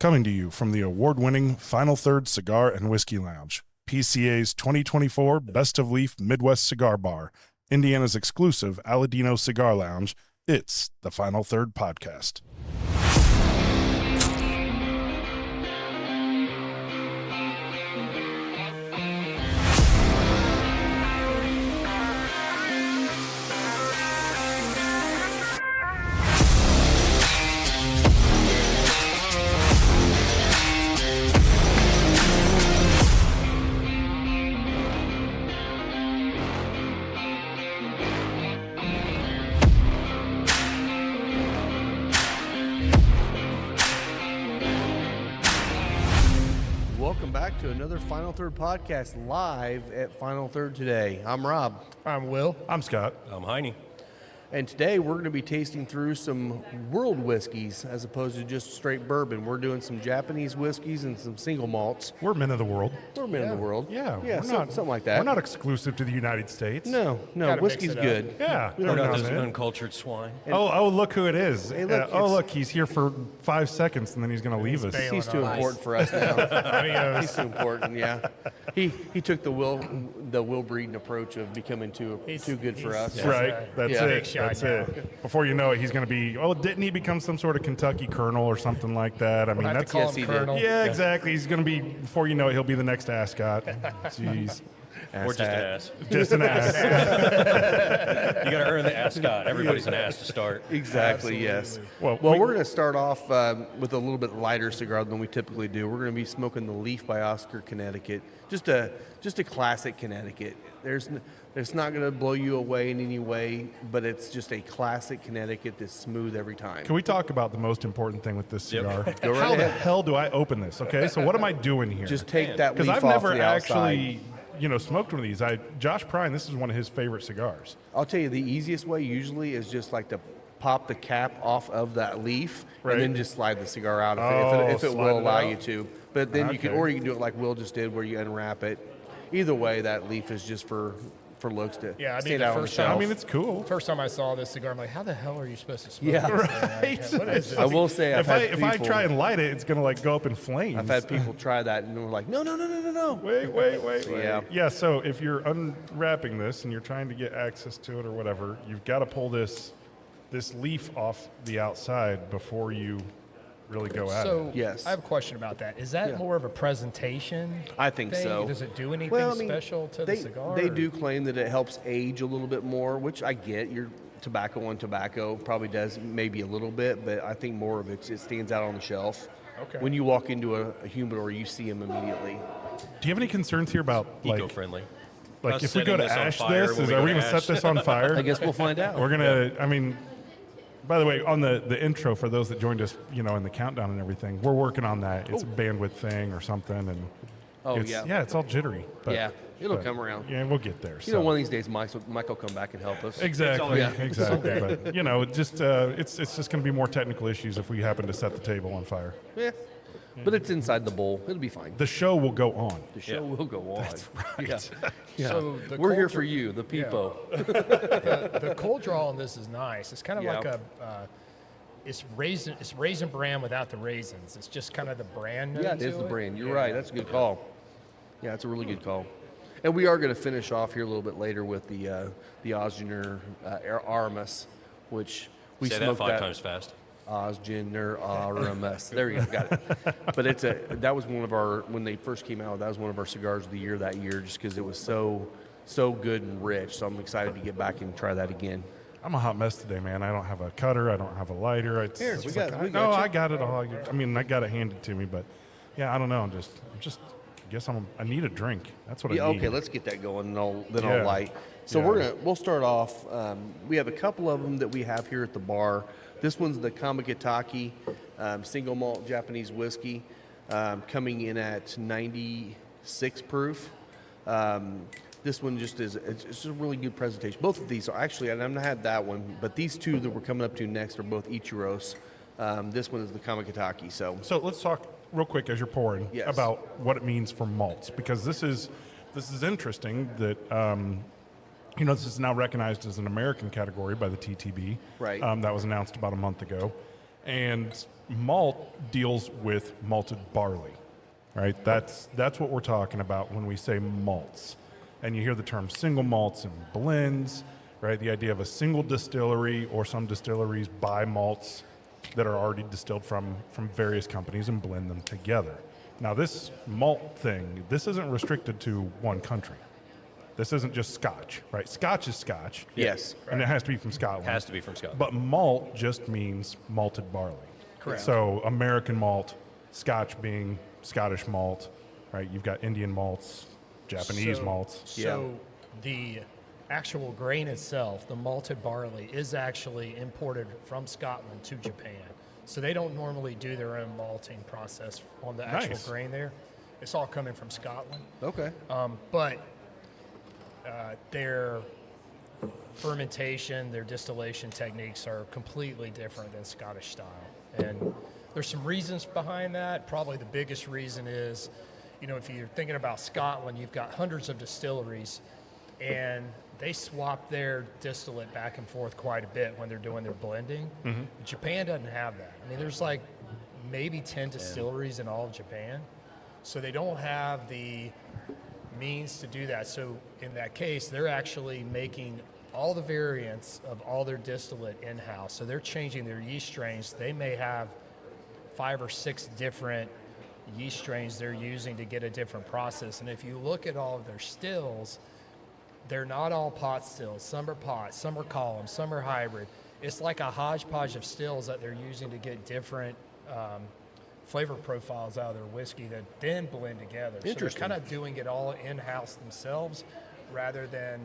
Coming to you from the award-winning Final Third Cigar and Whiskey Lounge, PCA's 2024 Best of Leaf Midwest Cigar Bar, Indiana's exclusive Aladino Cigar Lounge, it's the Final Third Podcast. Welcome back to another Final Third podcast live at Final Third today. I'm Rob. I'm Will. I'm Scott. I'm Heine. And today we're going to be tasting through some world whiskeys as opposed to just straight bourbon. We're doing some Japanese whiskeys and some single malts. We're men of the world. We're men of the world. Yeah, Yeah, something like that. We're not exclusive to the United States. No, Gotta whiskey's mix it up. good. Yeah. We're every not now those and then. uncultured swine. Oh, look who it is. Hey, look, Look, he's here for 5 seconds and then he's going to leave us. bailing. He's too Nice. important for us now. Adios. He's too important, yeah. He took the Will Breeden approach of becoming too good for us. Yeah. Right, that's Yeah. it. Big shot That's now. it. Before you know it, he's going to be. Oh, didn't he become some sort of Kentucky colonel or something like that? I mean, I have to that's call yes, him he did. Colonel. yeah, exactly. He's going to be. Before you know it, he'll be the next ascot. Jeez, Or just an ass. just an ass. You got to earn the ascot. Everybody's an ass to start. Exactly, yes. Well, Well, we're going to start off with a little bit lighter cigar than we typically do. We're going to be smoking the Leaf by Oscar, Connecticut. Just a classic Connecticut. It's not going to blow you away in any way, but it's just a classic Connecticut that's smooth every time. Can we talk about the most important thing with this cigar? Go right How the ahead. hell do I open this? Okay, so what am I doing here? Just take that because leaf I've off never the outside. actually, smoked one of these. Josh Prine, this is one of his favorite cigars. I'll tell you, the easiest way usually is just like to pop the cap off of that leaf Right. and then just slide the cigar out Oh, if it slide will it allow out. you to. But then you can do it like Will just did, where you unwrap it. Either way, that leaf is just for looks to Yeah, I mean, stand the out on the first time- shelf. I mean, it's cool. First time I saw this cigar, I'm like, how the hell are you supposed to smoke Yeah, this thing? right. Like, what is this? I will say, If I try and light it, it's gonna like go up in flames. I've had people try that and we're like, no. Wait. Yeah. Yeah, so if you're unwrapping this and you're trying to get access to it or whatever, you've got to pull this leaf off the outside before you really go at So, it. Yes. I have a question about that. Is that Yeah. more of a presentation I think thing? so. Does it do anything Well, I mean, special to they, the cigar? They or- do claim that it helps age a little bit more, which I get. Your tobacco on tobacco probably does maybe a little bit, but I think more of it stands out on the shelf. Okay. When you walk into a humidor, you see them immediately. Do you have any concerns here about like Eco-friendly. like Us if we go setting to this on ash fire this? when Are we go gonna to set ash. this on fire? I guess we'll find out. We're gonna. I mean, by the way, on the intro for those that joined us, in the countdown and everything, we're working on that. It's a bandwidth thing or something, and Oh, it's, yeah. it's all jittery. But, Yeah, it'll but, come around. Yeah, we'll get there. You know, one of these days, Mike will come back and help us. Exactly. Yeah. Exactly. But it's just going to be more technical issues if we happen to set the table on fire. Yeah, but it's inside the bowl. It'll be fine. The show will go on. The show will go on. That's right. Yeah. So the We're here cold for you, the people. the cold draw on this is nice. It's kind of Yeah. like it's raisin bran without the raisins. It's just kind of the brand. Yeah, note it is to the brand. You're Yeah. right. That's a good call. Yeah, it's a really good call. And we are going to finish off here a little bit later with the ozgener Aramis, which we Say that smoked 5 times fast. Ozgener Aramis. There you go, got it. But that was one of our, when they first came out, that was one of our cigars of the year that year, just because it was so good and rich. So I'm excited to get back and try that again. I'm a hot mess today, man. I don't have a cutter. I don't have a lighter. It's, Here, it's we just got- like, we got you. I got it all. I mean, I got it handed to me, but yeah, I don't know. I'm just. I guess I need a drink. That's what Yeah, I need. okay, let's get that going, and I'll Yeah. light. So Yeah. we'll start off. We have a couple of them that we have here at the bar. This one's the Kamagataki single malt Japanese whiskey, coming in at 96 proof. This one just it's a really good presentation. Both of these are actually, and I've not had that one, but these two that we're coming up to next are both Ichiros. This one is the Kamagataki. So let's talk real quick as you're pouring Yes. about what it means for malts, because this is interesting that this is now recognized as an American category by the TTB. Right. That was announced about a month ago. And malt deals with malted barley, right? That's what we're talking about when we say malts. And you hear the term single malts and blends, right? The idea of a single distillery, or some distilleries buy malts that are already distilled from various companies and blend them together. Now, this malt thing, this isn't restricted to one country. This isn't just Scotch, right? Scotch is Scotch. Yes. And it has to be from Scotland. Has to be from Scotland. But malt just means malted barley. Correct. So American malt, Scotch being Scottish malt, right? You've got Indian malts, Japanese malts. So the actual grain itself, the malted barley, is actually imported from Scotland to Japan. So they don't normally do their own malting process on the actual Nice. grain there. It's all coming from Scotland. Okay. But their fermentation, their distillation techniques are completely different than Scottish style. And there's some reasons behind that. Probably the biggest reason is, if you're thinking about Scotland, you've got hundreds of distilleries, and they swap their distillate back and forth quite a bit when they're doing their blending. Japan doesn't have that. I mean, there's like maybe 10 distilleries in all of Japan. So they don't have the means to do that. So in that case, they're actually making all the variants of all their distillate in-house. So they're changing their yeast strains. They may have 5 or 6 different yeast strains they're using to get a different process. And if you look at all of their stills, they're not all pot stills. Some are pot, some are column, some are hybrid. It's like a hodgepodge of stills that they're using to get different flavor profiles out of their whiskey that then blend together. So they're Interesting. kind of doing it all in-house themselves rather than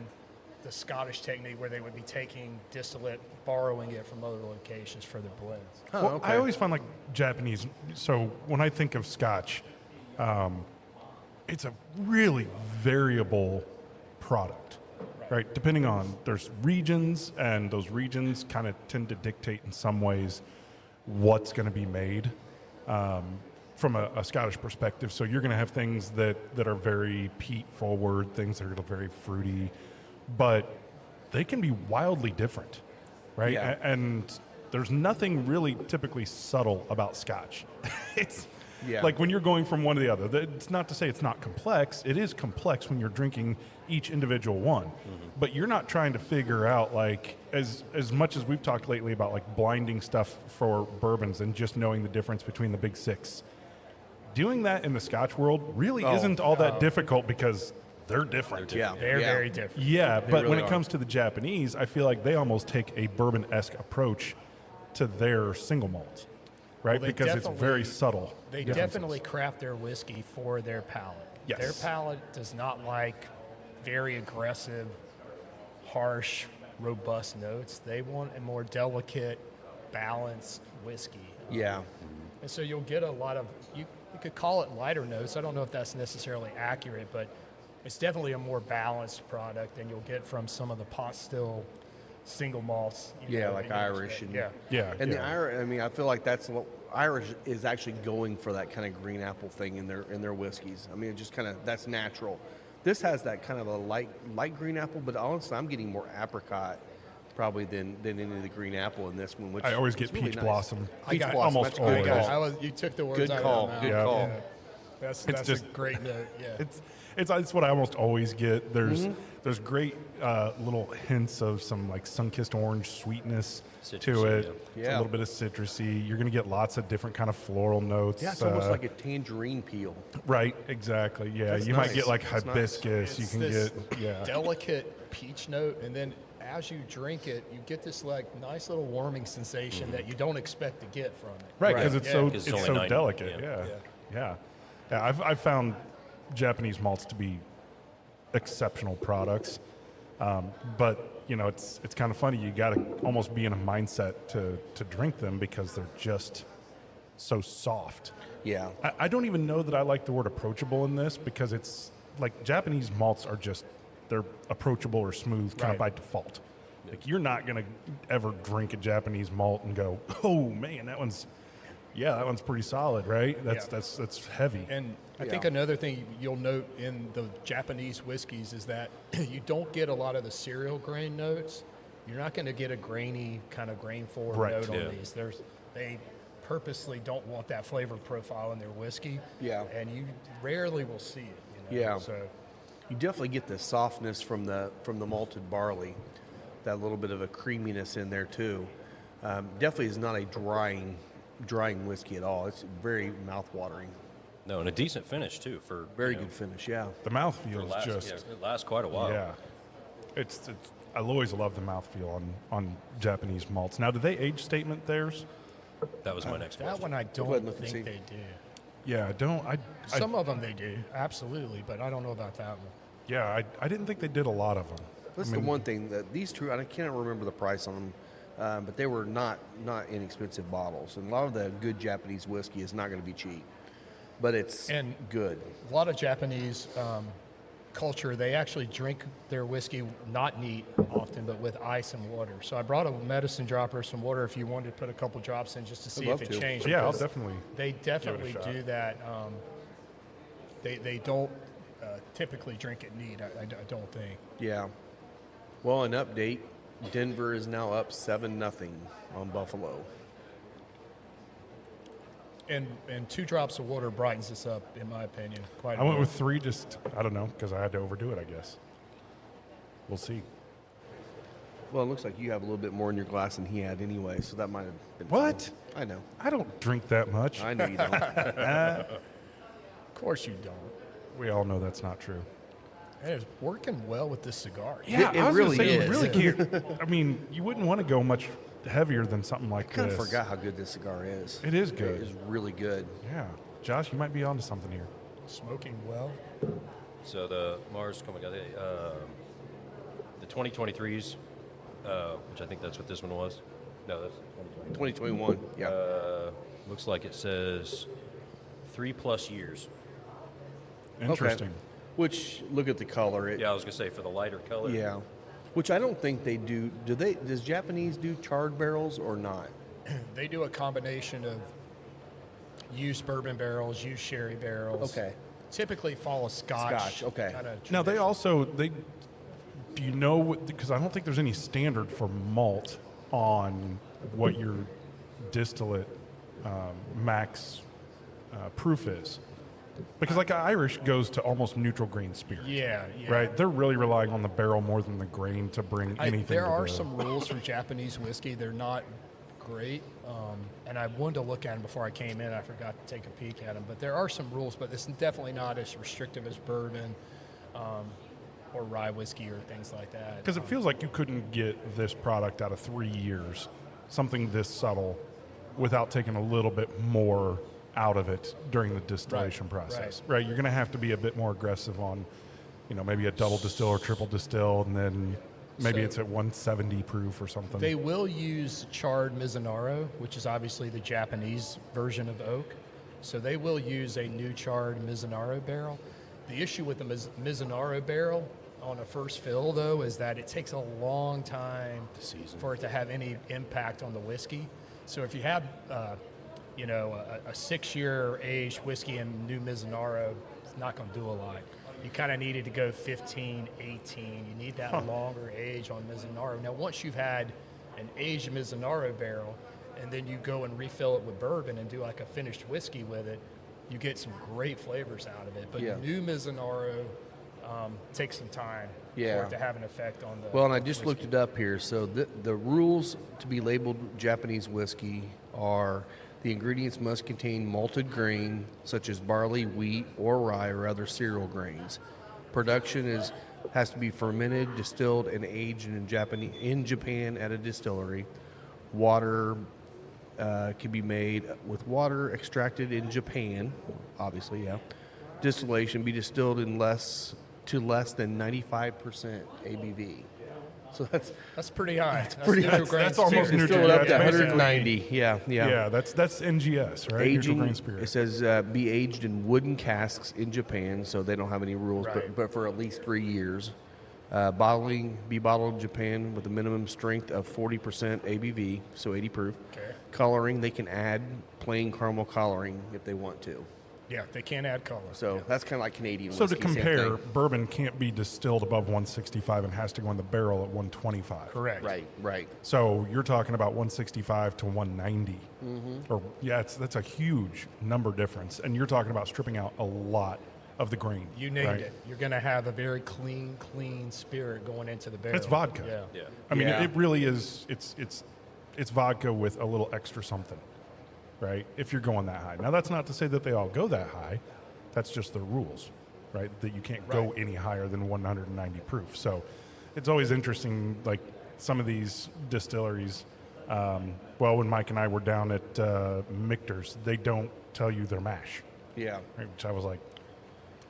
the Scottish technique where they would be taking distillate, borrowing it from other locations for their blends. Oh, Well, okay. I always find like Japanese, so when I think of Scotch, it's a really variable product, right? Depending on, there's regions, and those regions kind of tend to dictate in some ways what's going to be made from a Scottish perspective. So you're going to have things that are very peat forward, things that are very fruity, but they can be wildly different, right? Yeah. And there's nothing really typically subtle about Scotch. It's Yeah. like when you're going from one to the other. It's not to say it's not complex. It is complex when you're drinking each individual one. But you're not trying to figure out, like, as much as we've talked lately about like blinding stuff for bourbons and just knowing the difference between the big 6. Doing that in the Scotch world really isn't all that difficult because they're different. Yeah. They're yeah. very different. Yeah, but when really it are. comes to the Japanese, I feel like they almost take a bourbon-esque approach to their single malt, right? Well, they because it's very definitely- subtle. They differences. definitely craft their whiskey for their palate. Yes. Their palate does not like very aggressive, harsh, robust notes. They want a more delicate, balanced whiskey. Yeah. And so you'll get a lot of, you could call it lighter notes. I don't know if that's necessarily accurate, but it's definitely a more balanced product than you'll get from some of the pot still single malts. Yeah, like Irish and yeah. Yeah, And the yeah. Irish, I mean, I feel like that's what Irish is actually going for, that kind of green apple thing in their whiskeys. I mean, it just kind of, that's natural. This has that kind of a light green apple, but honestly, I'm getting more apricot probably than any of the green apple in this one. Which I always is get really peach nice. blossom. Peach blossom, almost that's a good always. call. You took the words Good out call. of my mouth. Good Yeah. call. Yeah. That's just- a great note. Yeah. It's what I almost always get. There's great little hints of some like sun-kissed orange sweetness to Citrusy, it. yeah. It's Yeah. a little bit of citrusy. You're going to get lots of different kind of floral notes. Yeah, it's almost like a tangerine peel. Right, exactly. Yeah, That's you nice. might get like That's nice. hibiscus. You It's can this get yeah. delicate peach note, and then as you drink it, you get this like nice little warming sensation that you don't expect to get from it. Right, because it's Yeah. so 'Cause it's it's only so 90, delicate. yeah. Yeah, yeah. I've found Japanese malts to be exceptional products, but it's kind of funny. You got to almost be in a mindset to drink them because they're just so soft. Yeah. I don't even know that I like the word approachable in this because it's like Japanese malts are just, they're approachable or smooth kind of Right. by default. Like you're not going to ever drink a Japanese malt and go, oh man, that one's pretty solid, right? That's heavy. And I Yeah. think another thing you'll note in the Japanese whiskeys is that you don't get a lot of the cereal grain notes. You're not going to get a grainy kind of grain forward Right. note on Yeah. these. They purposely don't want that flavor profile in their whiskey. Yeah. And you rarely will see it. Yeah. So You definitely get the softness from the malted barley, that little bit of a creaminess in there too. Definitely is not a drying whiskey at all. It's very mouth-watering. No, and a decent finish too for Very good finish, yeah. The mouthfeel is just it lasts quite a while. yeah. It's I always love the mouthfeel on Japanese malts. Now, do they age statement theirs? That was my next that question. one I ahead don't and look and see. think they do. Yeah, I don't. Some of them they do, absolutely, but I don't know about that one. Yeah, I didn't think they did a lot of them. That's the one thing that these two, I can't remember the price on them, but they were not inexpensive bottles. And a lot of the good Japanese whiskey is not going to be cheap, but it's And- good. A lot of Japanese culture, they actually drink their whiskey not neat often, but with ice and water. So I brought a medicine dropper, some water, if you wanted to put a couple drops in just to see love if it to. changed. Yeah, I'll because definitely. They definitely shot. do that. They don't typically drink it neat, I don't think. Yeah. Well, an update, Denver is now up 7-0 on Buffalo. And 2 drops of water brightens this up, in my opinion, quite a I went bit. with 3. Just I don't know because I had to overdo it. I guess. We'll see. Well, it looks like you have a little bit more in your glass than he had anyway, so that might have been What? fine. I know. I don't drink that much. I know you don't. Of course you don't. We all know that's not true. And it's working well with this cigar. Yeah, It I was really gonna say, is. you really can't. I mean, you wouldn't want to go much heavier than something like Kind this. of forgot how good this cigar is. It is It good. is really good. Yeah, Josh, you might be onto something here. Smoking well. So the Mars coming out, the 2023s, which I think that's what this one was. No, that's 2020. 2021. Yeah. Looks like it says 3+ years. Interesting. Okay. Which, look at the color. Yeah, I was gonna say for the lighter color. Yeah. Which I don't think they do. Does Japanese do charred barrels or not? They do a combination of used bourbon barrels, used sherry barrels. Okay. Typically follow Scotch. Scotch, okay. Now they also do you know because I don't think there's any standard for malt on what your distillate max proof is. Because like Irish goes to almost neutral grain spirit. Yeah, yeah. Right? They're really relying on the barrel more than the grain to bring anything There to are the- some rules for Japanese whiskey. They're not great. And I wanted to look at them before I came in. I forgot to take a peek at them. But there are some rules, but it's definitely not as restrictive as bourbon or rye whiskey or things like that. Because it feels like you couldn't get this product out of 3 years, something this subtle, without taking a little bit more out of it during the distillation process. Right. You're going to have to be a bit more aggressive on, maybe a double distill or triple distill, and then maybe So- it's at 170 proof or something. They will use charred Mizunara, which is obviously the Japanese version of oak. So they will use a new charred Mizunara barrel. The issue with the Mizunara barrel on a first fill, though, is that it takes a long time for it to have any impact on the whiskey. So if you have, a 6-year aged whiskey in new Mizunara, it's not going to do a lot. You kind of needed to go 15, 18. You need that longer age on Mizunara. Now, once you've had an aged Mizunara barrel, and then you go and refill it with bourbon and do like a finished whiskey with it, you get some great flavors out of it. But Yeah. new Mizunara takes some time for Yeah. it to have an effect on the Well, and I just whiskey. looked it up here. So the rules to be labeled Japanese whiskey are the ingredients must contain malted grain such as barley, wheat, or rye or other cereal grains. Production has to be fermented, distilled, and aged in Japan at a distillery. Water can be made with water extracted in Japan, obviously, yeah. Distillation be distilled in less than 95% ABV. So that's pretty high. That's pretty high. neutral grain That's almost spirit. neutral. still up to Yeah, it's 190. Yeah. yeah, that's NGS, right? Neutral Aging, grain spirit. it says be aged in wooden casks in Japan, so they don't have any rules, Right. but for at least 3 years. Bottling, be bottled in Japan with a minimum strength of 40% ABV, so 80 proof. Okay. Coloring, they can add plain caramel coloring if they want to. Yeah, they can't add color. So that's kind of like Canadian So to whiskey, same compare, thing. bourbon can't be distilled above 165 and has to go in the barrel at 125. Correct. Right. So you're talking about 165 to 190. Or that's a huge number difference. And you're talking about stripping out a lot of the grain. You named right? it. You're going to have a very clean spirit going into the barrel. It's vodka. Yeah. I mean, Yeah. it really is. It's vodka with a little extra something, right? If you're going that high. Now, that's not to say that they all go that high. That's just the rules, right? That you can't go any higher than 190 proof. So it's always interesting, like some of these distilleries. Well, when Mike and I were down at Michter's, they don't tell you their mash, Yeah. right? Which I was like,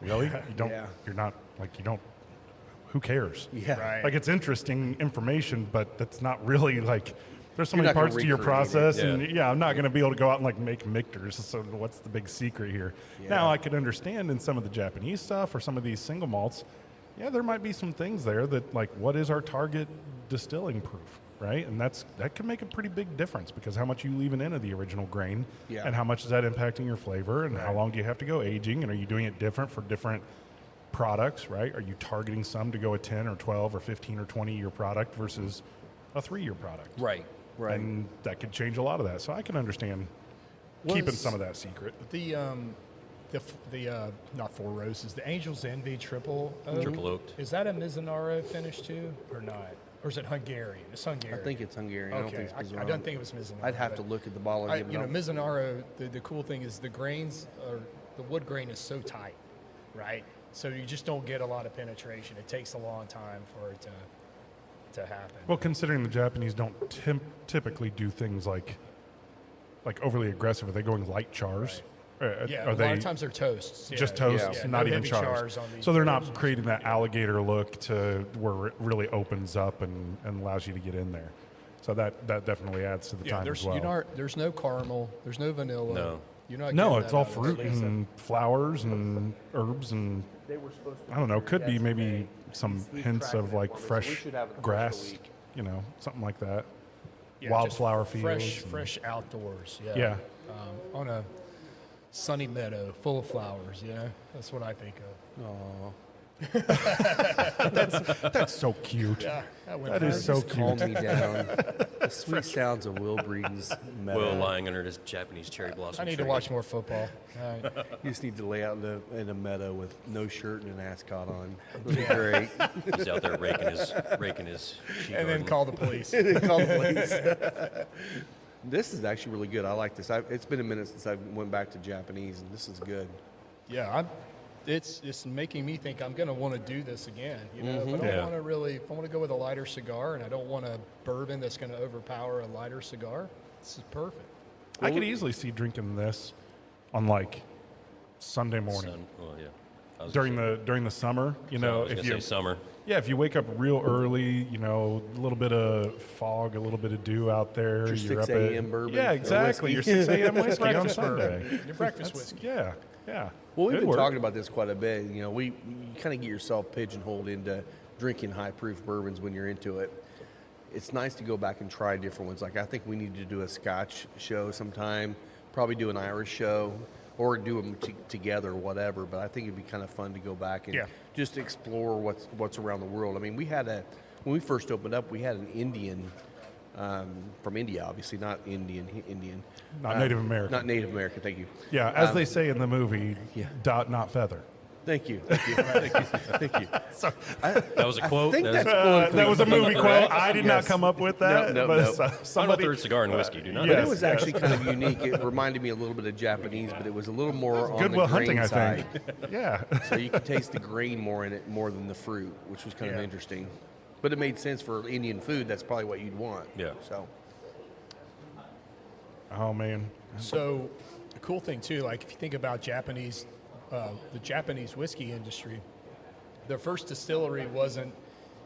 really? You don't? Yeah. You're not like you don't. Who cares? Yeah. Right. Like it's interesting information, but that's not really like. There's so You're many not gonna parts to your recreate it. process, Yeah. and I'm not going to be able to go out and like make Michter's. So what's the big secret here? Now I could understand in some of the Japanese stuff or some of these single malts, yeah, there might be some things there that like what is our target distilling proof, right? And that can make a pretty big difference because how much you leaving in of the original grain, Yeah. and how much is that impacting your flavor, and how long do you have to go aging, and are you doing it different for different products, right? Are you targeting some to go a 10 or 12 or 15 or 20-year product versus a 3-year product? Right. And that could change a lot of that. So I can understand keeping some of that secret. The not Four Roses, the Angel's Envy Triple Oak. Triple Oaked. Is that a Mizunara finish too, or not? Or is it Hungarian? It's I Hungarian. think it's Hungarian. I don't Okay, think it's I don't think it was Mizunara. I'd have to but look at the bottle. And give it up. Mizunara, the cool thing is the grains, or the wood grain is so tight, right? So you just don't get a lot of penetration. It takes a long time for it to happen. Well, considering the Japanese don't typically do things like overly aggressive, are they going light chars? Yeah, are a they lot of times they're toasts. just yeah. toasts, Yeah, not no even heavy chars? on these So they're bourbons. not creating that alligator look to where it really opens up and allows you to get in there. So that definitely adds to the time there's as well. there's no caramel, there's no vanilla. No. You're not No, getting it's that all out of fruit it. and flowers and herbs and I don't know. Could be maybe some hints of like fresh grass, something like that. Yeah, Wildflower just fields. fresh outdoors. Yeah. On a sunny meadow full of flowers. That's what I think of. Aw. That's so cute. Yeah, That is so Calm cute. me down. The sweet sounds of Will Breeden's meadow. Will lying under this Japanese cherry blossom I need tree. to watch more football. All right. You just need to lay out in a meadow with no shirt and an ascot on. It'll be great. He's out there raking his sheep And then garden. call the police. Call the police. This is actually really good. I like this. It's been a minute since I went back to Japanese, and this is good. Yeah, it's making me think I'm going to want to do this again. But I Yeah. want to if I want to go with a lighter cigar, and I don't want a bourbon that's going to overpower a lighter cigar. This is perfect. I could easily see drinking this on like Sunday morning Sun- well, yeah. I was during gonna the summer. say- I was gonna say summer. if you wake up real early, a little bit of fog, a little bit of dew out there. Your you're 6 up at- a.m. bourbon Yeah, or exactly. Your whiskey. 6 a.m. whiskey on Breakfast Sunday. bourbon. Your breakfast That's- whiskey. Yeah. Well, we've Good been work. talking about this quite a bit. You kind of get yourself pigeonholed into drinking high-proof bourbons when you're into it. It's nice to go back and try different ones. Like I think we need to do a Scotch show sometime, probably do an Irish show, or do them together, whatever. But I think it'd be kind of fun to go back and just explore what's around the world. I mean, when we first opened up, we had an Indian from India, obviously not Indian. Not Native American. Not Native American. Thank you. Yeah, as they say in the movie, dot not feather. Thank you. Thank you. That was a quote. I think That was- that's That was a movie quote. Correct. I did not Yes. come up with that. No, but no. Final somebody. third cigar and whiskey. Do not. yes. But it was actually kind of unique. It reminded me a little bit of Japanese, but it was a little more on Goodwill the grain Hunting, I side. think. Yeah. So you could taste the grain more in it, more than the fruit, which was kind of interesting. But it made sense for Indian food. That's probably what you'd want. Yeah. So Oh man. So, the cool thing too, like if you think about the Japanese whiskey industry, their first distillery wasn't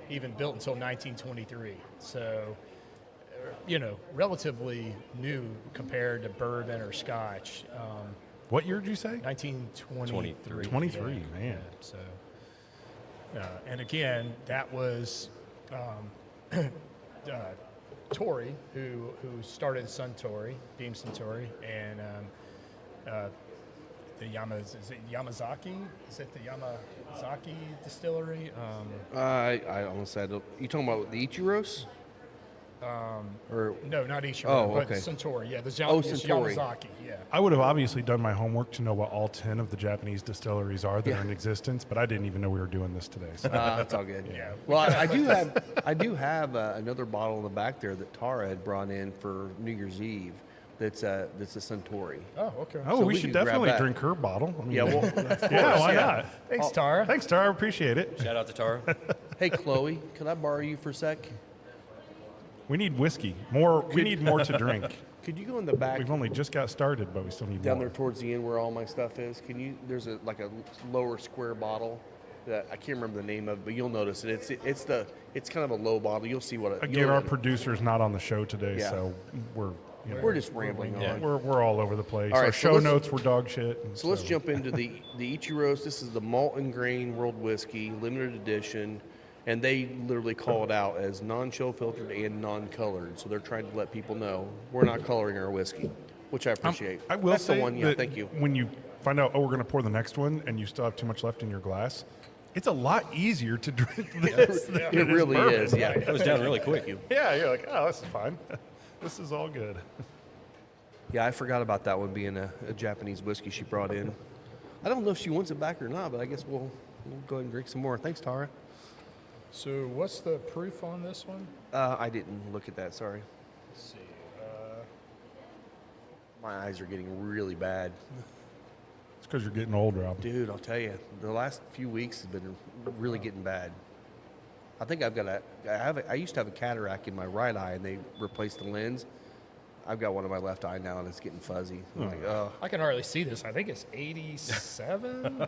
even built until 1923. So, relatively new compared to bourbon or Scotch. What year did you say? 1923. 23, Yeah. man. So, and again, that was Torrey, who started Suntory, Beam Suntory, and is it Yamazaki? Is it the Yamazaki distillery? I honestly, you talking about the Ichiros? Or No, not Ichiro, Oh, but okay. Centauri. Yeah, it's Centauri. Yamazaki. Yeah. I would have obviously done my homework to know what all 10 of the Japanese distilleries are that are in existence, but I didn't even know we were doing this today. So. that's all good. Yeah. Well, I do have another bottle in the back there that Tara had brought in for New Year's Eve. That's a Centauri. Oh, okay. Oh, So we we should can grab definitely that. drink her bottle. I mean, Yeah, well, yeah, why not? Thanks, Tara. Thanks, Tara. I appreciate it. Shout out to Tara. Hey, Chloe, can I borrow you for a sec? We need whiskey. We need more to drink. Could you go in the back We've only just got started, but we still need down more. there towards the end where all my stuff is? Can you? There's a lower square bottle that I can't remember the name of, but you'll notice it. It's kind of a low bottle. You'll see what. Again, our producer's not on the show today, Yeah. so we're We're just rambling Yeah. on. we're all over the place. All right, Our so show let's- notes were dog shit. and So let's jump into the Ichiros. This is the Malt and Grain World Whiskey, limited edition, and they literally call it out as non-chill filtered and non-colored. So they're trying to let people know we're not coloring our whiskey, which I appreciate. I will That's say the one. Yeah, that thank you. when you find out, we're going to pour the next one, and you still have too much left in your glass, it's a lot easier to drink this than It really bourbon. is. Yeah. It goes down really quick. Yeah, you're like, oh, this is fine. This is all good. Yeah, I forgot about that one being a Japanese whiskey she brought in. I don't know if she wants it back or not, but I guess we'll go ahead and drink some more. Thanks, Tara. So what's the proof on this one? I didn't look at that. Sorry. Let's see. My eyes are getting really bad. It's because you're getting old, Rob. Dude, I'll tell you, the last few weeks has been really getting bad. I think I used to have a cataract in my right eye, and they replaced the lens. I've got one in my left eye now, and it's getting fuzzy. I'm like, oh, I can hardly see this. I think it's 87,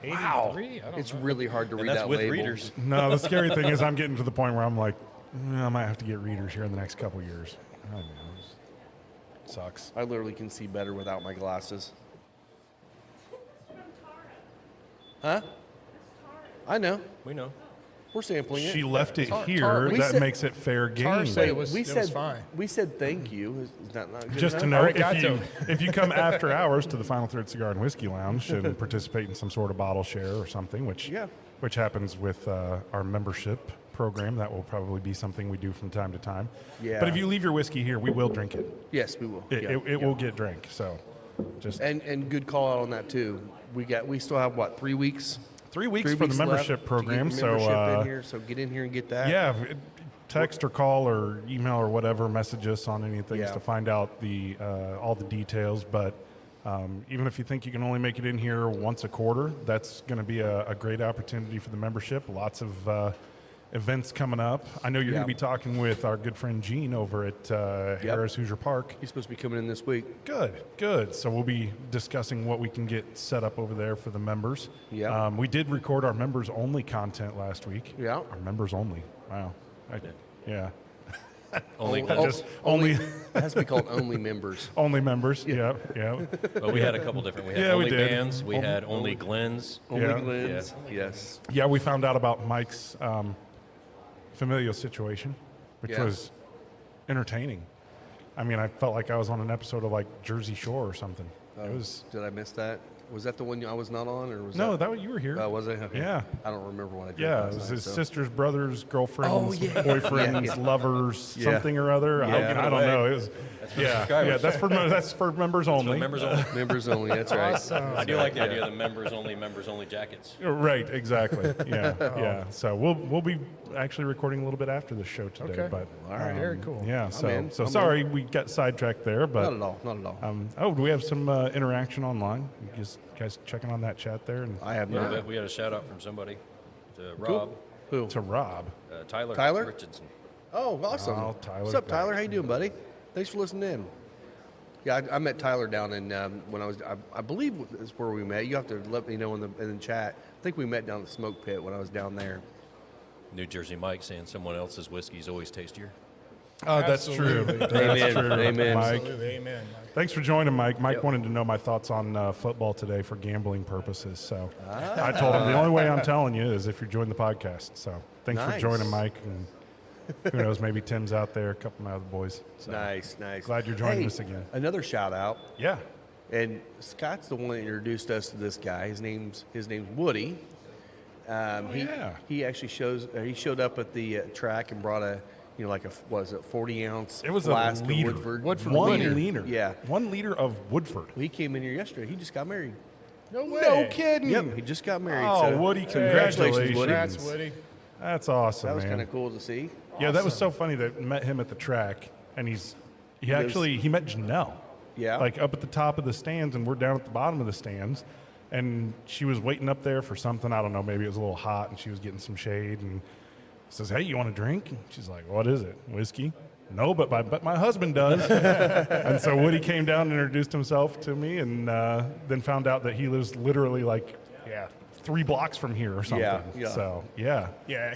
83. Wow. I don't it's know. really hard to read that's that with label. readers. No, the scary thing is I'm getting to the point where I'm like, I might have to get readers here in the next couple years. I know. It sucks. I literally can see better without my glasses. Huh? I know. We know. We're sampling it. She left it here. Tar- we that said- makes it fair Tar game. said it was, we it said was fine. We said thank you. Is that not good Just to enough? know, Arigato. if you come after hours to the Final Third Cigar and Whiskey Lounge and participate in some sort of bottle share or something, which happens with our membership program, that will probably be something we do from time to time. Yeah. But if you leave your whiskey here, we will drink it. Yes, we will. It will get drank. So, just And good call out on that too. We still have what, 3 weeks? 3 weeks 3 for the weeks membership left to get program. the membership So in here, so get in here and get that. yeah, text or call or email or whatever, message us on any things Yeah. to find out the all the details. But even if you think you can only make it in here once a quarter, that's going to be a great opportunity for the membership. Lots of events coming up. I know you're going to be talking with our good friend Gene over at Harris Hoosier Park. He's supposed to be coming in this week. Good. So we'll be discussing what we can get set up over there for the members. Yeah. We did record our members only content last week. Yeah. Our members only. Wow. Yeah. Only, Only It has to be called only members. only members. Yeah. but we had a couple different. We had Yeah, we only did. bands. We had only Glens. Only Yeah. Glens. Yes. Yeah, we found out about Mike's familial situation, which Yeah. was entertaining. I mean, I felt like I was on an episode of like Jersey Shore or something. It was Did I miss that? Was that the one I was not on, or was no, that? that you were here. Was I? Okay. Yeah. I don't remember what I did. Yeah, last it was night, his so. sister's brother's girlfriend's Oh, yeah. boyfriend's Yeah. lovers, Yeah. something or other. Yeah. I don't know. It was for yeah, subscribers. that's for members only. Members only. Members only. That's right. Awesome. I do like the idea of the members only jackets. Right, exactly. Yeah, yeah. So we'll be actually recording a little bit after the show today. Okay. But All right. Very cool. yeah. I'm So in. I'm sorry we got sidetracked there, but Not at all. Not at all. do we have some interaction online? You guys checking on that chat there and I have Yeah, not. we had a shout out from somebody to Cool. Rob, Who? to Rob. Tyler? Richardson. Oh, awesome. Oh, Tyler's What's up, back. Tyler? How you doing, buddy? Thanks for listening in. Yeah, I met Tyler down in when I believe is where we met. You have to let me know in the chat. I think we met down at the Smoke Pit when I was down there. New Jersey Mike saying someone else's whiskey is always tastier. Oh, that's true. Absolutely. That's Amen. true. Amen. Mike. Absolutely. Amen. Mike. Thanks for joining, Mike. Mike Yep. wanted to know my thoughts on football today for gambling purposes. So I told him the only way I'm telling you is if you're joining the podcast. So thanks for Nice. joining, Mike. And who knows, maybe Tim's out there, a couple of my other boys. So Nice. glad you're joining Hey, us again. Another shout out. Yeah. And Scott's the one that introduced us to this guy. His name's Woody. He actually he showed up at the track and brought a 40-ounce It was flask a of liter. Woodford. One liter. Yeah. 1 liter of Woodford. Well, he came in here yesterday. He just got married. No way. No kidding. Yep, he just got married. Oh, so Woody, congratulations, congratulations. Woody. Congrats, Woody. That's awesome, That was man. kind of cool to see. Yeah, that was so funny that met him at the track, and he met Janelle. Yeah. Like up at the top of the stands, and we're down at the bottom of the stands, and she was waiting up there for something. I don't know, maybe it was a little hot, and she was getting some shade, and says, "Hey, you want a drink?" And she's like, "What is it? Whiskey?" No, but my husband does. And so Woody came down and introduced himself to me, and then found out that he lives literally like 3 blocks from here or something. Yeah. So yeah. Yeah,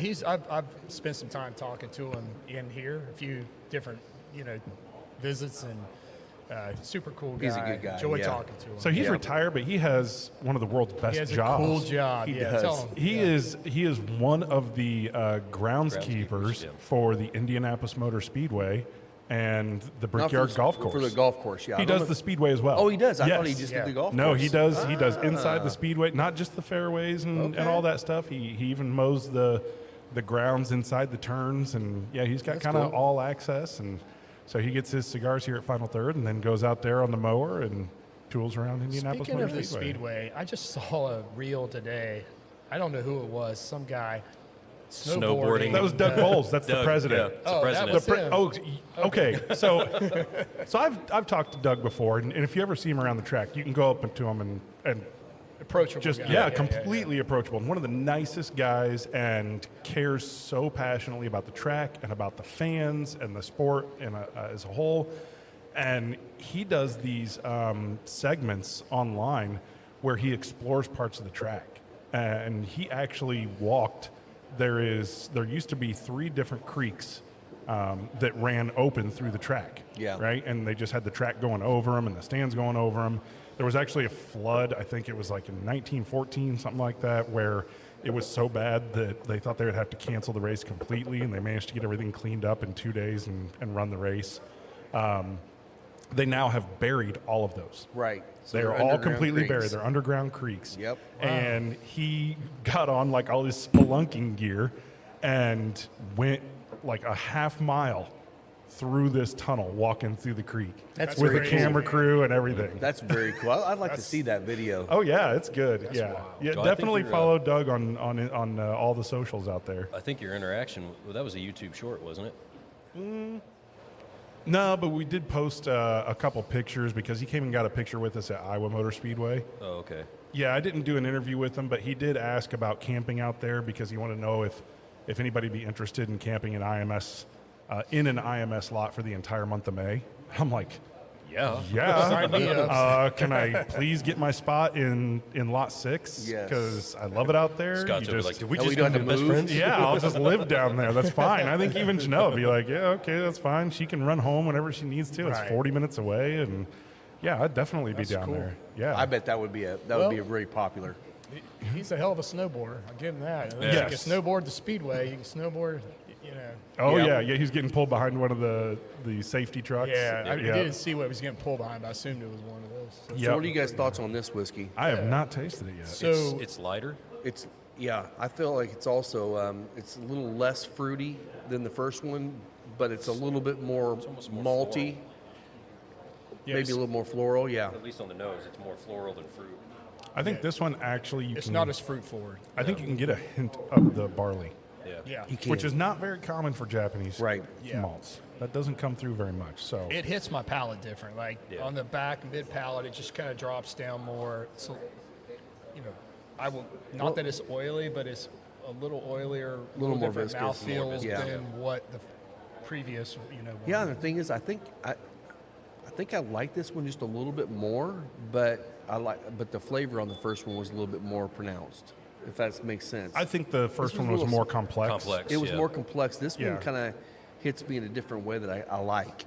I've spent some time talking to him in here, a few different visits, and super cool guy. He's a good guy, Enjoy yeah. talking to him. So he's retired, but he has one of the world's best he has jobs. a cool job. He yeah, does. tell him. He is one of the groundskeepers yeah. for the Indianapolis Motor Speedway and the Not for Brickyard the- Golf Course. For the golf course, yeah. He I don't does know- the Speedway as well. Oh, he does? I Yes. thought he just did the golf No, course. he does. He does inside the Speedway, not just the fairways and Okay. all that stuff. He even mows the grounds inside the turns, and yeah, he's got That's kind of cool. all access, and so he gets his cigars here at Final Third, and then goes out there on the mower and tools around Indianapolis Speaking Motor of the Speedway. Speedway, I just saw a reel today. I don't know who it was. Some guy Snowboarding. That was Doug Bowles. That's the Doug, president. yeah, it's the Oh, that president. was The him. okay. So I've talked to Doug before, and if you ever see him around the track, you can go up to him and Approachable just guy. completely approachable. And one of the nicest guys, and cares so passionately about the track and about the fans and the sport and as a whole. And he does these segments online where he explores parts of the track, and he actually walked. There used to be 3 different creeks that ran open through the track. Yeah. Right? And they just had the track going over them and the stands going over them. There was actually a flood, I think it was like in 1914, something like that, where it was so bad that they thought they would have to cancel the race completely, and they managed to get everything cleaned up in 2 days and run the race. They now have buried all of those. Right. So They're they're all underground completely creeks. buried. They're underground creeks. Yep. And he got on like all his spelunking gear and went like a half mile through this tunnel, walking through the creek. That's with a very cool. camera crew and everything. That's very cool. I'd like to see that video. Oh yeah, it's good. Yeah, wild. yeah. So I think Definitely you're, follow Doug on all the socials out there. I think your interaction, well, that was a YouTube short, wasn't it? No, but we did post a couple pictures because he came and got a picture with us at Iowa Motor Speedway. Oh, okay. Yeah, I didn't do an interview with him, but he did ask about camping out there because he wanted to know if anybody be interested in camping in IMS in an IMS lot for the entire month of May. I'm like, Yeah. yeah. Sign me up. Can I please get my spot in lot 6? Yes. Because I love it out there. Scott's You over just- like, did we And we just don't become have to best move? friends? yeah, I'll just live down there. That's fine. I think even Janelle would be like, yeah, okay, that's fine. She can run home whenever she needs to. It's Right. 40 minutes away, and yeah, I'd definitely be down cool. there. Yeah, I bet that would be very popular. He's a hell of a snowboarder. I'll give him that. Yes. You can snowboard the Speedway. You can snowboard, Oh Yeah. yeah, he's getting pulled behind one of the safety trucks. I didn't see what he was getting pulled behind, but I assumed it was one of those. So, Yeah. So what are you guys' thoughts on this whiskey? I have not tasted it yet. so It's lighter. I feel like it's also it's a little less fruity than the first one, but it's a little bit more almost more malty, yeah, maybe a little more floral. Yeah. At least on the nose, it's more floral than fruit. I think this one actually it's not as fruit forward. I think you can get a hint of the barley, Yeah. Yeah, which is not very common for Japanese Right. Yeah. malts. That doesn't come through very much. So it hits my palate different. Like Yeah. on the back mid palate, it just kind of drops down more. So, I will not that it's oily, but it's a little oilier, a Little more different viscous, mouthfeel more viscous, yeah. than what the previous, Yeah, one. and the thing is, I think I like this one just a little bit more, but but the flavor on the first one was a little bit more pronounced. If that makes sense. I think the first was one a was little more complex. Complex. It was Yeah. more complex. This Yeah. one kind of hits me in a different way that I like,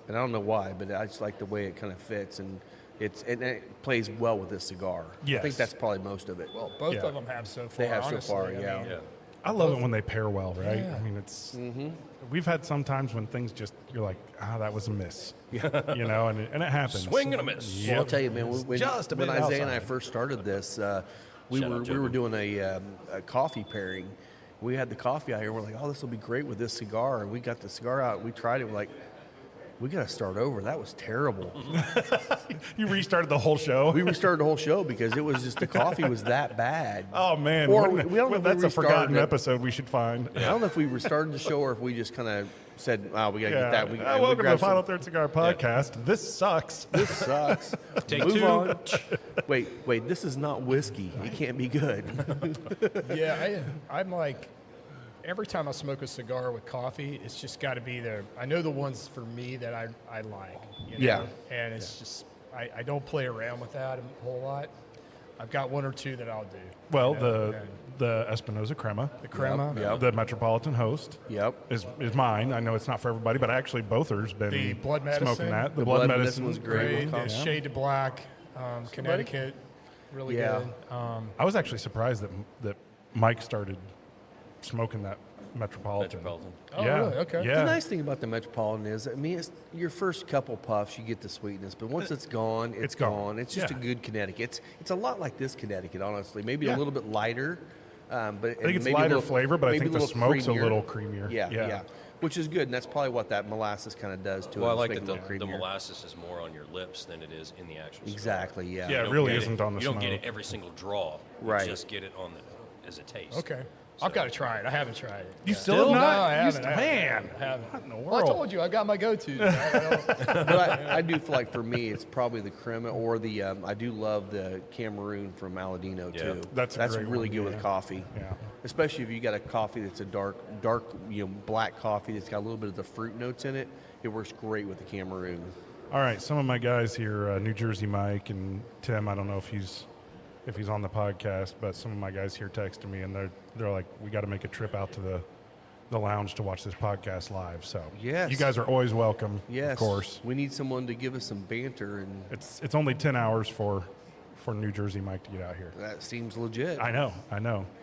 and I don't know why, but I just like the way it kind of fits, and it plays well with this cigar. I Yes. think that's probably most of it. Well, both Yeah. of them have so far. They have so honestly. far, I yeah. mean, Yeah. I love it when they pair well, right? Yeah. I mean, it's we've had some times when things just you're like, that was a miss, you know, and it happens. Swing and a miss. Well, I'll tell you, man. When just a bit Isaiah and I outside. first started this, we Shout out, were Joby. doing a coffee pairing. We had the coffee out here. We're like, oh, this will be great with this cigar. And we got the cigar out. We tried it. We're like, we got to start over. That was terrible. You restarted the whole show. We restarted the whole show because it was just the coffee was that bad. Oh man, Or wouldn't it- we don't know if we that's a restarted forgotten it. episode we should find. I don't know if we restarted the show or if we just kind of said, "Wow, we got to get that." We Welcome to the grabbed some- Final Third Cigar Podcast. This sucks. This sucks. Take Move 2. on. Wait. This is not whiskey. It can't be good. Yeah, I'm like, every time I smoke a cigar with coffee, it's just got to be there. I know the ones for me that I like. You know? Yeah. And it's just, I don't play around with that a whole lot. I've got 1 or 2 that I'll do. Well, you know, and the Espinosa Crema, the crema, Yep. the Metropolitan Host, Yep. is mine. I know it's not for everybody, but actually Bother's been The Blood Medicine. smoking that. The, The blood, Blood medicine Medicine was great. great. Yeah. Shade to Black, Connecticut, really Yeah. good. I was actually surprised that Mike started smoking that Metropolitan. Metropolitan. Oh, yeah. really? Okay. Yeah. The nice thing about the Metropolitan is, I mean, it's your first couple puffs, you get the sweetness, but once it's gone, it's gone. gone. It's just Yeah. a good Connecticut. It's a lot like this Connecticut, honestly. Maybe Yeah. a little bit lighter, but I think it's maybe a lighter little- flavor, but I maybe think the little smoke's a creamier. little creamier. Yeah, which is good, and that's probably what that molasses kind of does to Well, I it. like Just that make it a little the creamier. molasses is more on your lips than it is in the actual cigar. Exactly, yeah. Yeah. You It don't really get isn't on the You don't get smoke. it every single draw. Right. You just get it on the as a taste. Okay. I've got to try it. I haven't tried it. You Yeah. still have No, not? I You haven't. st- I haven't, man. I haven't. What in the Well, I world? told you I got my go-to. But I do feel like for me, it's probably the crema or the. I do love the Cameroon from Aladino Yeah. too. That's a great really one, good yeah. with coffee. Yeah. Especially if you got a coffee that's a dark, black coffee that's got a little bit of the fruit notes in it. It works great with the Cameroon. All right, some of my guys here, New Jersey Mike and Tim. I don't know if he's on the podcast, but some of my guys here texted me, and they're like, we got to make a trip out to the lounge to watch this podcast live. So Yes. you guys are always welcome. Yes, of course. We need someone to give us some banter, and It's only 10 hours for New Jersey Mike to get out here. that seems legit. I know.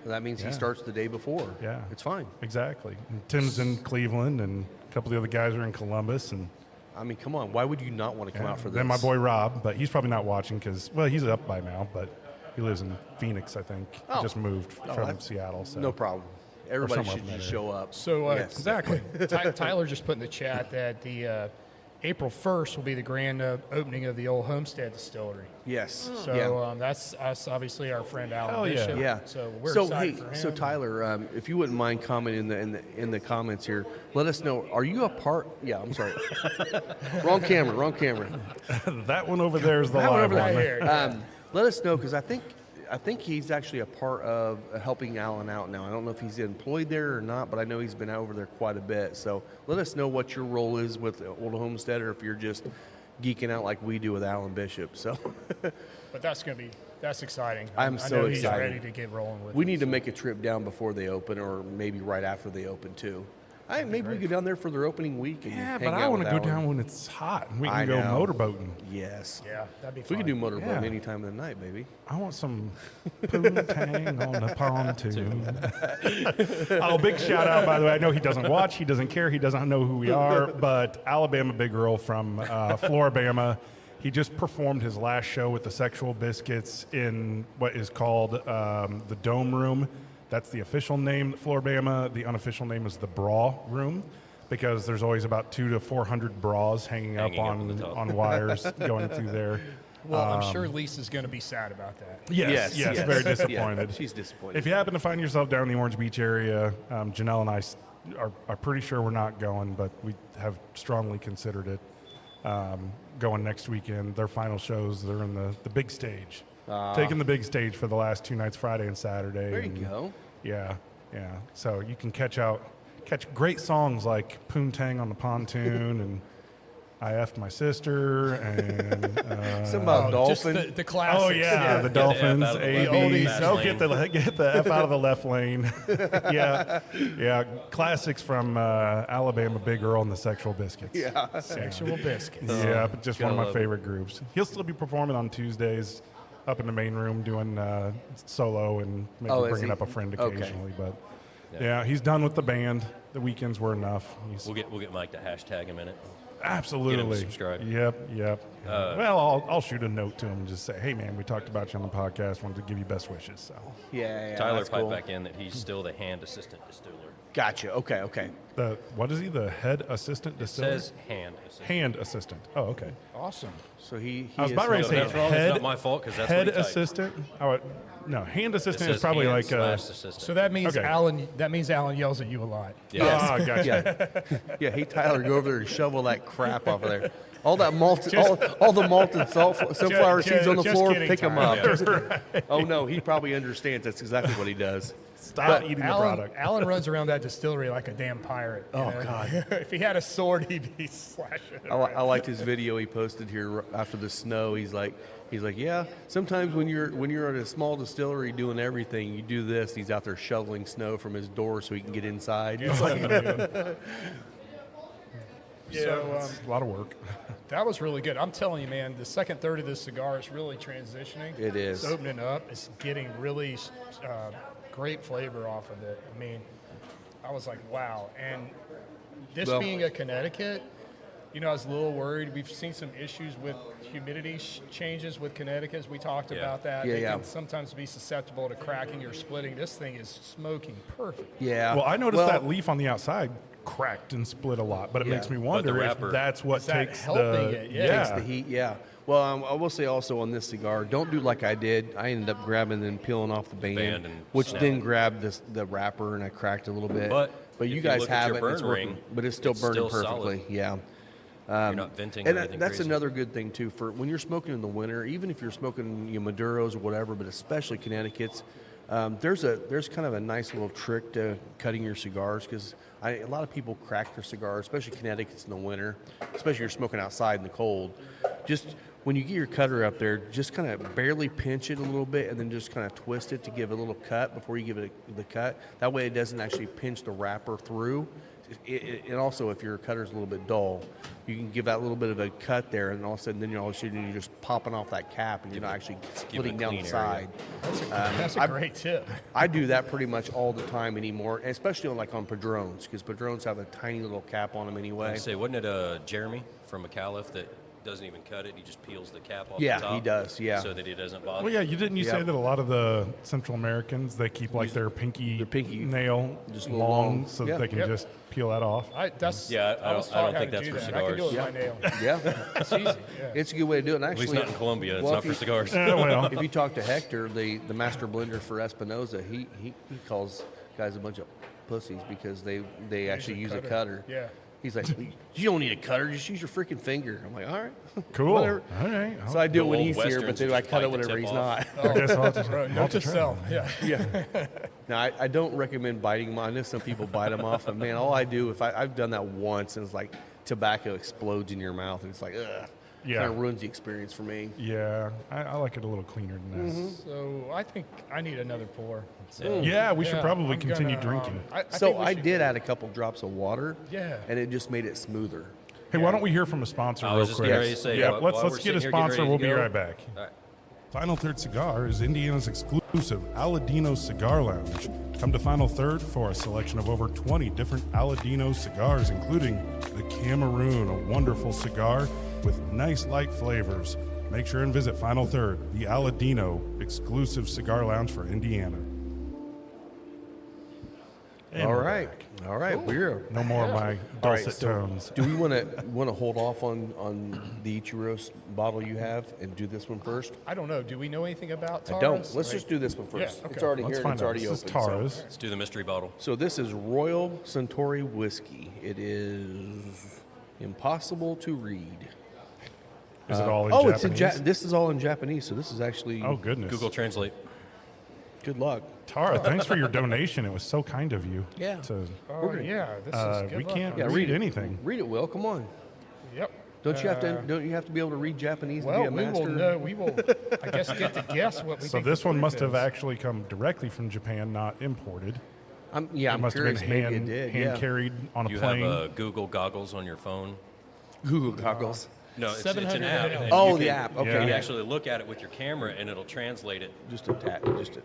That means Yeah. he starts the day before. Yeah. It's fine. Exactly. And Tim's in Cleveland, and a couple of the other guys are in Columbus, and I mean, come on. Why would you not want to come out for this? then my boy Rob, but he's probably not watching because, well, he's up by now, but he lives in Phoenix, I think. Oh. He just moved Oh, from that's- Seattle. So No problem. Everybody somewhere should up in just that show up. So Yes. exactly. Tyler just put in the chat that the April 1st will be the grand opening of the old Homestead Distillery. Yes. So yeah. that's us, obviously, our friend Alan Hell yeah. Bishop. Yeah. So we're so excited for him. so Tyler, if you wouldn't mind commenting in the comments here, let us know. Are you a part? Yeah, I'm sorry. Wrong camera. that one over there is the That one live over one. there. Right here. Let us know because I think he's actually a part of helping Alan out now. I don't know if he's employed there or not, but I know he's been over there quite a bit. So let us know what your role is with Old Homestead, or if you're just geeking out like we do with Alan Bishop. So But that's exciting. I'm I so know excited. He's ready to get rolling with we it, need to so. make a trip down before they open, or maybe right after they open too. Maybe we go down there for their opening week. And Yeah, hang but I out want with to go Alan. down when it's hot and we I can go know. motorboating. Yes. Yeah, that'd be We fun. can do motorboat Yeah. any time of the night, baby. I want some poontang on the pontoon. Oh, big shout out, by the way. I know he doesn't watch, he doesn't care, he doesn't know who we are, but Alabama Big Earl from Floribama, he just performed his last show with the Sexual Biscuits in what is called the Dome Room. That's the official name, Floribama. The unofficial name is the Bra Room, because there's always about 200 to 400 bras hanging up Hanging up on the top. on wires going through there. Well, I'm sure Lisa's going to be sad about that. Yes, very disappointed. Yeah, she's disappointed. If you happen to find yourself down in the Orange Beach area, Janelle and I are pretty sure we're not going, but we have strongly considered it. Going next weekend, their final shows, they're in the big stage. Taking the big stage for the last 2 nights, Friday and Saturday. There you and go. Yeah. So you can catch great songs like Poontang on the Pontoon and I F'd My Sister and Something about Just dolphin. the classics. oh yeah, the Get the F Dolphins, out of the A lane. B. Fast So lane. get the F out of the left lane. yeah, classics from Alabama Big Earl and the Sexual Biscuits. Yeah. Sexual biscuits. Yeah, but just one of my love it. favorite groups. He'll still be performing on Tuesdays up in the main room doing solo and maybe Oh, is bringing he? up a friend Okay. occasionally. But Yeah, he's done with the band. The weekends were enough. We'll get Mike to hashtag him in it. Absolutely. Get him to subscribe. Yep. Well, I'll shoot a note to him and just say, hey, man, we talked about you on the podcast. Wanted to give you best wishes. So Yeah. Tyler that's piped cool. back in that he's still the hand assistant distiller. Gotcha. Okay. what is he? The head assistant It distiller? says hand assistant. Hand assistant. Oh, okay. Awesome. So he I was is about ready to So say that's wrong. head. It's not my fault because that's head what he typed. assistant. Oh, no, hand It assistant says is probably hand like a. slash assistant. So that means Okay. Alan yells at you a lot. Yes. Ah, gotcha. Yeah, hey Tyler, go over there and shovel that crap off of there. All that malted, all the malted sunflower seeds on the just floor, kidding, pick them Tyler. up. Oh no, he probably understands. That's exactly what he does. Stop eating the product. Alan runs around that distillery like a damn pirate. you Oh, know? God. If he had a sword, he'd be slashing it. I liked his video he posted here after the snow. He's like, yeah. Sometimes when you're at a small distillery doing everything, you do this. And he's out there shoveling snow from his door so he can get inside. It's like, So It's a lot of work. that was really good. I'm telling you, man, the second third of this cigar is really transitioning. It is. It's opening up. It's getting really great flavor off of it. I mean, I was like, wow. And this Well- being a Connecticut, you know, I was a little worried. We've seen some issues with humidity changes with Connecticut. As we talked Yeah. about that. Yeah, They yeah. can sometimes be susceptible to cracking or splitting. This thing is smoking perfect. yeah. Well, I noticed that leaf on the outside cracked and split a lot, but it Yeah. makes me But wonder the if wrapper- that's what Is that takes helping the it? Yeah. Takes the heat, yeah. Well, I will say also on this cigar, don't do like I did. I ended up grabbing and peeling off the band, band and which snapping. then grabbed the wrapper, and I cracked a little bit. But you if you guys look at have your it, burn it's working, ring, but it's still it's burning still perfectly. solid. Yeah. You're not venting And or anything that's crazy. another good thing too for when you're smoking in the winter. Even if you're smoking Maduros or whatever, but especially Connecticut's, there's kind of a nice little trick to cutting your cigars because a lot of people crack their cigars, especially Connecticut's in the winter, especially if you're smoking outside in the cold. Just when you get your cutter up there, just kind of barely pinch it a little bit and then just kind of twist it to give it a little cut before you give it the cut. That way it doesn't actually pinch the wrapper through. And also, if your cutter's a little bit dull, you can give that little bit of a cut there, and all of a sudden, then you're just popping off that cap, and you're not actually splitting down the clean side. area. That's a great tip. I do that pretty much all the time anymore, especially on Padrones, because Padrones have a tiny little cap on them anyway. I say, wasn't it Jeremy from McAuliffe that doesn't even cut it? He just peels the cap off Yeah, the top. he does, yeah. So that it doesn't bother. Well, yeah, you didn't you say Yep. that a lot of the Central Americans they keep like their pinky just nail a just little long long. so Yeah. that they can Yep. just peel that off. I Yeah, I was don't- taught I how don't think to that's do for that. I can do it with cigars. my nail. Yeah, It's easy. Yeah. it's a good way to do it. And At actually, least not in Colombia. It's well, not if for you- cigars. Yeah, well, if you talk to Hector, the master blender for Espinosa, he calls guys a bunch of pussies because they actually use a cutter. Yeah. He's like, you don't need a cutter, just use your freaking finger. I'm like, all right, cool. whatever. All right. So I do it The when old he's here, but Westerns then just I cut it bite the whenever tip he's off. not. I guess I'll have to, Bro, I'll note have to to try self. that. Yeah. Yeah. Now I don't recommend biting mine. I know some people bite them off, but man, all I do if I've done that once, and it's like tobacco explodes in your mouth, and it's like, ugh, Yeah. kind of ruins the experience for me. Yeah, I like it a little cleaner than this. So I think I need another pour. Yeah, we should Yeah, probably I'm continue gonna, drinking. So think we I should- did add a couple drops of water, Yeah. and it just made it smoother. Hey, why don't we hear from a sponsor I real was just quick? getting ready to say, yeah, while let's we're get a sitting here getting sponsor. ready We'll to be go. right back. All right. Final Third Cigar is Indiana's exclusive Aladino Cigar Lounge. Come to Final Third for a selection of over 20 different Aladino cigars, including the Cameroon, a wonderful cigar with nice light flavors. Make sure and visit Final Third, the Aladino exclusive cigar lounge for Indiana. And All we're right, back. all right, we're No more of my all dulcet right. So tones. do we want to hold off on the Ichiro's bottle you have and do this one first? I don't know. Do we know anything about Taurus? I don't. Let's Like- just do this one first. Yeah, okay. It's already Let's here and find it's out. already This is open. so- Taurus. Let's do the mystery bottle. So this is Royal Centauri whiskey. It is impossible to read. Is it all in Oh, Japanese? it's in this is all in Japanese. So this is actually Oh, goodness. Google Translate. good luck. Tara, thanks for your donation. It was so kind of you. Yeah. To, Oh, yeah. This is good we luck. can't Yeah, read read it. anything. Read it, Will. Come on. Yep. Don't you have to be able to read Japanese to Well, be a we master? will know. We will, I guess, get to guess what we So think this the one proof must have is. actually come directly from Japan, not imported. I'm It curious. must have been Maybe it hand, did. hand yeah. carried on a You plane. have Google goggles on your phone. Google goggles. No, it's an 700 app. minutes. and Oh, you the can- app. Okay. Yeah. You can actually look at it with your camera, and it'll translate it. Just a tap. Just a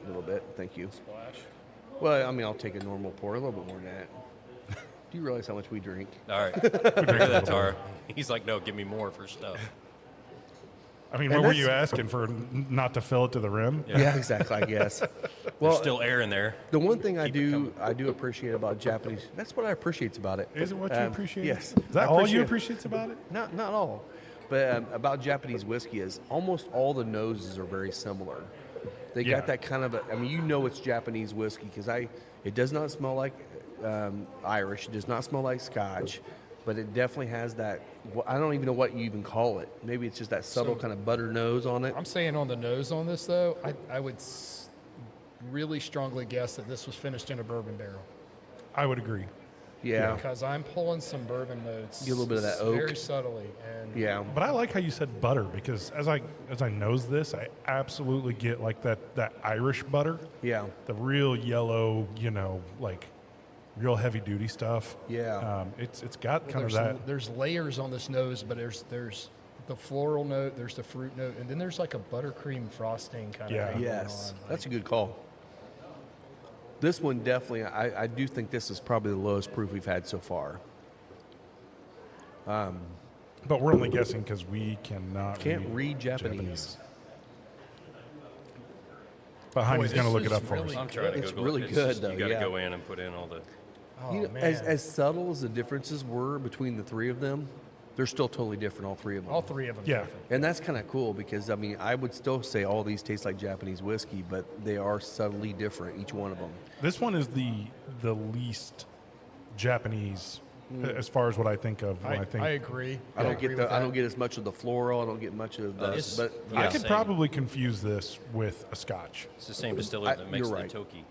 little bit. Thank you. Splash. Well, I mean, I'll take a normal pour, a little bit more than that. Do you realize how much we drink? All right. Look at that, Tara. He's like, no, give me more for stuff. I mean, And what were that's- you asking for? Not to fill it to the rim? Yeah, exactly. I guess. There's Well, still air in there. the one thing I Keep it do coming. appreciate about Japanese. That's what I appreciate about it. Is it what you appreciate? Yes. Is that I all you appreciate- appreciate about it? Not all, but about Japanese whiskey is almost all the noses are very similar. They Yeah. got that kind of I mean, you know it's Japanese whiskey because it does not smell like Irish. It does not smell like Scotch, but it definitely has that. I don't even know what you even call it. Maybe it's just that subtle kind of butter nose on it. I'm saying on the nose on this, though, I would really strongly guess that this was finished in a bourbon barrel. I would agree. Yeah, Because I'm pulling some bourbon notes. Get a little bit of that oak. Very subtly. And yeah. But I like how you said butter because as I nose this, I absolutely get like that Irish butter, Yeah. the real yellow, like real heavy duty stuff. Yeah. It's got kind of there's, that. there's layers on this nose, but there's the floral note, there's the fruit note, and then there's like a buttercream frosting kind Yeah. of thing Yes, going on. that's a good call. This one definitely, I do think this is probably the lowest proof we've had so far. But we're only guessing because we cannot Can't read Japanese. But Heidi's Boy, going to this look it is up for really us. I'm trying to It's Google really it. It's good, just, though, You got to yeah. go in and put in all the. Oh, You know, man. as subtle as the differences were between the three of them, they're still totally different, all three of them. All three of them. Yeah. Different. And that's kind of cool because, I mean, I would still say all these taste like Japanese whiskey, but they are subtly different, each one of them. This one is the least Japanese as far as what I think of when I think. I agree. I don't agree get with I don't that. get as much of the floral. I don't get much of the. It's- But I Yeah, could same. probably confuse this with a Scotch. It's the same distiller that makes you're the right. Toki,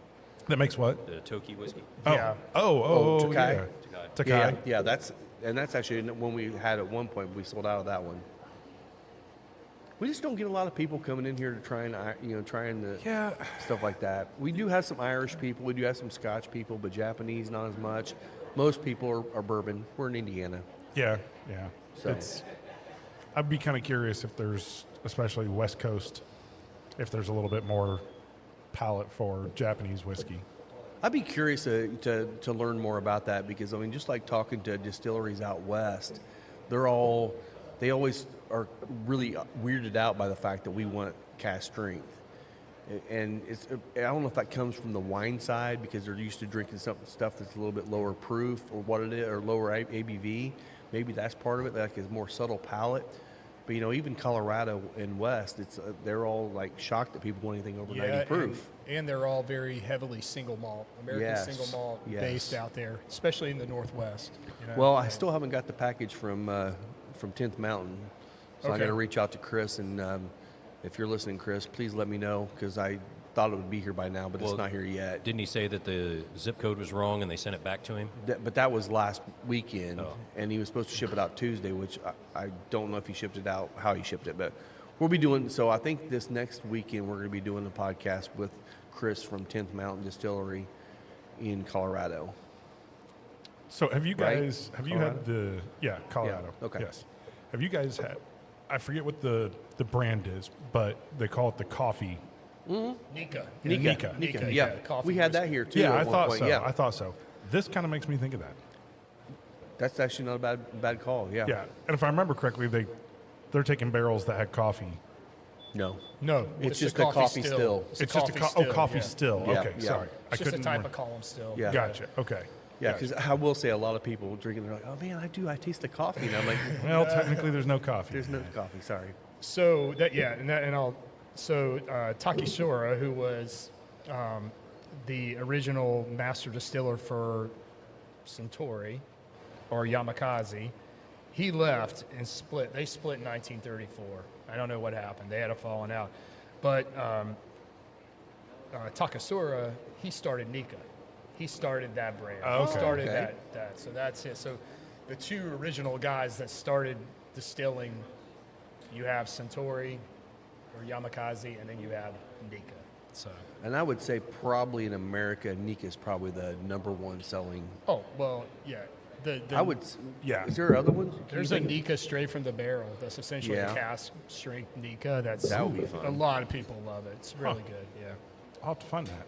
That makes what? the Toki whiskey. Yeah. Oh, Takai? yeah. Takai. yeah, that's actually when we had at one point we sold out of that one. We just don't get a lot of people coming in here to trying the Yeah. stuff like that. We do have some Irish people, we do have some Scotch people, but Japanese not as much. Most people are bourbon. We're in Indiana. Yeah. So- I'd be kind of curious if there's, especially West Coast, if there's a little bit more palate for Japanese whiskey. I'd be curious to learn more about that because, I mean, just like talking to distilleries out west, they always are really weirded out by the fact that we want cask strength. And I don't know if that comes from the wine side because they're used to drinking stuff that's a little bit lower proof or what it is, or lower ABV. Maybe that's part of it, like it's more subtle palate. But, even Colorado and West, they're all like shocked that people want anything over 90 proof. And they're all very heavily single malt, American Yes, single malt yes. based out there, especially in the Northwest. Well, I still haven't got the package from 10th Mountain, so I Okay. got to reach out to Chris. And if you're listening, Chris, please let me know because I thought it would be here by now, but Well, it's not here yet. Didn't he say that the zip code was wrong and they sent it back to him? But that was last weekend, Oh. and he was supposed to ship it out Tuesday, which I don't know if he shipped it out, how he shipped it, but we'll be doing. So I think this next weekend we're going to be doing a podcast with Chris from 10th Mountain Distillery in Colorado. So have you Right? guys, have you Colorado? had Colorado. Yeah, okay. Yes. Have you guys had, I forget what the brand is, but they call it the coffee. Nika. Nika. Nika. Yeah, coffee we had that whiskey. here too. Yeah, at I one thought point. so. Yeah, I thought so. This kind of makes me think of that. that's actually not a bad call. Yeah. Yeah. And if I remember correctly, they're taking barrels that had coffee. No. No, It's just a a coffee still. It's just coffee yeah. still. Yeah, Okay, yeah. sorry. It's just a type of column still. Yeah. Gotcha. Okay. Yeah, because I will say a lot of people drinking, they're like, "Oh man, I taste the coffee," and I'm like, Well, technically, there's no coffee. "There's no coffee." Sorry. So Takisura, who was the original master distiller for Suntory or Yamakaze, he left and split. They split in 1934. I don't know what happened. They had a falling out, but Takasura, he started Nika. He started that brand. Oh, okay. He started Okay. that. So that's it. So the two original guys that started distilling, you have Suntory or Yamakaze, and then you have Nika. So, And I would say probably in America, Nika is probably the number one selling. oh well, yeah. The I would. Yeah. Is there other ones? Can There's you a think of- Nika straight from the barrel. That's essentially Yeah. a cask strength Nika. That's That would be fun. A lot of people love it. It's really good. Yeah. I'll have to find that.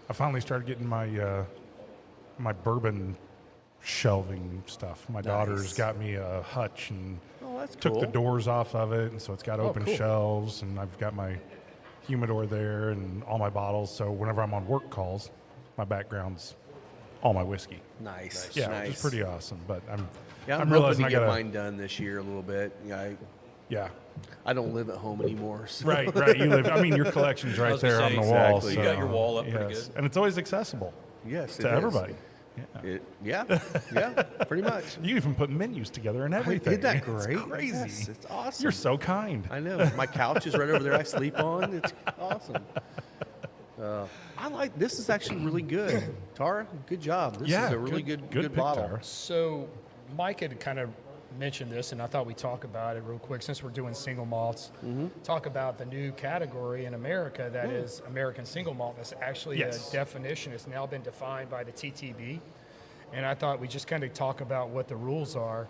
I finally started getting my my bourbon shelving stuff. My daughter's got me a hutch and Oh, that's took cool. the doors off of it, and so it's got open cool. shelves, and I've got my humidor there and all my bottles. So whenever I'm on work calls, my background's all my whiskey. Nice. Yeah, nice. which is pretty awesome. But I'm Yeah, I'm hoping realizing to I get gotta mine done this year a little bit. Yeah, yeah. I don't live at home anymore. So. Right. You live. I mean, your collection's right was gonna there on say, the wall. exactly. You got your wall up pretty yes. good. And it's always accessible Yes, it to is. everybody. Yeah, pretty much. You even put menus together and everything. Isn't that great? It's crazy. Yes, it's awesome. You're so kind. I know. My couch is right over there. I sleep on. It's awesome. I like this. Is actually really good, Tara. Good job. This is a really good pick, bottle. Tara. So Mike had kind of mentioned this, and I thought we'd talk about it real quick since we're doing single malts. Talk about the new category in America that is American single malt. That's actually Yes. a definition. It's now been defined by the TTB. And I thought we'd just kind of talk about what the rules are.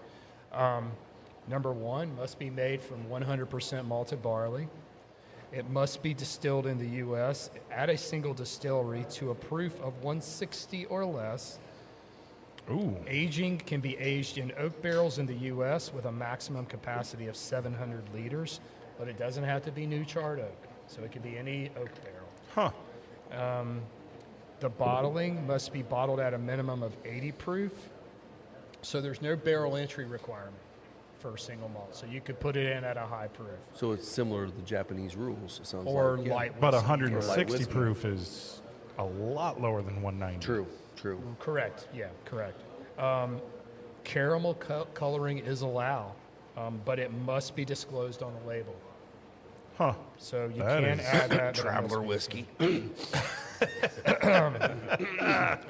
Number one, must be made from 100% malted barley. It must be distilled in the U.S. at a single distillery to a proof of 160 or less. Ooh. Aging can be aged in oak barrels in the U.S. with a maximum capacity of 700 liters, but it doesn't have to be new charred oak. So it could be any oak barrel. Huh. The bottling must be bottled at a minimum of 80 proof. So there's no barrel entry requirement for a single malt. So you could put it in at a high proof. So it's similar to the Japanese rules. It sounds Or like. Yeah. light But whiskey. 160 whiskey. proof is a lot lower than 190. True. Correct. Yeah, correct. Caramel coloring is allowed, but it must be disclosed on the label. Huh. So you That can is add that. but it Traveler must be- whiskey.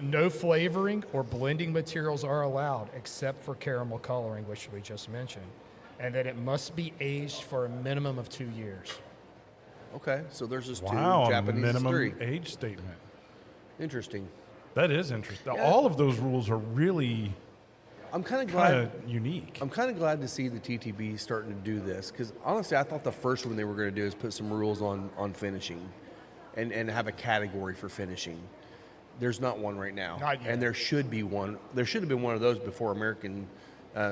No flavoring or blending materials are allowed except for caramel coloring, which we just mentioned, and that it must be aged for a minimum of 2 years. Okay, so there's just Wow. two. A Japanese is minimum 3. age statement. Interesting. That is interesting. Yeah. All of those rules are really I'm kind of kind glad. of unique. I'm kind of glad to see the TTB starting to do this because honestly, I thought the first one they were going to do is put some rules on finishing, and have a category for finishing. There's not one right now, Not yet. and there should be one. There should have been one of those before American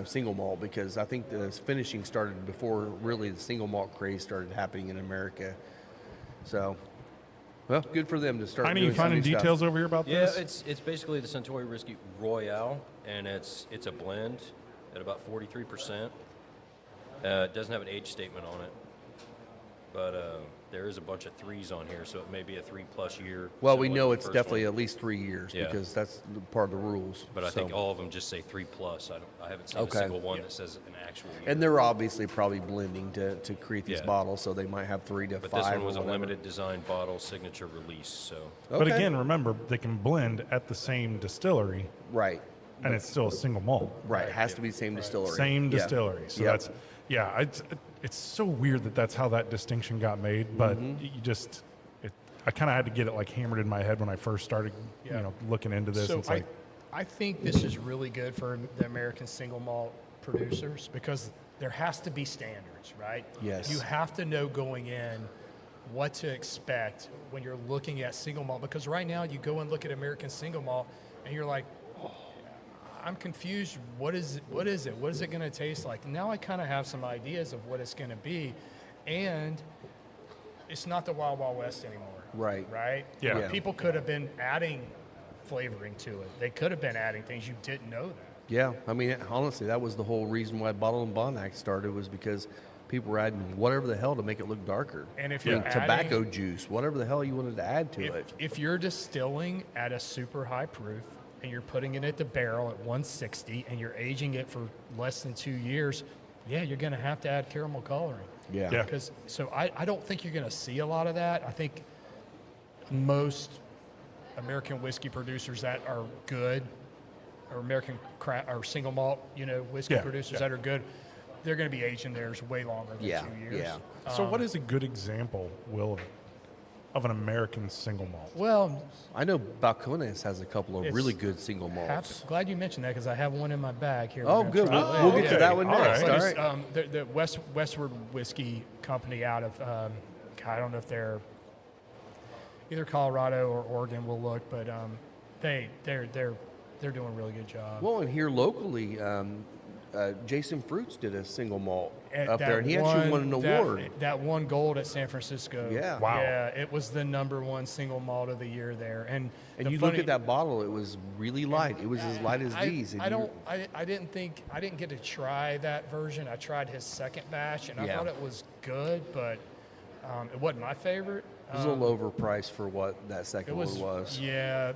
single malt because I think the finishing started before really the single malt craze started happening in America. So, well, good for them to start. Heine, doing you some finding new stuff. details over here about Yeah, this? it's basically the Centauri Whiskey Royale, and it's a blend at about 43%. It doesn't have an age statement on it, but there is a bunch of threes on here, so it may be a 3+ year. Well, we similar know to the it's first definitely one. at least 3 years Yeah. because that's part of the rules. But I think So- all of them just say 3+. I haven't seen Okay. a single one that says an actual year. And they're obviously probably blending to create these Yeah. bottles, so they might have 3 to But 5. this one or was a whatever. limited design bottle signature release, so But Okay. again, remember, they can blend at the same distillery, Right, and it's still a single malt. right. It has to be the same distillery. Same Yeah. distillery. So Yep. that's, yeah, it's so weird that that's how that distinction got made, but Mm-hmm. you just, I kind of had to get it like hammered in my head when I first started, Yeah. looking into this. So It's like, I think this is really good for the American single malt producers because there has to be standards, right? Yes. You have to know going in what to expect when you're looking at single malt because right now you go and look at American single malt and you're like, I'm confused. What is it? What is it going to taste like? Now I kind of have some ideas of what it's going to be, and it's not the Wild Wild West anymore. Right. Right? Yeah. Yeah. People could have been adding flavoring to it. They could have been adding things you didn't know that. Yeah, I mean, honestly, that was the whole reason why Bottle and Bond Act started was because people were adding whatever the hell to make it look darker. And if I mean, you're tobacco adding- juice, whatever the hell you wanted to add to it. If you're distilling at a super high proof and you're putting it at the barrel at 160 and you're aging it for less than 2 years, yeah, you're going to have to add caramel coloring. Yeah. Yeah. Because so I don't think you're going to see a lot of that. I think most American whiskey producers that are good, or American or single malt, whiskey Yeah, producers yeah. that are good, they're going to be aging theirs way longer than Yeah, 2 years. yeah. so what is a good example, Will, of an American single malt? Well, I know Balcones has a couple of It's really good single malts. glad you mentioned that because I have one in my bag here. Oh, We're gonna good. try We'll, it we'll later. get to okay. that one All next. right. All But right. it's, the Westward Whiskey Company out of, I don't know if they're either Colorado or Oregon will look, but they're doing a really good job. Well, and here locally, Jason Fruits did a single malt up That there, and he actually won an award. That won gold at San Francisco. Yeah. Wow. Yeah, it was the #1 single malt of the year there. And And look at that bottle; it was really light. It was as light as these. And I didn't get to try that version. I tried his second batch, and I Yeah. thought it was good, but it wasn't my favorite. It was a little overpriced for what that second one was. Yeah,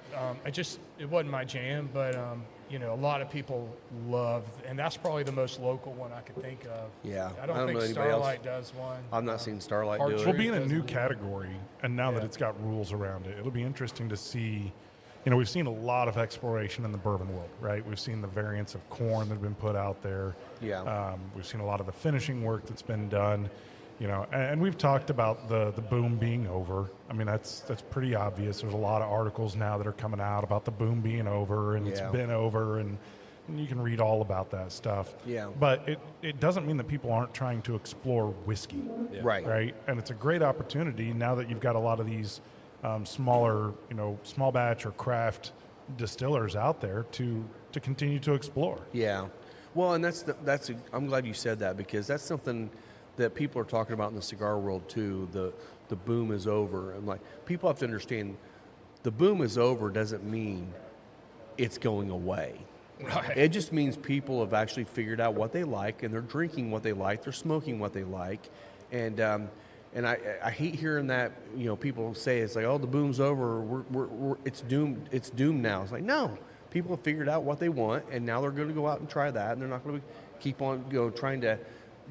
it wasn't my jam, but a lot of people love, and that's probably the most local one I could think of. Yeah, I don't know think anybody else. Starlight does one. I've not seen Starlight Hard do it. Truth. We'll be in a doesn't new do it. category, and now that Yeah. it's got rules around it, it'll be interesting to see. We've seen a lot of exploration in the bourbon world, right? We've seen the variants of corn that have been put out there. Yeah. We've seen a lot of the finishing work that's been done. And we've talked about the boom being over. I mean, that's pretty obvious. There's a lot of articles now that are coming out about the boom being over, and it's Yeah. been over, and you can read all about that stuff. Yeah. But it doesn't mean that people aren't trying to explore whiskey. Yeah. Right, and it's a great opportunity now that you've got a lot of these smaller, small batch or craft distillers out there to continue to explore. Yeah, well, and I'm glad you said that, because that's something that people are talking about in the cigar world too. The boom is over, and like people have to understand, the boom is over doesn't mean it's going away. Right. It just means people have actually figured out what they like, and they're drinking what they like, they're smoking what they like, and I hate hearing that people say it's like, oh, the boom's over, it's doomed now. It's like, no, people have figured out what they want, and now they're going to go out and try that, and they're not going to keep on trying to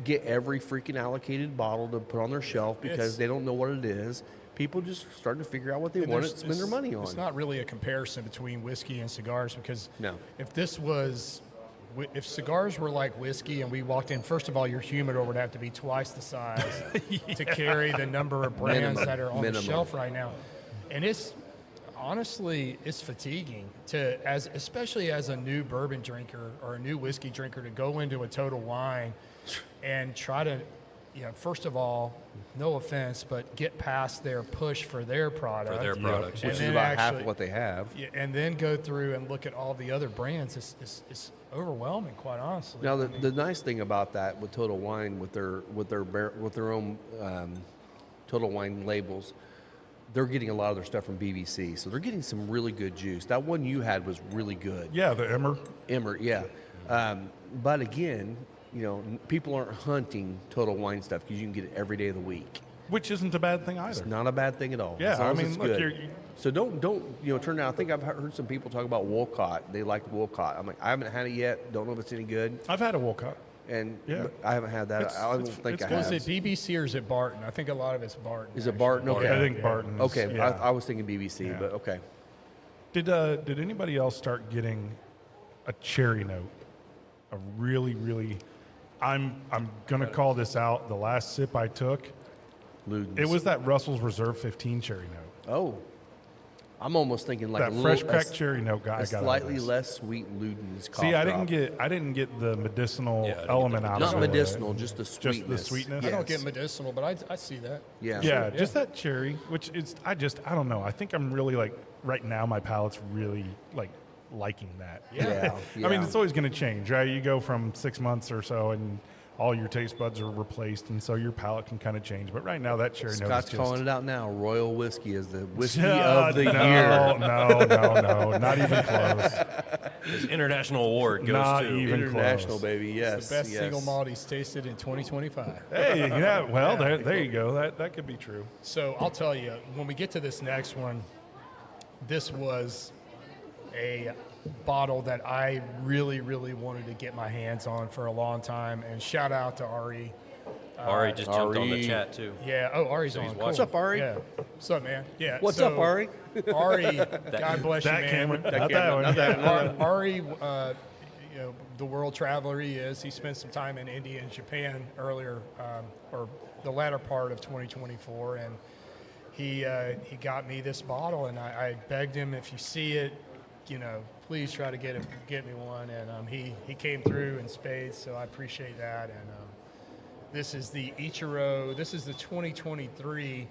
get every freaking allocated bottle to put on their shelf because they don't know what it is. People just starting to figure out what they want to spend their money on. It's not really a comparison between whiskey and cigars, because No. if cigars were like whiskey and we walked in, first of all, your humidor would have to be twice the size to carry the number of brands that are on the shelf right now. And it's fatiguing especially as a new bourbon drinker or a new whiskey drinker, to go into a Total Wine and try to, first of all, no offense, but get past their push for their product. For their products, Which And is then about half actually- of what they have. Yeah, and then go through and look at all the other brands. It's overwhelming, quite honestly. Now, the nice thing about that with Total Wine, with their own Total Wine labels, they're getting a lot of their stuff from BBC, so they're getting some really good juice. That one you had was really good. Yeah, the Emmer. Emmer, yeah. But again, people aren't hunting Total Wine stuff because you can get it every day of the week. Which isn't a bad thing either. It's not a bad thing at all. Yeah, as long I as mean, it's look, good. So don't turn down. I think I've heard some people talk about Wolcott. They like Wolcott. I'm like, I haven't had it yet. Don't know if it's any good. I've had a Wolcott. And Yeah. I haven't had that. I don't think I have. Was it BBC or is it Barton? I think a lot of it's Barton. Is it Barton? actually. Okay. I think Barton's. Okay, Yeah. I was thinking BBC, Yeah. but okay. Did anybody else start getting a cherry note? A really, really. I'm gonna call this out. The last sip I took, Ludens. it was that Russell's Reserve 15 cherry note. Oh, I'm almost thinking like That a fresh little, cracked cherry note I a got. out of slightly this. less sweet Ludens. See, I didn't get the medicinal Yeah, I didn't get element the out Not of it. medicinal, just the sweetness. Just the sweetness. I don't Yes. get medicinal, but I see that. Yeah. Yeah, just that cherry, which is I don't know. I think I'm really like right now my palate's really like liking that. Yeah. I mean, it's always going to change, right? You go from 6 months or so and all your taste buds are replaced, and so your palate can kind of change. But right now, that cherry note is Scott's just... calling it out now. Royal Whiskey is the whiskey No, of the no, year. No, not even close. This international award goes Not to even International, close. baby. Yes. The best yes. single malt he's tasted in 2025. Hey, yeah, well, there you go. That could be true. So I'll tell you, when we get to this next one, this was a bottle that I really, really wanted to get my hands on for a long time. And shout out to Ari. Ari just jumped on the Ari. chat too. Yeah. Oh, Ari's So he's on. watching. What's up, Ari? Yeah. What's up, man? Yeah. What's so up, Ari? Ari, God bless you, That man. camera, not camera, that one. not that. Ari, the world traveler he is, he spent some time in India and Japan earlier, or the latter part of 2024, and he got me this bottle, and I begged him, if you see it, please try to get me one, and he came through in spades, so I appreciate that. And this is the Ichiro. This is the 2023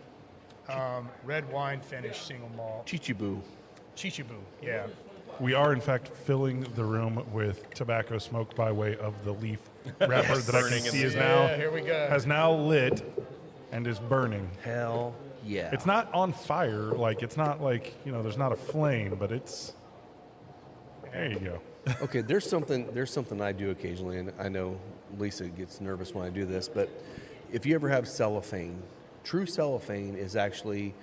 Red wine finish, single malt. Chichibu. Chichibu, yeah. We are, in fact, filling the room with tobacco smoked by way of the leaf wrapper that I can Burning in see the- is Yeah, here we go. has now lit and is burning. Hell yeah. It's not on fire, like it's not like, there's not a flame, but it's, there you go. Okay, there's something I do occasionally, and I know Lisa gets nervous when I do this, but if you ever have cellophane, true cellophane is actually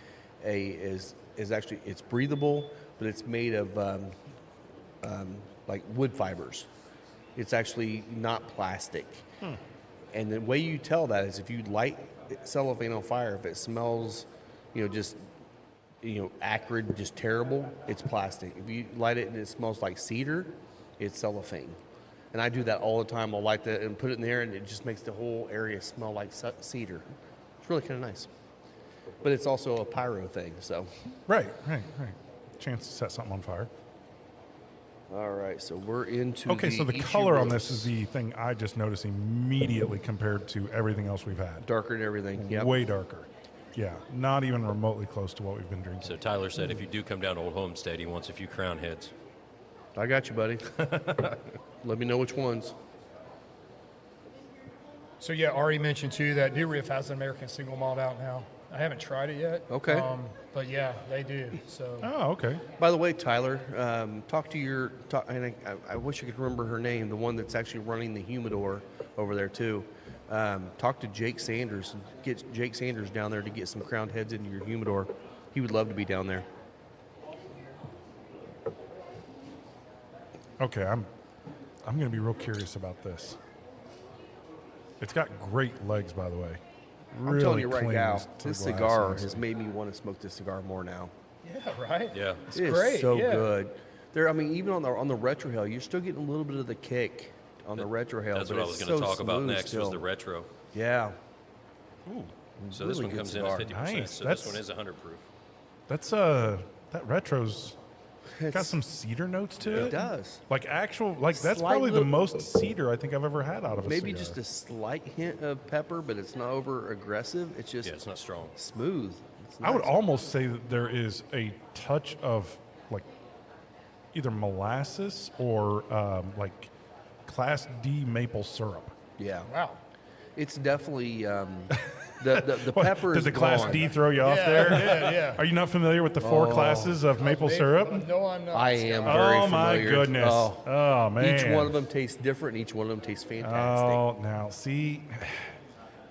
it's breathable, but it's made of like wood fibers. It's actually not plastic. And the way you tell that is if you light cellophane on fire, if it smells, just acrid, just terrible, it's plastic. If you light it and it smells like cedar, it's cellophane. And I do that all the time. I'll light that and put it in there, and it just makes the whole area smell like cedar. It's really kind of nice. But it's also a pyro thing, so. Right. Chance to set something on fire. All right, so we're into Okay, so the Ichiros. color on this is the thing I just noticed immediately compared to everything else we've had. Darker and everything, yep. Way darker. Yeah, not even remotely close to what we've been drinking. So Tyler said if you do come down to Old Homestead, he wants a few crown heads. I got you, buddy. Let me know which ones. So yeah, Ari mentioned too that New Riff has an American single malt out now. I haven't tried it yet. Okay. But yeah, they do. So Oh, okay. By the way, Tyler, talk to your. And I wish I could remember her name. The one that's actually running the humidor over there too. Talk to Jake Sanders and get Jake Sanders down there to get some crowned heads into your humidor. He would love to be down there. Okay, I'm going to be real curious about this. It's got great legs, by the way. Really I'm telling you right clings now, to the this glass cigar nicely. has made me want to smoke this cigar more now. yeah, right. Yeah. It's It is great. so yeah. good. There, I mean, even on the retrohale, you're still getting a little bit of the kick on the retrohale. That's but what I it's was going to so talk about smooth next still. was the retro. Yeah. So this Really one good comes cigar. in at 50%. Nice. So That's- this one is 100 proof. That's that retro's got It's- some cedar notes to it. It does. Like that's Slight probably the little- most cedar I think I've ever had out of a Maybe cigar. just a slight hint of pepper, but it's not over aggressive. It's just Yeah, it's not strong. smooth. It's I would nice. almost say that there is a touch of like either molasses or like Class D maple syrup. Yeah. Wow. It's definitely the What, pepper did is the Class gone. D throw you off Yeah, there? yeah. Are you not familiar with the four classes of maple syrup? No, I'm not. I am very Oh my familiar. goodness! Oh. Oh man! Each one of them tastes different. Each one of them tastes fantastic. Oh, now see,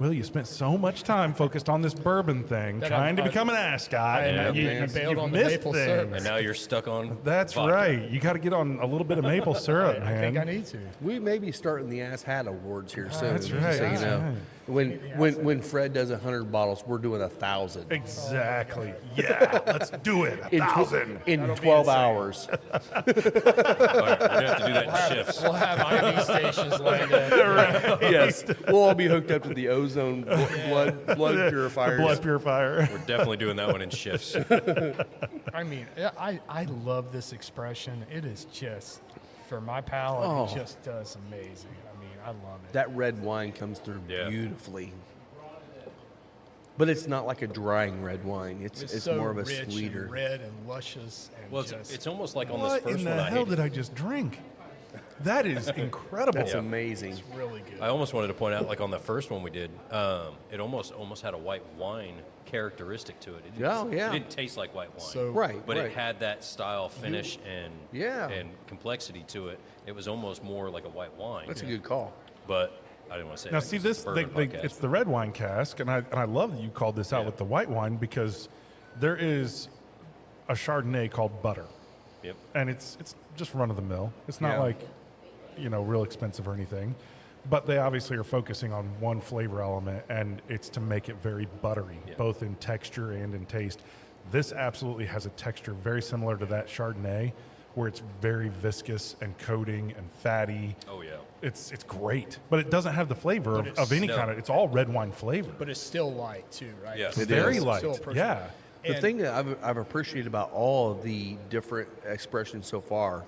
Will, you spent so much time focused on this bourbon thing, That trying to I- become an ascot. I and bailed you've on the missed maple things. syrup. And now you're stuck on. That's vodka. right. You got to get on a little bit of maple syrup, I man. think I need to. We may be starting the Ass Hat Awards here soon. That's just right, So you that's know, right. when Fred does 100 bottles, we're doing 1,000 Exactly. Yeah, let's do it. in 1,000. in That'll be 12 insane. hours. All right, we're gonna have to do that in shifts. We'll have IV stations lined up. Yes, we'll all be hooked up to the ozone blood purifiers. The blood purifier. We're definitely doing that one in shifts. I mean, I love this expression. It is just, for my palate, Oh. it just does amazing. I mean, I love it. That red wine comes through Yeah. beautifully. But it's not like a drying red wine. It's so more of a rich sweeter. and red and luscious. And Well, just, it's almost like on this What first in one. the I hell hated. did I just drink? That is incredible. That's amazing. really good. I almost wanted to point out, like on the first one we did, it almost had a white wine characteristic to it. It didn't, Oh, yeah. It didn't taste like white wine. So- Right, But right. it had that style finish and Yeah. and complexity to it. It was almost more like a white wine. That's a good call. But I didn't want to say Now, that see 'cause it's this? a bourbon podcast. It's the red wine cask, and I love that you called this out Yeah. with the white wine because there is a Chardonnay called Butter, Yep. and it's just run of the mill. It's not Yeah. like real expensive or anything, but they obviously are focusing on one flavor element, and it's to make it very buttery, Yeah. both in texture and in taste. This absolutely has a texture very similar to that Chardonnay, where it's very viscous and coating and fatty. Oh yeah. It's great, but it doesn't have the flavor But of any no. kind of. It's all red wine flavor. but it's still light, too, right? Yeah. It's It still- Very is. light. still approachable. Yeah. The And- thing that I've appreciated about all of the different expressions so far,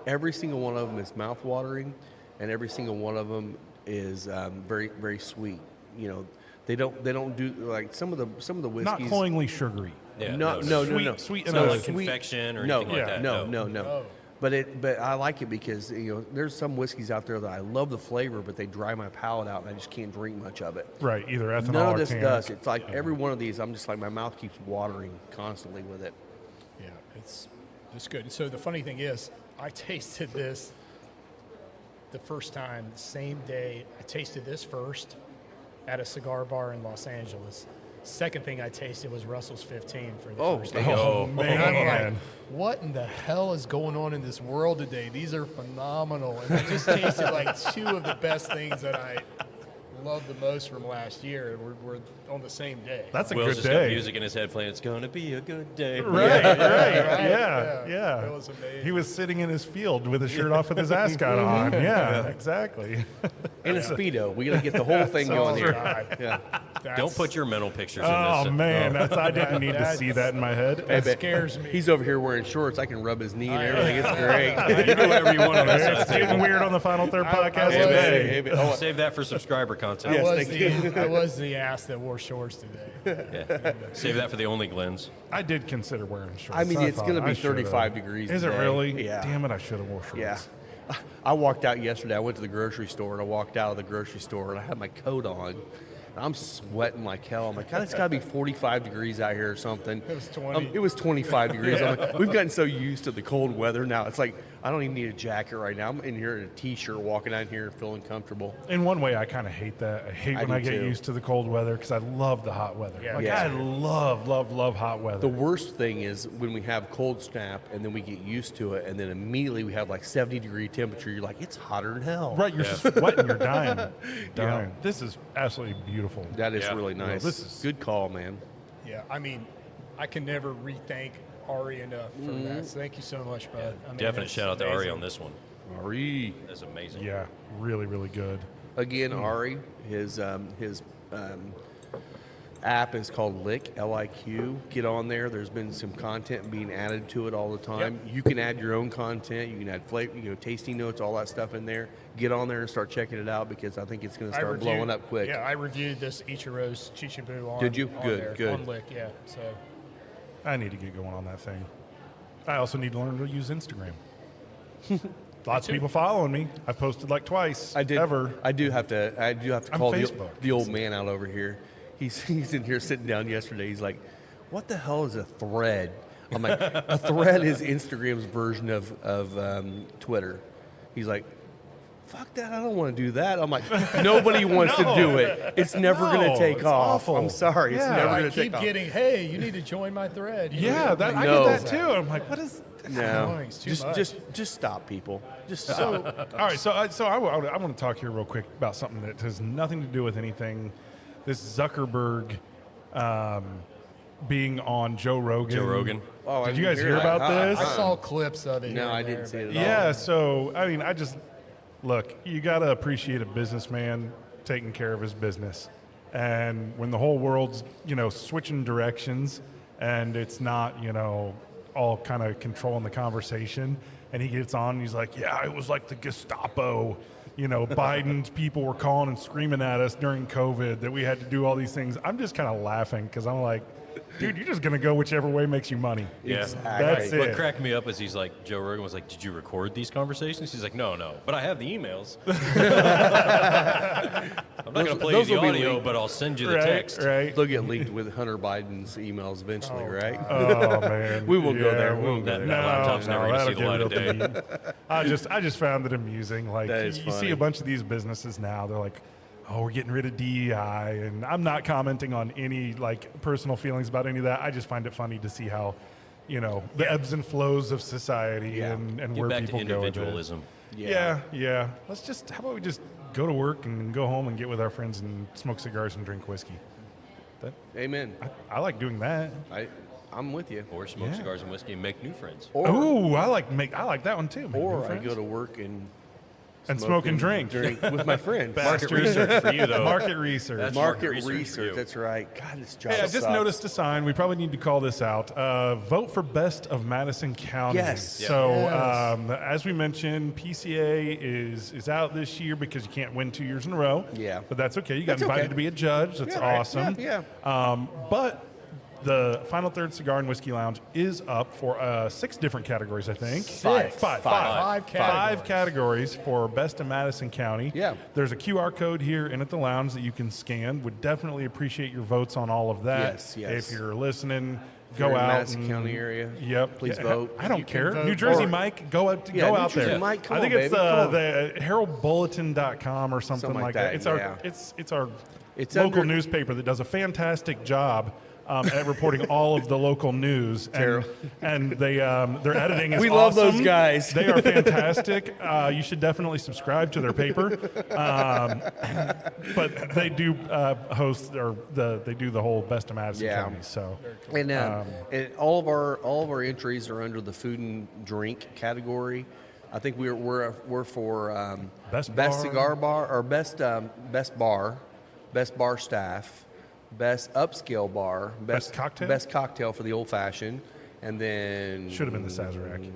every single one of them is mouth-watering, and every single one of them is very, very sweet. You know, They don't do like some of the Not whiskeys. cloyingly sugary. Yeah, No. Sweet It's not like Sweet. confection or No, anything like that. no. Oh. But I like it because there's some whiskeys out there that I love the flavor, but they dry my palate out and I just can't drink much of it. Right, either ethanol None or of this tannic. does. It's like every one of these, I'm just like my mouth keeps watering constantly with it. Yeah, it's good. So the funny thing is, I tasted this the first time, the same day. I tasted this first at a cigar bar in Los Angeles. Second thing I tasted was Russell's 15 for the first time. Oh, And I'm man. like, what in the hell is going on in this world today? These are phenomenal. And I just tasted like two of the best things that I love the most from last year. We're on the same day. That's a Will's good just got day. music in his head playing. It's gonna be a good day. Right, right, Yeah. yeah. It was amazing. He was sitting in his field with his shirt off with his ascot on. Yeah, exactly. And a Speedo. We got to get the whole thing going here. God. Yeah. Don't put your mental pictures in Oh this. man, I didn't need to see that in my head. That scares me. He's over here wearing shorts. I can rub his knee and everything. It's great. You do whatever you want on this side of It's the getting table. weird on the Final Third podcast I was- today. Oh, Save that for subscriber content. Yes, I was thank I was the ass that wore shorts today. Yeah. Save that for the only Glens. I did consider wearing shorts. I mean, it's thought going to I be should've. 35 degrees Is it today. really? Yeah. Damn it, I should have wore shorts. Yeah. I walked out yesterday. I went to the grocery store and I walked out of the grocery store and I had my coat on. I'm sweating like hell. I'm like, God, it's got to be 45 degrees out here or something. It was 20. It was 25 degrees. I'm like, we've gotten so used to the cold weather now. It's like, I don't even need a jacket right now. I'm in here in a T-shirt walking out here feeling comfortable. In one way, I kind of hate that. I hate when do I get too. used to the cold weather because I love the hot weather. Yeah. Like, Yeah. I love hot weather. The worst thing is when we have cold snap and then we get used to it and then immediately we have like 70-degree temperature. You're like, it's hotter than hell. Right, you're sweating, you're dying. This is absolutely beautiful. That is Yeah. really nice. this is- Good call, man. Yeah, I mean, I can never re-thank Ari enough for that. So thank you so much, bud. I mean, Definite that's shout out to Ari amazing. on this one. Ari. That's amazing. Yeah, really, really good. Again, Hmm. Ari, his app is called Lick, L-I-Q. Get on there. There's been some content being added to it all the time. You can add your own content. You can add flavor, tasting notes, all that stuff in there. Get on there and start checking it out because I think it's going to start blowing up quick. Yeah, I reviewed this Ichiro's Chichibu on. Did you? on Good, there, good. On Lick, yeah. So I need to get going on that thing. I also need to learn to use Instagram. Lots of people following me. I've posted like twice. I did. Ever. I do have to I'm call Facebook. the old man out over here. He's in here sitting down yesterday. He's like, "What the hell is a thread?" I'm like, "A thread is Instagram's version of Twitter." He's like, "Fuck that! I don't want to do that." I'm like, "Nobody wants to do it. It's never going No, to take it's off. awful. I'm sorry. It's Yeah. never I going to take keep off." getting, hey, you need to join my thread. Yeah, that, I No. get that too. I'm like, what is? No, It's too much. just stop, people. Just stop. All right, so I want to talk here real quick about something that has nothing to do with anything. This Zuckerberg being on Joe Rogan. Joe Rogan. Oh, I Did you didn't guys hear that. about this? I saw clips of it. No, here I and didn't there, see it but- at all. Yeah, so I mean, I just look. You got to appreciate a businessman taking care of his business, and when the whole world's switching directions, and it's not all kind of controlling the conversation, and he gets on and he's like, "Yeah, it was like the Gestapo." Biden's people were calling and screaming at us during COVID that we had to do all these things. I'm just kind of laughing because I'm like, dude, you're just going to go whichever way makes you money. Yeah. Exactly. That's What it. cracked me up is he's like, Joe Rogan was like, "Did you record these conversations?" He's like, No, but I have the emails. I'm not going to play you those the will be audio, leaked. but I'll send you the Right, text. right. They'll get leaked with Hunter Biden's emails eventually, right? Oh man, We won't go there. We we'll won't go go there. No, laptop's never gonna that'll see the light of give it up to me. I just found it amusing. Like That is you see funny. a bunch of these businesses now, they're like, "Oh, we're getting rid of DEI," and I'm not commenting on any like personal feelings about any of that. I just find it funny to see how, the ebbs and flows of society Yeah. and Get where back to people go with it. individualism. Yeah. How about we just go to work and go home and get with our friends and smoke cigars and drink whiskey? Amen. I like doing that. I'm with you. Or smoke Yeah. cigars and whiskey and make new friends. Or Ooh, I like that one too. Make new or I friends. go to work and And smoke and drink. with my friends. Market research for you, though. Market research. That's Market research for research. you. That's right. God, this job Hey, I just sucks. noticed a sign. We probably need to call this out. Vote for Best of Madison County. Yes. So, Yes. as we mentioned, PCA is out this year because you can't win 2 years in a row. Yeah. But that's okay. You got That's invited okay. to be a judge. That's Yeah, right. awesome. Yeah, But the Final Third Cigar and Whiskey Lounge is up for 6 different categories, I think. Five Five categories for Best of Madison County. Yeah. There's a QR code here and at the lounge that you can scan. Would definitely appreciate your votes on all of that. Yes, yes. If you're listening, you're go in out. Madison and- County area, Yep. please Yeah, vote. I don't You can care. vote New Jersey or- Mike, go out Yeah, New out Jersey there. Mike, come I think on, it's baby, come on. the heraldbulletin.com or something Something like like that. that, It's yeah. our It's local under- newspaper that does a fantastic job at reporting all of the local news, and they their editing is We love those awesome. guys. They are fantastic. You should definitely subscribe to their paper. But they do host they do the whole Best of Madison Yeah. County. So And, and all of our entries are under the food and drink category. I think we're for Best bar. cigar bar or best bar, best bar staff, best upscale bar, Best cocktail? best cocktail for the old fashioned, and then should have been the Sazerac.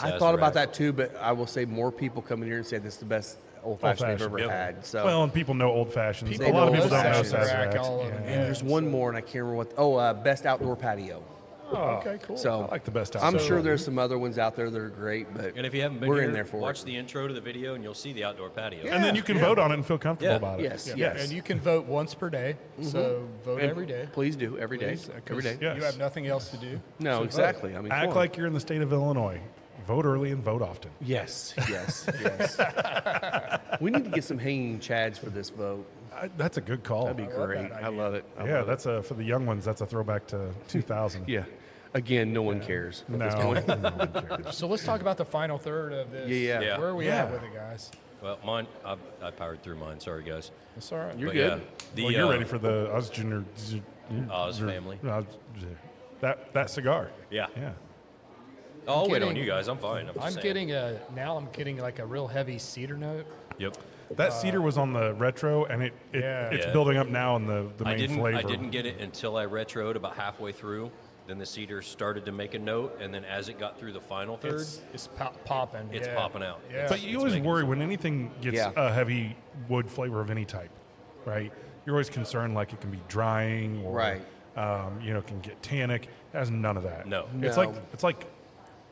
I thought about Sazerac. that too, but I will say more people come in here and say this is the best old fashioned they've ever Old-fashioned. had. So Well, and people know old fashions. People A lot of know people don't know old-fashioned. Sazeracs. All of them, Yeah. and there's one more, and I can't remember what. Oh, best outdoor patio. Okay, cool. So I like the best I'm outdoor. sure there's some other ones out there that are great, but And if you haven't been we're here, in there for watch it. the intro to the video, and you'll see the outdoor patio. And then you can vote on it and feel comfortable Yeah. about it. Yes, Yeah, yes. and you can vote once per day, so vote And every day. Please do every day. Please, 'cause Every day. Yeah. You have nothing else to do. No, so vote. exactly. I mean, Act come on. like you're in the state of Illinois. Vote early and vote often. yes, yes, yes. We need to get some hanging chads for this vote. That's a good call. That'd be love great. that I love it. I yeah, love that's for the young ones. That's a throwback to 2000. it. Yeah. Again, no one cares. No, no one cares. So let's talk about the final third of this. Yeah. Yeah. Where are we Yeah. at with it, guys? Well, mine, I powered through mine. Sorry, guys. It's all right. You're But good. yeah, the, Well, you're ready for the ozgener. Oz family. That cigar. Yeah. Yeah. I'll wait on getting- you guys. I'm fine. I'm, just I'm saying. getting like a real heavy cedar note. Yep. That cedar was on the retro, and it's Yeah. building up now in the I main flavor. I didn't get it until I retroed about halfway through. Then the cedar started to make a note, and then as it got through the final third, It's popping. it's yeah. popping out. Yeah. But you It's always making worry sense. when anything gets Yeah. a heavy wood flavor of any type, right? You're always concerned like it can be drying or Right. Can get tannic. It has none of that. No. It's No. like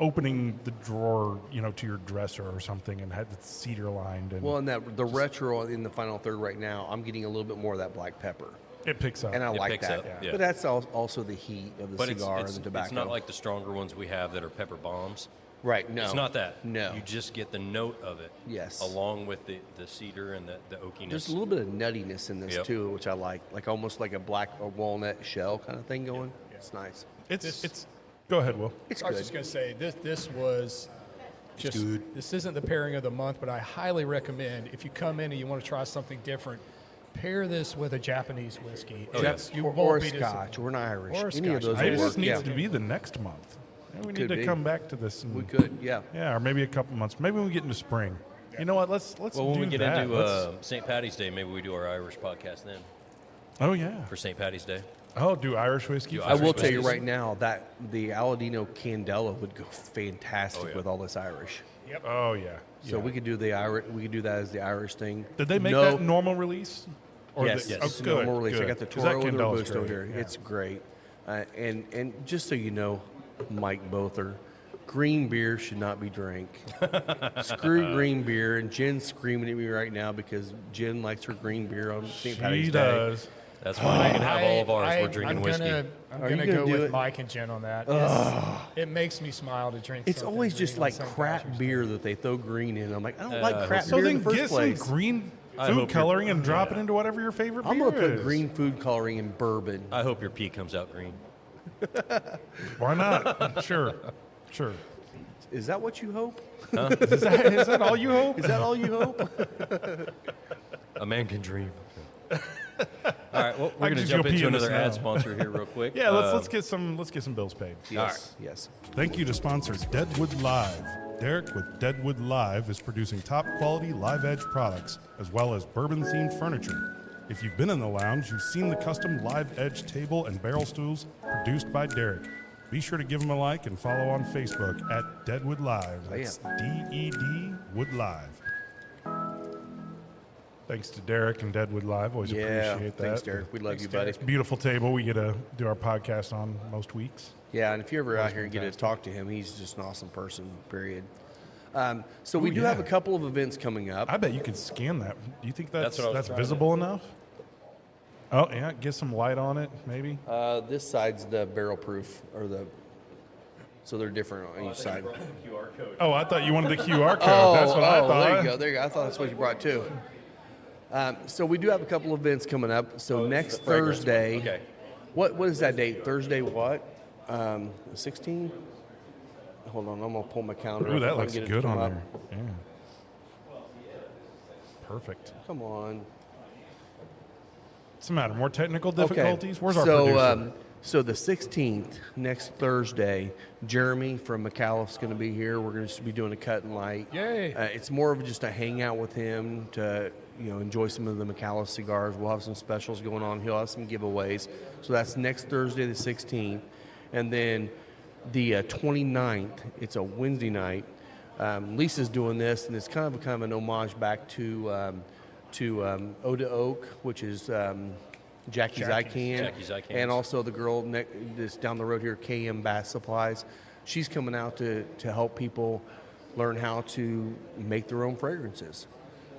opening the drawer, to your dresser or something and had it cedar lined and Well, and the retro in the final third right now, I'm getting a little bit more of that black pepper, it picks up. and I It like picks that. up, yeah. But that's also the heat of the But cigar it's and the tobacco. It's not like the stronger ones we have that are pepper bombs. right. No, It's not that. No, You just get the note of it. Yes. Along with the cedar and the oakiness. there's a little bit of nuttiness in this Yep. too, which I like almost like a black or walnut shell kind of thing going. It's nice. it's go ahead, Will. It's I was good. just going to say this was just this isn't the pairing of the month, but I highly recommend if you come in and you want to try something different, pair this with a Japanese whiskey. Oh, yeah. You or won't a be Scotch or an Irish. Or a Any of Scotch. those Maybe will this work. needs Yeah. to be the next month. Maybe we need Could to be. come back to this. And, We could. Yeah. Yeah, or maybe a couple months. Maybe when we get into spring. You know what? Let's well, do when we get that. into Let's- St. Patty's Day, maybe we do our Irish podcast then oh yeah. for St. Patty's Day. Oh, do Irish whiskey? Do I will Irish tell you whiskeys. right now that the Aladino Candela would go fantastic Oh, yeah. with all this Irish. Oh yeah. So Yeah. we could do the Irish. We could do that as the Irish thing. Did they make No- that normal release? Or Yes, the, yes. oh, It's good, normal release. I good. got the 'Cause that Toro and the Candela's Robusto great, here. yeah. It's great. And just so you know, Mike Bother, green beer should not be drank. Screw green beer. And Jen's screaming at me right now because Jen likes her green beer on St. Patty's She Day. does. That's fine. You can have all of ours. We're drinking I'm whiskey. I'm Are you gonna gonna go do with it? Mike and Jen on that. It makes me smile to drink. It's something always green just on like St. crap Patrick's beer that they throw green in. I'm like, I don't like crap So beer in then the first get place. some green I food hope you're- coloring and drop it into whatever your favorite I'm beer gonna put is. green food coloring in bourbon. I hope your pee comes out green. Why not? Sure. Is that what you hope? Is that all you hope? Is that all you hope? A man can dream. All right, well, I we're can going to just jump go pee into in the another ad snow. sponsor here real quick. Yeah, let's get some bills paid. Yes. Yes. Thank you to sponsor Deadwood Live. Derek with Deadwood Live is producing top quality live edge products as well as bourbon themed furniture. If you've been in the lounge, you've seen the custom live edge table and barrel stools produced by Derek. Be sure to give him a like and follow on Facebook at Deadwood Live. That's D-E-D Wood Live. Thanks to Derek and Deadwood Live. Always appreciate that. Thanks, Derek. We love you, buddy. Beautiful table we get to do our podcast on most weeks. Yeah, and if you're ever out here and get to talk to him, he's just an awesome person, period. So we do have a couple of events coming up. I bet you could scan that. Do you think that's what I was trying visible enough? Oh, yeah. Get some light on it, maybe. This side's the barrel proof, so they're different on each side. Oh, I thought you wanted the QR code. That's what I thought. There you go. There you go. I thought that's what you brought too. So we do have a couple of events coming up. So next Thursday, Okay. what is that date? Thursday what? 16? Hold on, I'm gonna pull my calendar. Ooh, up that if I looks can get it good to come on up. there. Yeah. Perfect. Come on. What's the matter? More technical difficulties? Okay. Where's our producer? So the 16th, next Thursday, Jeremy from McAuliffe's going to be here. We're going to be doing a cut and light. Yay. It's more of just a hangout with him to enjoy some of the McAuliffe cigars. We'll have some specials going on. He'll have some giveaways. So that's next Thursday, the 16th. And then the 29th, it's a Wednesday night. Lisa's doing this, and it's kind of an homage back to Eau de Oak, which is Jackie's Icahn, and also the girl that's down the road here, KM Bass Supplies. She's coming out to help people learn how to make their own fragrances.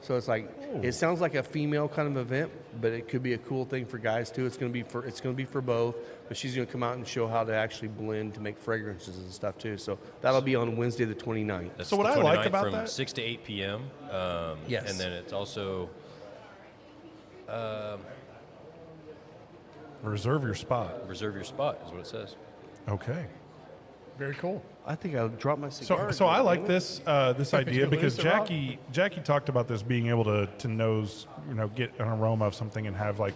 So it's like it sounds like a female kind of event, but it could be a cool thing for guys too. It's going to be for both. But she's going to come out and show how to actually blend to make fragrances and stuff too. So that'll be on Wednesday the 29th. That's So what the I like 29th about from that- 6 to 8 p.m. Yes. And then it's also Reserve your spot. reserve your spot is what it says. Okay. Very cool. I think I dropped my cigar. So I like this this idea because Lose it, Rob? Jackie talked about this being able to nose, get an aroma of something and have like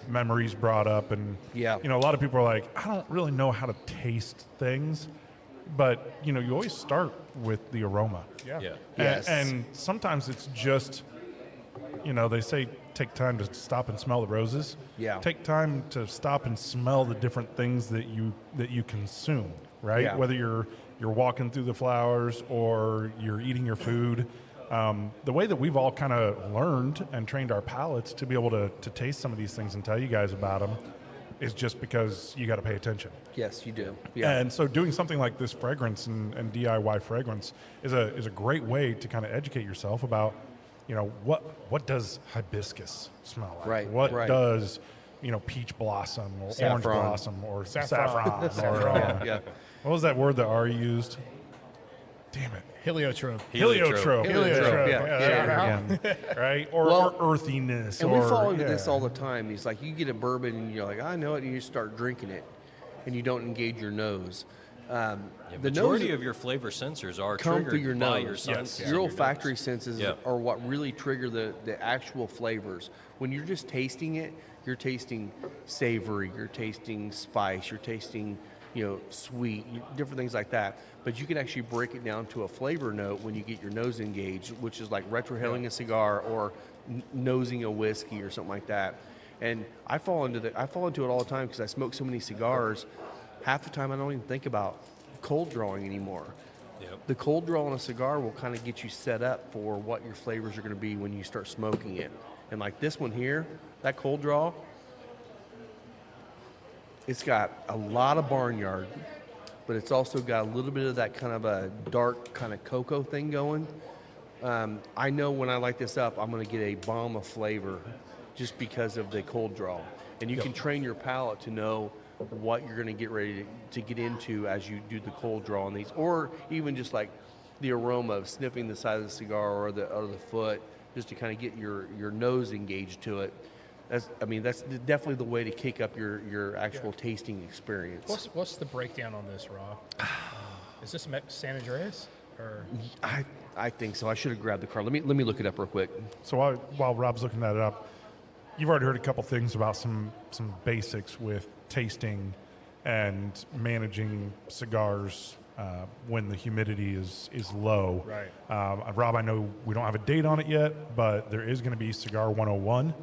memories brought up, and Yeah. a lot of people are like, I don't really know how to taste things, but you always start with the aroma. Yeah. Yeah. Yes. And sometimes it's just, they say take time to stop and smell the roses. Yeah. Take time to stop and smell the different things that you consume, right? Yeah. Whether you're walking through the flowers or you're eating your food. The way that we've all kind of learned and trained our palates to be able to taste some of these things and tell you guys about them is just because you got to pay attention. Yes, you do. Yeah. And so doing something like this fragrance and DIY fragrance is a great way to kind of educate yourself about, what does hibiscus smell like? Right, What right. does, peach blossom or orange Saffron. blossom or Saffron. saffron or yeah. what was that word that Ari used? Damn it. Heliotrope. Heliotrope. Heliotrope, yeah. There we go. Right? Or earthiness. And or, we fall into yeah. this all the time. It's like you get a bourbon and you're like, I know it, and you start drinking it, and you don't engage your nose. The The majority nose of your flavor sensors are come triggered through your by nose. your senses. Your and olfactory nose. senses Yeah. are what really trigger the actual flavors. When you're just tasting it, you're tasting savory, you're tasting spice, you're tasting sweet, different things like that. But you can actually break it down to a flavor note when you get your nose engaged, which is like retrohaling a cigar or nosing a whiskey or something like that. And I fall into it all the time because I smoke so many cigars. Half the time I don't even think about cold drawing anymore. Yep. The cold draw on a cigar will kind of get you set up for what your flavors are going to be when you start smoking it. And like this one here, that cold draw, it's got a lot of barnyard, but it's also got a little bit of that kind of a dark kind of cocoa thing going. I know when I light this up, I'm going to get a bomb of flavor just because of the cold draw. And you can train your palate to know what you're going to get ready to get into as you do the cold draw on these, or even just like the aroma of sniffing the side of the cigar or the foot, just to kind of get your nose engaged to it. That's definitely the way to kick up your actual tasting experience. What's the breakdown on this, Rob? Is this San Andreas? Or I think so. I should have grabbed the card. Let me look it up real quick. So while Rob's looking that up, you've already heard a couple things about some basics with tasting and managing cigars when the humidity is low. Right. Rob, I know we don't have a date on it yet, but there is going to be Cigar 101.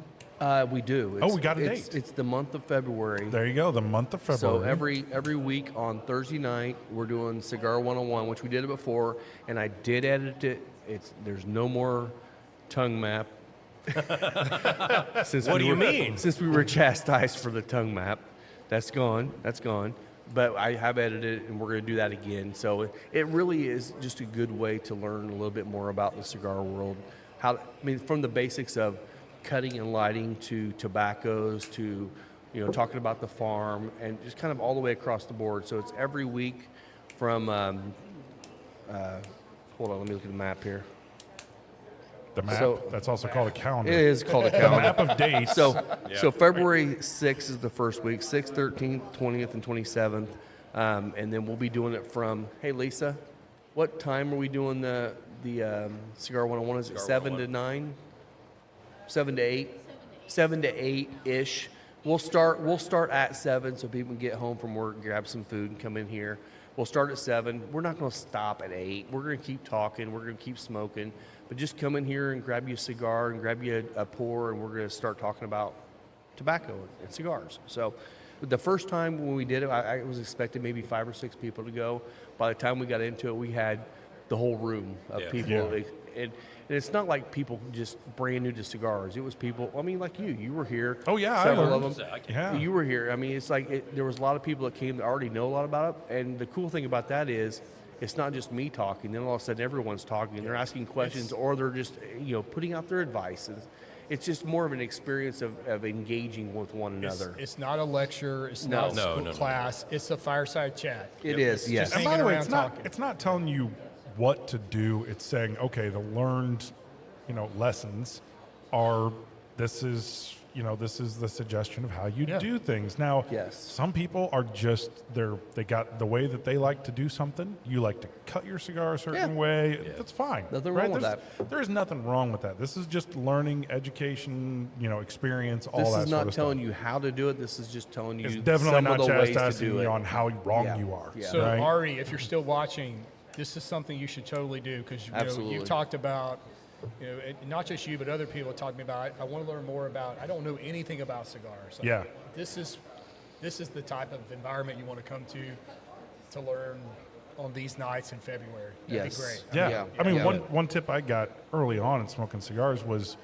We do. We got a date. It's the month of February. There you go, the month of February. So every week on Thursday night, we're doing Cigar 101, which we did it before, and I did edit it. There's no more tongue map. What do you mean? Since we were chastised for the tongue map, that's gone. That's gone. But I have edited it, and we're going to do that again. So it really is just a good way to learn a little bit more about the cigar world. From the basics of cutting and lighting to tobaccos to, talking about the farm and just kind of all the way across the board. So it's every week from, hold on, let me look at the map here. The map, So- that's also called a calendar. It is called a The calendar. map of dates. So February 6th is the first week, 6th, 13th, 20th, and 27th. And then we'll be doing it from, hey, Lisa, what time are we doing the Cigar 101? Is it 7 to 9? 7 to 8? 7 to 8-ish. We'll start at 7 so people can get home from work, grab some food, and come in here. We'll start at 7. We're not going to stop at 8. We're going to keep talking. We're going to keep smoking. But just come in here and grab you a cigar and grab you a pour, and we're going to start talking about tobacco and cigars. So the first time when we did it, I was expecting maybe 5 or 6 people to go. By the time we got into it, we had the whole room of people. Yeah. And it's not like people just brand new to cigars. It was people, like you. You were here. Oh, yeah, I Several learned. of them. Yeah. You were here. It's like there was a lot of people that came that already know a lot about it. And the cool thing about that is it's not just me talking. Then all of a sudden everyone's talking. And they're asking questions or they're just, putting out their advice. And it's just more of an experience of engaging with one another. It's not a lecture. It's No. not a No, school no. class. It's a fireside chat. It is, yes. And by hanging the way, around talking. it's not telling you what to do. It's saying, okay, the learned, lessons are, this is the suggestion of how you Yeah. do things. Now, Yes. some people are just, they got the way that they like to do something. You like to cut your cigar a certain Yeah. way. That's fine. Nothing wrong with There is nothing wrong with that. This is just learning, education, experience, all This that is sort not of telling stuff. you how to do it. This is just telling you It's definitely some not of the ways to chastising do you it. on how wrong Yeah. you are. Yeah. So, right? Ari, if you're still watching, this is something you should totally do because Absolutely. you've talked about, not just you, but other people talk to me about, I want to learn more about, I don't know anything about cigars. Yeah. This is the type of environment you want to come to learn on these nights in February. That'd Yes. be great. Yeah. Yeah. I mean, Yeah. one tip I got early on in smoking cigars was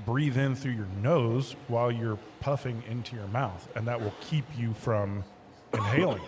breathe in through your nose while you're puffing into your mouth, and that will keep you from inhaling.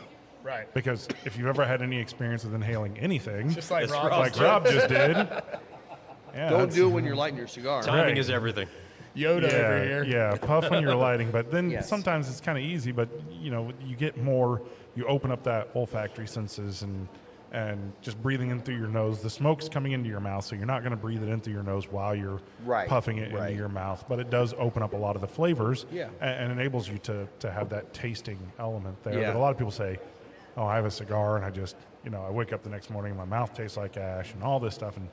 Right. Because if you've ever had any experience with inhaling anything, Just like It's Rob. Rob. like Rob just did, yeah, Don't that's- do it when you're lighting your cigar. Timing Right. is everything. Yoda over Yeah, here. yeah, puff when you're lighting, but then Yes. sometimes it's kind of easy. But you get more. You open up that olfactory senses and just breathing in through your nose. The smoke's coming into your mouth, so you're not going to breathe it in through your nose while you're Right, puffing it right. into your mouth. But it does open up a lot of the flavors, Yeah. and enables you to have that tasting element there. Yeah. But a lot of people say, "Oh, I have a cigar, and I just I wake up the next morning, and my mouth tastes like ash, and all this stuff." And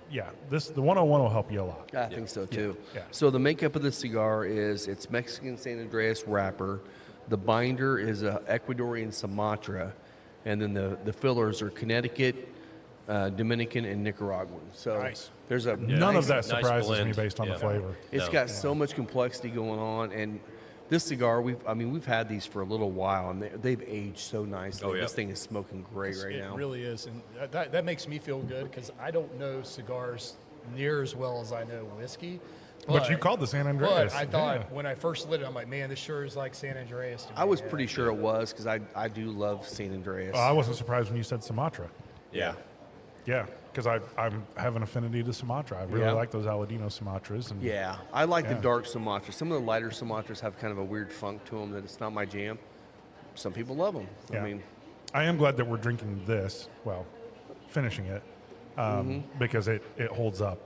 yeah, the 101 will help you a lot. I think so too. Yeah. So the makeup of the cigar is it's Mexican San Andreas wrapper. The binder is a Ecuadorian Sumatra, and then the fillers are Connecticut, Dominican, and Nicaraguan. So Nice. there's a None of that Nice surprises me blend. based on the Yeah. flavor. It's No. got so much complexity going on, and this cigar we've had these for a little while, and they've aged so nicely. Oh, yeah. This thing is smoking great right it now. really is, and that makes me feel good because I don't know cigars near as well as I know whiskey. But you called the San Andreas. But I thought Yeah. when I first lit it, I'm like, man, this sure is like San Andreas. To me. I was Yeah. pretty sure it was because I do love San Andreas. I wasn't surprised when you said Sumatra. Yeah. Yeah, because I have an affinity to Sumatra. I really Yeah. like those Aladino Sumatras. And Yeah, I like the Yeah. dark Sumatra. Some of the lighter Sumatras have kind of a weird funk to them that it's not my jam. Some people love them. yeah. I mean, I am glad that we're drinking this. Well, finishing it because it holds up.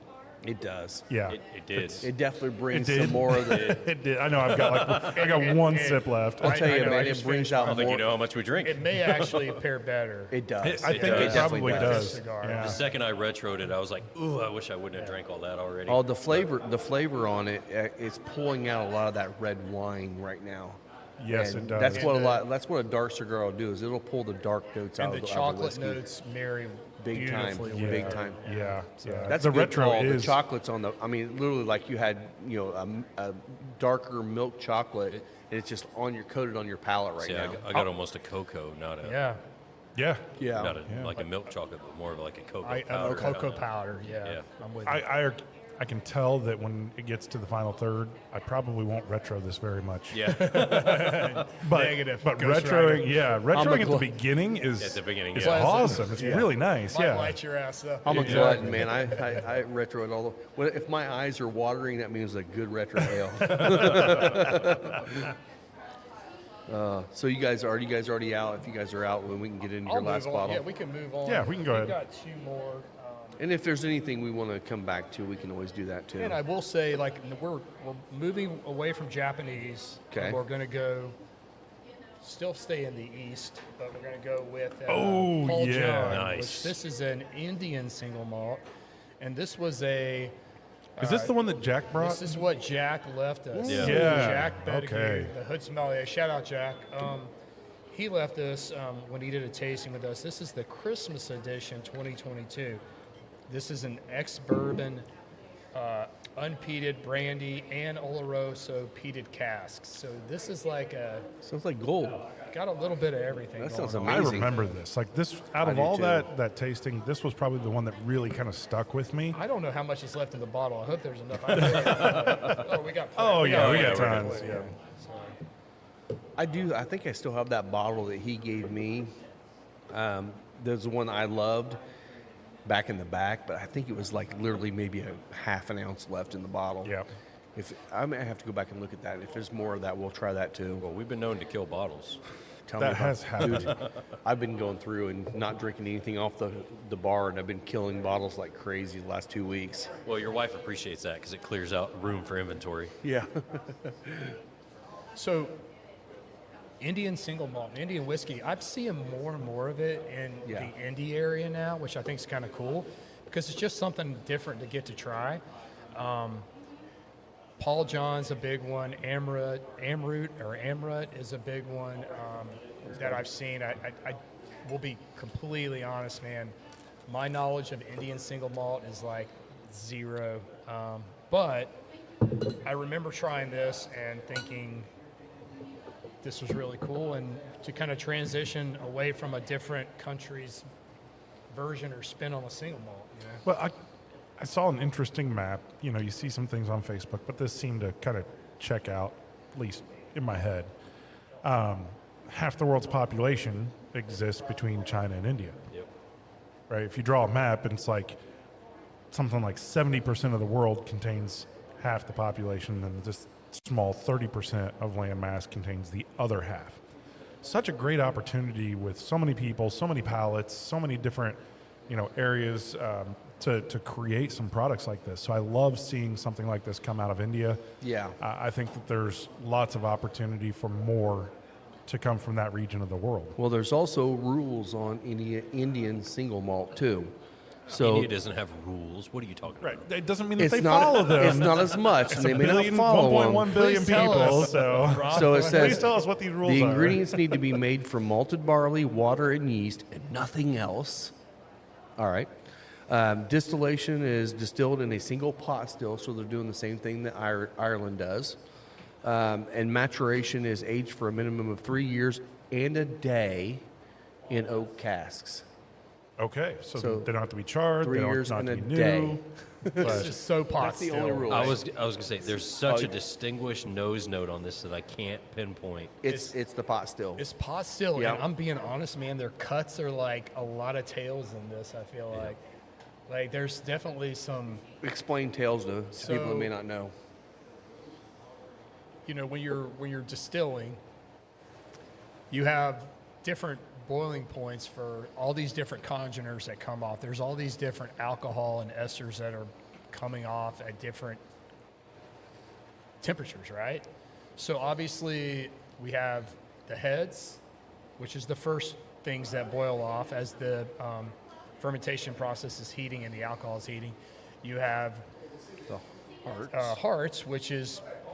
it does. Yeah, It did. It definitely brings did. some more of the. it did. I know I got one sip left. I'll tell I you, know, I man, it just brings finished out I don't think more. you know how much we drink. It may actually pair better. It does. I think it definitely probably does. Cigar. Yeah. The second I retroed it, I was like, ooh, I wish I wouldn't have drank all that already. Oh, the flavor on it, it's pulling out a lot of that red wine right now. Yes, And it does. That's And that's what a dark cigar will do, is it'll pull the dark notes And out the of the chocolate whiskey. notes marry Big time, beautifully yeah. with Big it. time. Yeah, So yeah. That's the a good retro call. is The chocolates on the, I mean, literally like you had, a darker milk chocolate, and it's just coated on your palate right See, now. I got almost a cocoa, not a Yeah, yeah. not like a milk chocolate, but more of like a cocoa a powder. cocoa powder. Yeah, Yeah. I'm with you. I can tell that when it gets to the final third, I probably won't retro this very much. Yeah, But, Negative. But Ghost retroing, Rider. retroing at the beginning is at the beginning. is Yeah. awesome. It's really nice. Might Yeah. light your ass up. I'm a Exactly. glutton, man. I retro it all. Well, if my eyes are watering, that means a good retro ale. So you guys already out? If you guys are out, when we can get into your I'll last move on. bottle. Yeah, we can move on. Yeah, we can go We've ahead. got two more. And if there's anything we want to come back to, we can always do that too. And I will say, like, we're moving away from Japanese. Okay. We're going to go, still stay in the East, but we're going to go with Oh, Paul yeah. John, Nice. which this is an Indian single malt. And this was a, Is this the one that Jack brought? this is what Jack left us. Yeah. Yeah, Jack Bettigrew, okay. the Hood Sommelier. Shout out, Jack. He left us when he did a tasting with us. This is the Christmas edition 2022. This is an ex-bourbon, unpeated brandy, and Oloroso peated casks. So this is like Sounds like gold. got a little bit of everything. That going sounds on. I amazing. remember this. Like this, out I of do all too. that tasting, this was probably the one that really kind of stuck with me. I don't know how much is left in the bottle. I hope there's enough. Oh, we got. Oh, yeah, we got plenty. tons. Yeah. So, I think I still have that bottle that he gave me. There's the one I loved back in the back, but I think it was like literally maybe a half an ounce left in the bottle. Yeah. If I may have to go back and look at that. If there's more of that, we'll try that too. Well, we've been known to kill bottles. Tell That me about- has happened. Dude, I've been going through and not drinking anything off the bar, and I've been killing bottles like crazy the last 2 weeks. Well, your wife appreciates that because it clears out room for inventory. Yeah. so Indian single malt, Indian whiskey. I'm seeing more and more of it in Yeah. the Indy area now, which I think is kind of cool because it's just something different to get to try. Paul John's a big one. Amrut is a big one that I've seen. I will be completely honest, man. My knowledge of Indian single malt is like zero. But I remember trying this and thinking this was really cool, and to kind of transition away from a different country's version or spin on a single malt. You know? Well, I saw an interesting map. You know, you see some things on Facebook, but this seemed to kind of check out, at least in my head. Half the world's population exists between China and India. Yep. Right? If you draw a map, and it's like something like 70% of the world contains half the population, and this small 30% of land mass contains the other half. Such a great opportunity with so many people, so many palates, so many different, areas to create some products like this. So I love seeing something like this come out of India. Yeah. I think that there's lots of opportunity for more to come from that region of the world. Well, there's also rules on Indian single malt too. So India doesn't have rules. What are you talking Right. about? It doesn't mean that it's they not follow them. it's not as much, and they may not follow 1.1 billion Please tell people. us. So So it please says tell us what these rules the are. ingredients need to be made from malted barley, water, and yeast, and nothing else. All right. Distillation is distilled in a single pot still, so they're doing the same thing that Ireland does. And maturation is aged for a minimum of 3 years and a day in oak casks. Okay, so So, they don't have to be charred. 3 They don't years not and to a be day. new. It's But just so pot That's the still. only rule. I was gonna say there's such Oh, a distinguished nose note on this that I can't pinpoint. It's the pot still. It's pot still, Yeah. and I'm being honest, man. Their cuts are like a lot of tails in this. I feel like there's definitely some. Explain tales to people that So- may not know. When you're distilling, you have different boiling points for all these different congeners that come off. There's all these different alcohol and esters that are coming off at different temperatures, right? So obviously we have the heads, which is the first things that boil off as the fermentation process is heating and the alcohol is heating. You have The hearts. hearts, which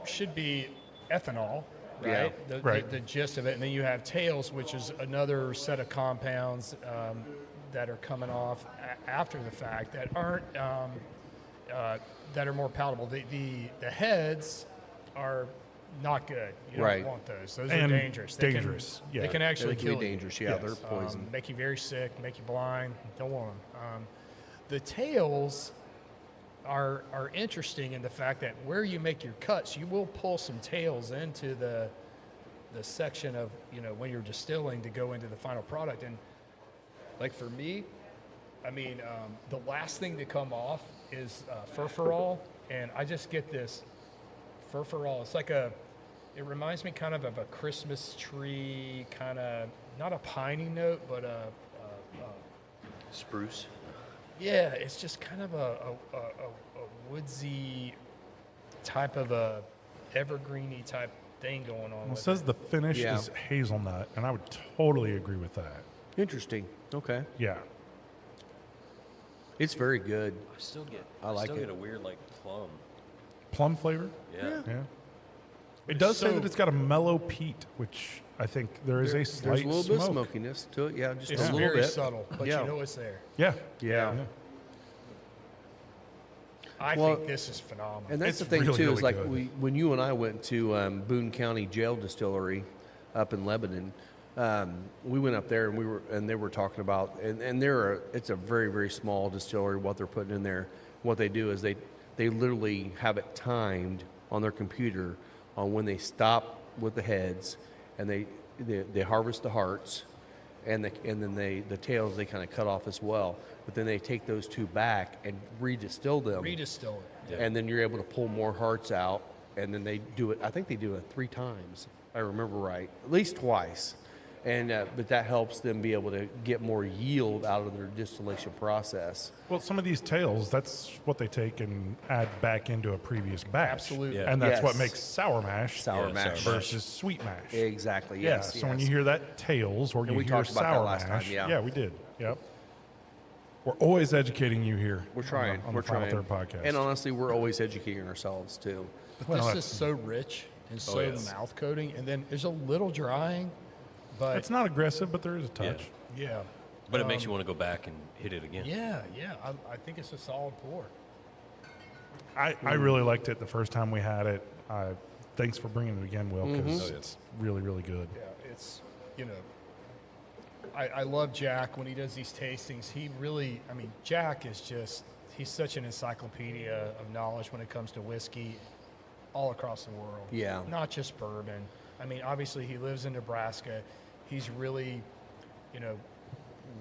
should be ethanol, right? Yeah. Right. The gist of it. And then you have tails, which is another set of compounds that are coming off after the fact that aren't that are more palatable. The heads are not good. You don't Right. want those. Those And are dangerous. dangerous, yeah. They can actually They're kill you. dangerous. Yeah, they're poison. Make you very sick, make you blind. Don't want them. The tails are interesting in the fact that where you make your cuts, you will pull some tails into the section of, when you're distilling to go into the final product. And like for me, I mean, the last thing to come off is furfural, and I just get this furfural. It's like it reminds me kind of a Christmas tree, kind of, not a piney note, but a Spruce. yeah, it's just kind of a woodsy type of a evergreeny type thing going on. Well, it with says it. the finish Yeah. is hazelnut, and I would totally agree with that. Interesting. Okay. Yeah. It's very good. I still get. I like still it. get a weird plum. Plum flavor? Yeah. Yeah. It does say so- that it's got a mellow peat, which I think there is a There's slight a little bit of smoke. smokiness to it. Yeah, just It's a little very bit. subtle, but Yeah. you know it's there. Yeah. Yeah. I Well, think this is phenomenal. And that's It's the thing really, too, really is like good. when you and I went to Boone County Jail Distillery up in Lebanon, we went up there and they were talking about and it's a very, very small distillery. What they're putting in there, what they do is they literally have it timed on their computer on when they stop with the heads, and they harvest the hearts, and then the tails they kind of cut off as well. But then they take those two back and redistill them. Redistill it. Yeah. And then you're able to pull more hearts out, and then they do it. I think they do it 3 times, if I remember right, at least twice. And but that helps them be able to get more yield out of their distillation process. Well, some of these tails, that's what they take and add back into a previous batch. Absolutely. Yeah. And that's what Yes. makes sour mash Sour Yeah, mash. sour versus sweet mash. Exactly. Yeah. Yes. So when yes. you hear that tails or you we hear talked about that sour last time, mash, yeah. we did. Yep. We're always educating you here. we're trying. on we're the Final trying. Third podcast. And honestly, we're always educating ourselves too. But Well, this is so rich and so yes. mouth coating, and then there's a little drying, but it's not aggressive, but there is a touch. yeah, But it makes you want to go back and hit it again. yeah. I think it's a solid pour. I really liked it the first time we had it. Thanks for bringing it again, Will, because Mm-hmm. it's really, really good. Yeah, it's I love Jack when he does these tastings. He really, Jack is he's such an encyclopedia of knowledge when it comes to whiskey all across the world. Yeah. Not just bourbon. Obviously he lives in Nebraska. He's really,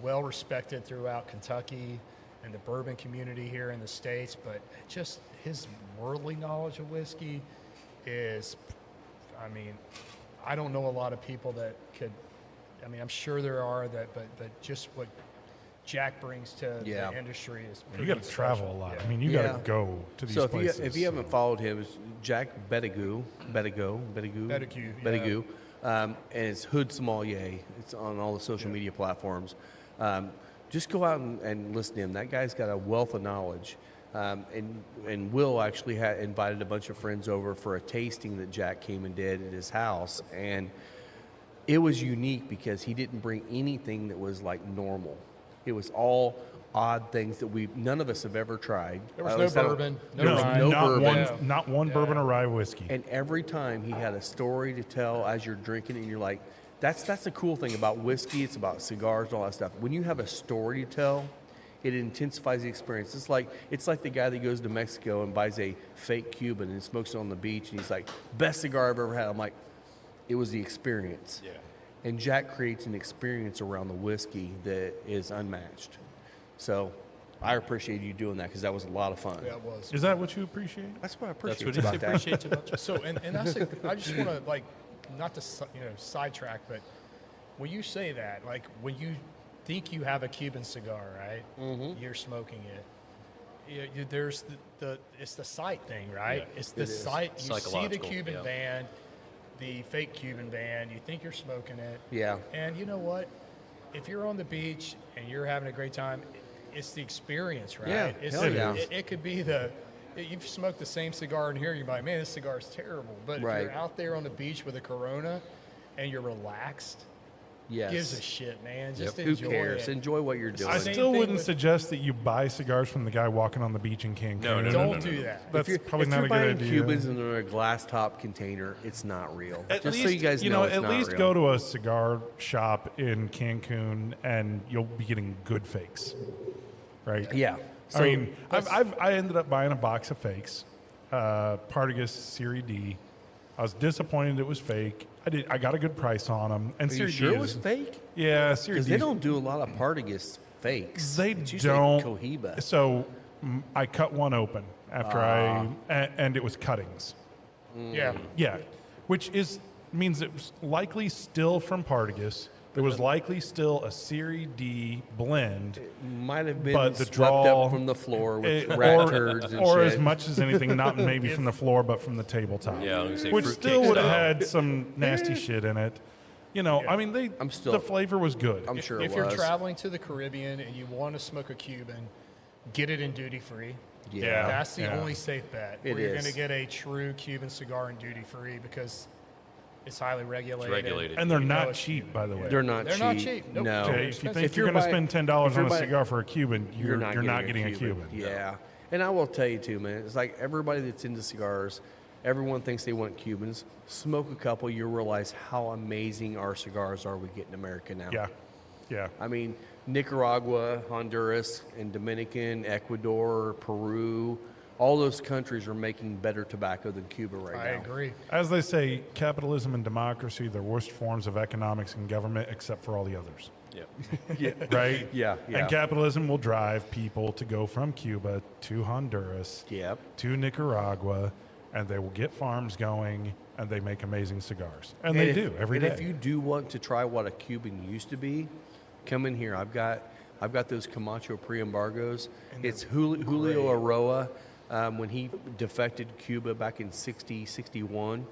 well respected throughout Kentucky and the bourbon community here in the States, but just his worldly knowledge of whiskey is, I don't know a lot of people that could, I'm sure there are but just what Jack brings to Yeah. the industry is You pretty got to travel a special. lot. Yeah. You got Yeah. to go to these So places. if you haven't followed him, it's Jack Bettigou, Bettigou, and it's Hood Sommelier. It's on all the social media platforms. Just go out and listen to him. That guy's got a wealth of knowledge. And Will actually had invited a bunch of friends over for a tasting that Jack came and did at his house, and it was unique because he didn't bring anything that was like normal. It was all odd things that none of us have ever tried. There At was least I no don't- bourbon, there no was rye. no not bourbon. one, Yeah. not one bourbon or rye whiskey. And every time he had a story to tell as you're drinking it, and you're like, that's the cool thing about whiskey. It's about cigars and all that stuff. When you have a story to tell, it intensifies the experience. It's like the guy that goes to Mexico and buys a fake Cuban and smokes it on the beach, and he's like, best cigar I've ever had. I'm like, it was the experience. Yeah. And Jack creates an experience around the whiskey that is unmatched. So I appreciate you doing that because that was a lot of fun. Yeah, it was. Is that what you appreciate? That's what I That's appreciate what he about that. appreciates about you. So, and that's I just want to not to sidetrack, but when you say that, when you think you have a Cuban cigar, right? Mm-hmm. You're smoking it. There's it's the sight thing, right? Yeah, it's the it is. sight. You see the Psychological, Cuban yeah. band, the fake Cuban band. You think you're smoking it. Yeah. And you know what? If you're on the beach and you're having a great time, it's the experience, right? Yeah, It's hell yeah. It could be the You've smoked the same cigar in here, you're like, man, this cigar is terrible. But if Right. you're out there on the beach with a Corona and you're relaxed, Yes. gives a shit, man. Just Who enjoy cares? it. Enjoy what you're doing. I Same still thing wouldn't with- suggest that you buy cigars from the guy walking on the beach in Cancun. No, no, no, Don't do that. That's probably if not you're a good buying idea. Cubans in a glass top container, it's not real. At Just least, so you guys know, it's at not least real. go to a cigar shop in Cancun, and you'll be getting good fakes, right? Yeah. I mean, I ended up buying a box of fakes, Partagas Series D. I was disappointed it was fake. I got a good price on them. And Are you Series sure D it was is, fake? yeah, Series Because D. they don't do a lot of Partagas fakes. They It's usually don't. Cohiba. So I cut one open after and it was cuttings. Yeah. Yeah, which means it was likely still from Partagas. There was likely still a Series D blend, Might have been but the swept draw up from the floor with or, rat turds and or shit. as much as anything, not maybe from the floor, but from the tabletop. Yeah, I was gonna say which fruitcake still would have style. had some nasty shit in it. You know, I mean, the flavor was good. I'm sure If it you're was. traveling to the Caribbean and you want to smoke a Cuban, get it in duty free. Yeah. That's the yeah. only safe bet. It where you're is. going to get a true Cuban cigar in duty free because it's highly regulated. regulated. And they're You know not it's cheap, Cuban. by the way. They're not They're cheap. not cheap. Nope. No. Okay, if you think If you're you're going to buying- spend $10 if you're on a buying- cigar for a Cuban, you're not getting a Cuban. Yeah. And I will tell you too, man. It's like everybody that's into cigars, everyone thinks they want Cubans. Smoke a couple, you'll realize how amazing our cigars are we get in America now. Yeah, yeah. I mean, Nicaragua, Honduras, and Dominican, Ecuador, Peru, all those countries are making better tobacco than Cuba right I now. agree. As they say, capitalism and democracy, the worst forms of economics and government, except for all the others. Yeah. Right? Yeah, yeah. And capitalism will drive people to go from Cuba to Honduras Yep. to Nicaragua, and they will get farms going, and they make amazing cigars. And they do every day. If you do want to try what a Cuban used to be, come in here. I've got those Camacho pre-embargos. It's Julio Aroa. When he defected Cuba back in 61,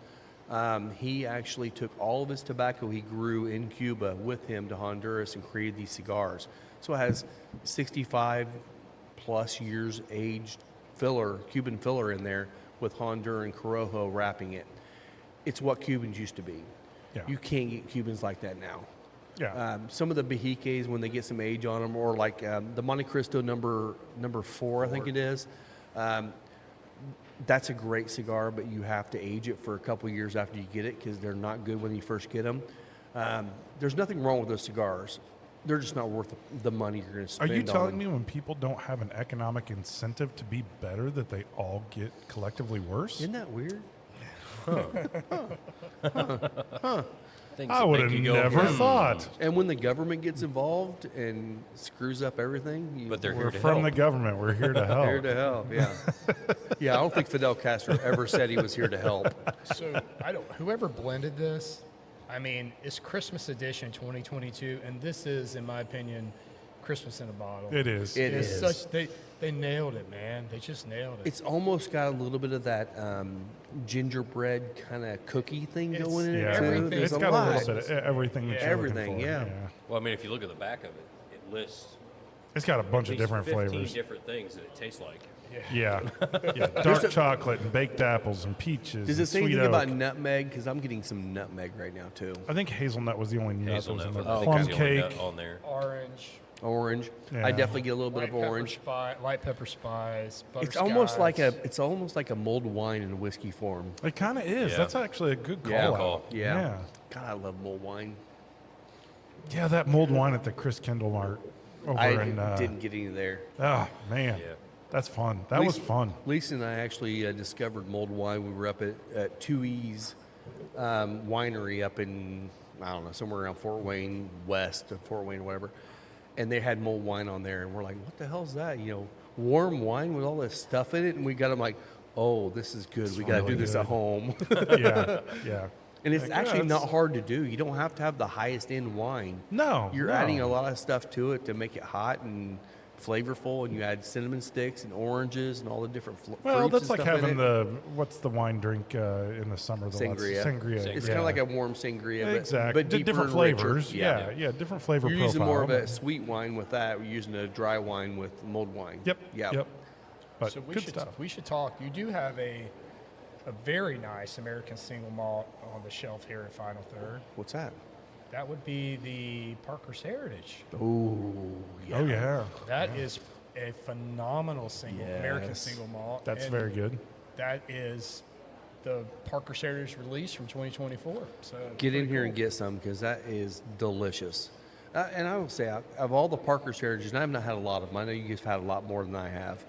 he actually took all of his tobacco he grew in Cuba with him to Honduras and created these cigars. So it has 65 plus years aged Cuban filler in there with Honduran Corojo wrapping it. It's what Cubans used to be. Yeah. You can't get Cubans like that now. Yeah. Some of the Bejiques, when they get some age on them, or like the Monte Cristo number 4, I think it is. That's a great cigar, but you have to age it for a couple years after you get it because they're not good when you first get them. There's nothing wrong with those cigars. They're just not worth the money you're going to Are spend you on telling them. me when people don't have an economic incentive to be better that they all get collectively worse? Isn't that weird? Things I that would make have you go, never "Hmm." thought. And when the government gets involved and screws up everything, you, But they're We're here to from help. the government. We're here to help. here to help. Yeah, yeah. I don't think Fidel Castro ever said he was here to help. So whoever blended this, I mean, it's Christmas edition 2022, and this is, in my opinion, Christmas in a bottle. It is. It It's is. such they nailed it, man. They just nailed it. It's almost got a little bit of that gingerbread kind of cookie thing It's- going in Yeah. it too. everything- There's It's a got lot. a little bit of everything that you're looking Everything, for. yeah. Well, I mean, if you look at the back of it, it lists It's got a bunch at of least different 15 flavors. different things that it tastes like. Yeah. Yeah. Dark chocolate and baked apples and peaches. Does and it say sweet anything about oak. nutmeg? Because I'm getting some nutmeg right now too. I think hazelnut was the only nut that was Hazelnut, in I there. think Plum is the only cake. nut on there. Orange, Orange. Yeah. I definitely get a little bit of light pepper orange. light pepper spice, It's almost like butterscotch. it's almost like a mulled wine in whiskey form. It kind of is. Yeah. That's actually a good call Yeah. out. Call. Yeah. God, I love mulled wine. Yeah, that mulled wine at the Chris Kendall Mart over I in. didn't get any there. Oh man, Yeah. that's fun. That was fun. Lisa and I actually discovered mulled wine. We were up at 2E's winery up in, I don't know, somewhere around Fort Wayne West, Fort Wayne, whatever. And they had mulled wine on there. And we're like, what the hell's that? You know, warm wine with all this stuff in it. And we got them like, oh, this is good. We got to really do this good. at home. Yeah, yeah. And it's Like, actually yeah, not hard to do. You don't have to have the highest end wine. No, You're no. adding a lot of stuff to it to make it hot and flavorful, and you add cinnamon sticks and oranges and all the different Well, fruits that's and like stuff in having it. what's the wine drink in the summer? The lots- Sangria. Sangria. It's yeah. kind of like a warm sangria, but, exactly. but deeper Different and richer. flavors. Yeah, different flavor You're profile. using more of a sweet wine with that. We're using a dry wine with mulled wine. Yep. Yeah. Yep. But So good stuff. we should talk. You do have a very nice American single malt on the shelf here at Final Third. What's that? That would be the Parker's Heritage. Oh, yeah. Oh yeah, That is a phenomenal American Yes. single malt. that's and very good. That is the Parker's Heritage release from 2024. So Get in pretty here cool. and get some because that is delicious. And I will say, of all the Parker's Heritages, and I've not had a lot of them. I know you guys have had a lot more than I have.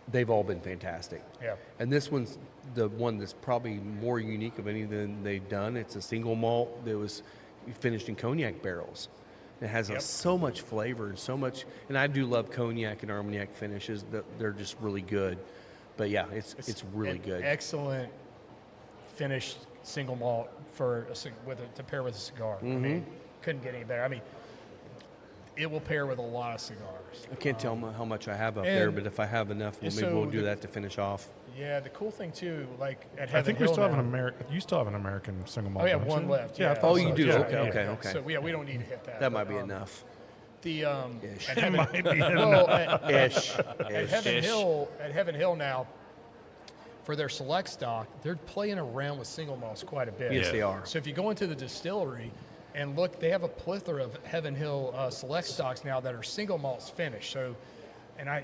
They've all been fantastic. Yeah. And this one's the one that's probably more unique of any than they've done. It's a single malt that was finished in cognac barrels. It has Yep. so much flavor and so much. And I do love cognac and Armagnac finishes. They're just really good. But yeah, it's really an good. Excellent finished single malt to pair with a cigar. I mean, couldn't get any better. I mean, it will pair with a lot of cigars. I can't tell how much I have up there, and- but if I have enough, maybe so we'll do the- that to finish off. Yeah, the cool thing too, like at I Heaven think we Hill still have an now- American. You still have an American single malt. Oh, we have don't one you? left. Yeah. I Yeah. thought Oh, you so. do? Yeah, Okay, yeah. okay, okay. So we don't need to hit that. That might but, be enough. The Ish. at It Heaven, might be well, enough. Ish. at Heaven Hill now, for their select stock, they're playing around with single malts quite a bit. Yes, they are. So if you go into the distillery and look, they have a plethora of Heaven Hill select stocks now that are single malts finished. So, and I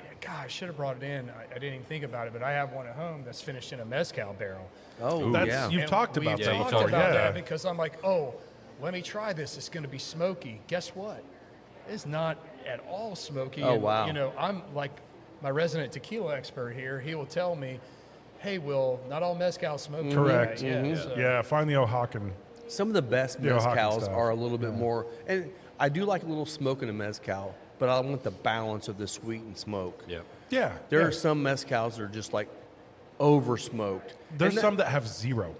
should have brought it in. I didn't even think about it, but I have one at home that's finished in a mezcal barrel. Oh, That's yeah. you've And talked we've about that talked before. about Yeah. that because I'm like, oh, let me try this. It's going to be smoky. Guess what? It's not at all smoky. Oh, And, wow. You know, I'm like my resident tequila expert here. He will tell me, hey, Will, not all mezcal smoky. Correct. Yeah, so- Yeah, find the Oaxacan. Some of the best Yeah, Oaxacan mezcals stuff. are a little bit more, and I do like a little smoke in a mezcal, but I want the balance of the sweet and smoke. Yep. Yeah. There yeah. are some mezcals that are just like over smoked. There's some that have zero,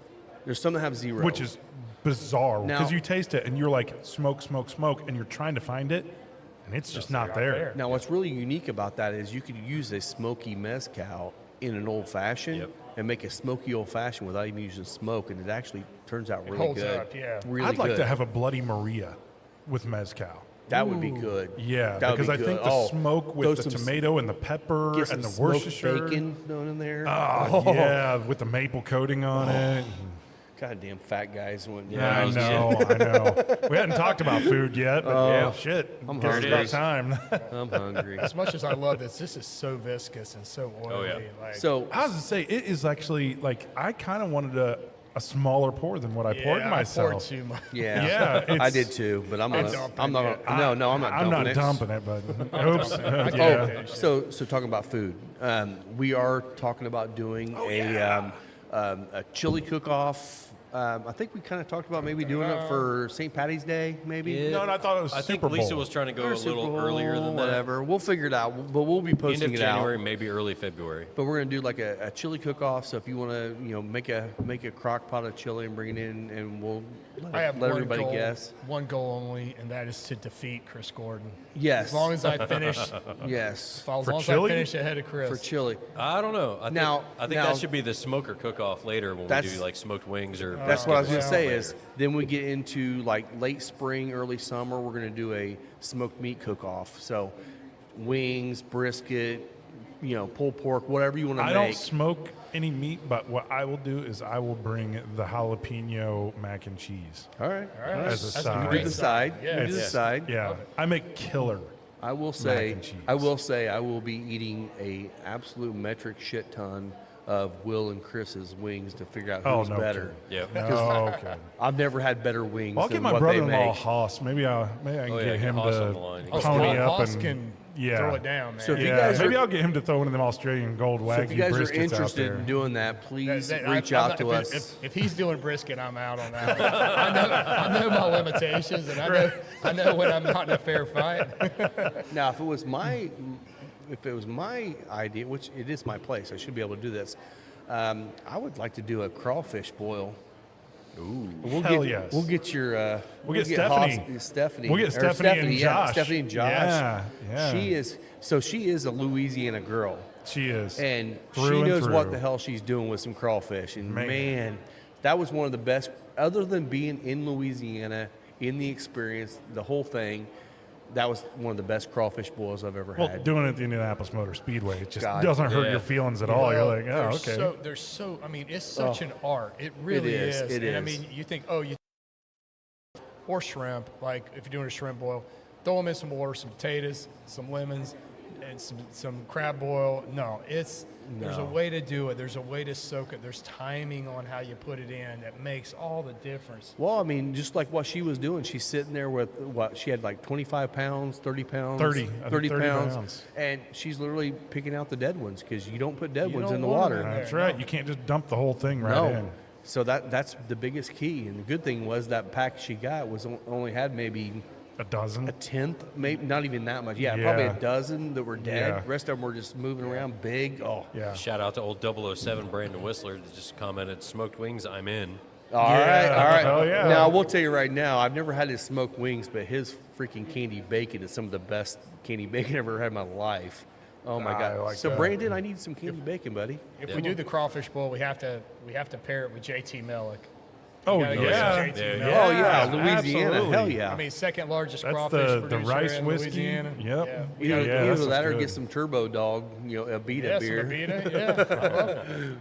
There's some that have zero, which is bizarre Now- because you taste it and you're like smoke, smoke, smoke, and you're trying to find it, and it's just not there. Now, what's really unique about that is you could use a smoky mezcal in an old fashioned Yep. and make a smoky old fashioned without even using smoke, and it actually turns out really holds good. up, yeah. Really I'd like good. to have a Bloody Maria with mezcal. That would be good. Yeah, That would because be I good. think the Oh, smoke throw with the some- tomato and the pepper Get some and the smoked Worcestershire. bacon thrown in there. Oh, yeah, with the maple coating on it. Goddamn fat guys went. Yeah, I know. We hadn't talked about food yet, but yeah, shit. I'm Guess it's hungry. about time. I'm hungry. As much as I love this is so viscous and so oily. yeah. Like, So I was to say, it is actually like I kind of wanted a smaller pour than what I yeah, poured I myself. poured too much. yeah, Yeah, I it's- did too, but I'm not. dumping I'm not. it. No, I'm not. I'm not dumping it. dumping it, but oops. I yeah. can't finish it. So talking about food, we are talking about doing a chili cook-off. I think we kind of talked about maybe doing it for St. Patty's Day, maybe. Yeah. No, I thought it was I think Super Bowl. Lisa was trying to go Or a Super little Bowl, earlier than that. whatever. We'll figure it out, but we'll be End posting of it January, out. maybe early February. But we're gonna do like a chili cook-off. So if you want to, make a crock pot of chili and bring it in, and we'll I have let one everybody goal, guess. one goal only, and that is to defeat Chris Gordon. Yes. As long as I finish, Yes. as long as chili? I finish ahead of Chris. For chili. I don't know. I think now- that should be the smoker cook-off later when we That's- do like smoked wings or. That's what I was going to Yeah. say is then we get into like late spring, early summer, we're going to do a smoked meat cook-off. So wings, brisket, pulled pork, whatever you want to I make. don't smoke any meat, but what I will do is I will bring the jalapeno mac and cheese. All right. All right. As a That's side. Do great the side. Yeah. Do the It's- side. Yeah, I make killer. I will say, and cheese. I will be eating a absolute metric shit ton of Will and Chris's wings to figure out Oh, who's no better. Yep. No, okay. I've never had better wings Well, I'll than get my what they brother-in-law make. Hoss. Maybe I can Oh, yeah, get get him Hoss on the to line. Oh, pony up Hoss and can yeah. throw it down, man. So if you Yeah, guys maybe are- I'll get him to throw one of them Australian gold wagyu So if you guys are briskets out interested there. in doing that, please That- reach I'm out not- to if, us. If he's doing brisket, I'm out on that. I know my limitations, and I know when I'm not in a fair fight. Now, if it was my idea, which it is my place, I should be able to do this. I would like to do a crawfish boil. Ooh, Hell yes. We'll get your. We'll get Stephanie. Stephanie. We'll get or Stephanie and yeah, Josh. Stephanie and Josh. Yeah. She is a Louisiana girl, She is. and Through she and knows what through. the hell she's doing with some crawfish. And Man. man, that was one of the best. Other than being in Louisiana, in the experience, the whole thing. that was one of the best crawfish boils I've ever Well, had. doing it at the Indianapolis Motor Speedway, it just God. doesn't hurt Yeah. your feelings at all. You're like, oh, There's okay. I mean, it's such an art. It really is. is. It and I is. mean, you think, or shrimp, like if you're doing a shrimp boil, throw them in some water, some potatoes, some lemons, and some crab boil. No, there's a way to do it. There's a way to soak it. There's timing on how you put it in that makes all the difference. Well, I mean, just like what she was doing, she's sitting there with what she had like 25 pounds, 30 pounds, 30, I think 30 30 pounds, pounds. and she's literally picking out the dead ones because you don't put dead You ones don't in the want 'em water. in there. That's right. No. You can't just dump the whole thing right No. in. So that's the biggest key. And the good thing was that pack she got was only had maybe A dozen. a tenth, maybe not even that much. Yeah, Yeah. probably a dozen that were dead. Yeah. Rest of them were just moving around big. Oh, Yeah. Shout out to old 007 Brandon Whistler that just commented, "Smoked wings, I'm in." all right, all right. Hell yeah. Now, I will tell you right now, I've never had his smoked wings, but his freaking candy bacon is some of the best candy bacon I've ever had in my life. Oh my I God! like So that. Brandon, I need some candy bacon, buddy. If we do the crawfish boil, we have to pair it with JT Mellick. Oh, gotta get yeah. some JT Yeah, Mellick. Oh yeah, Louisiana, absolutely. hell yeah. I mean, second largest That's crawfish the producer rice in whiskey. Louisiana. Yep. Yeah. Either, Yeah, either that's that or good. get some Turbo Dog, Abita Yeah, beer. some Abita, yeah. I love it.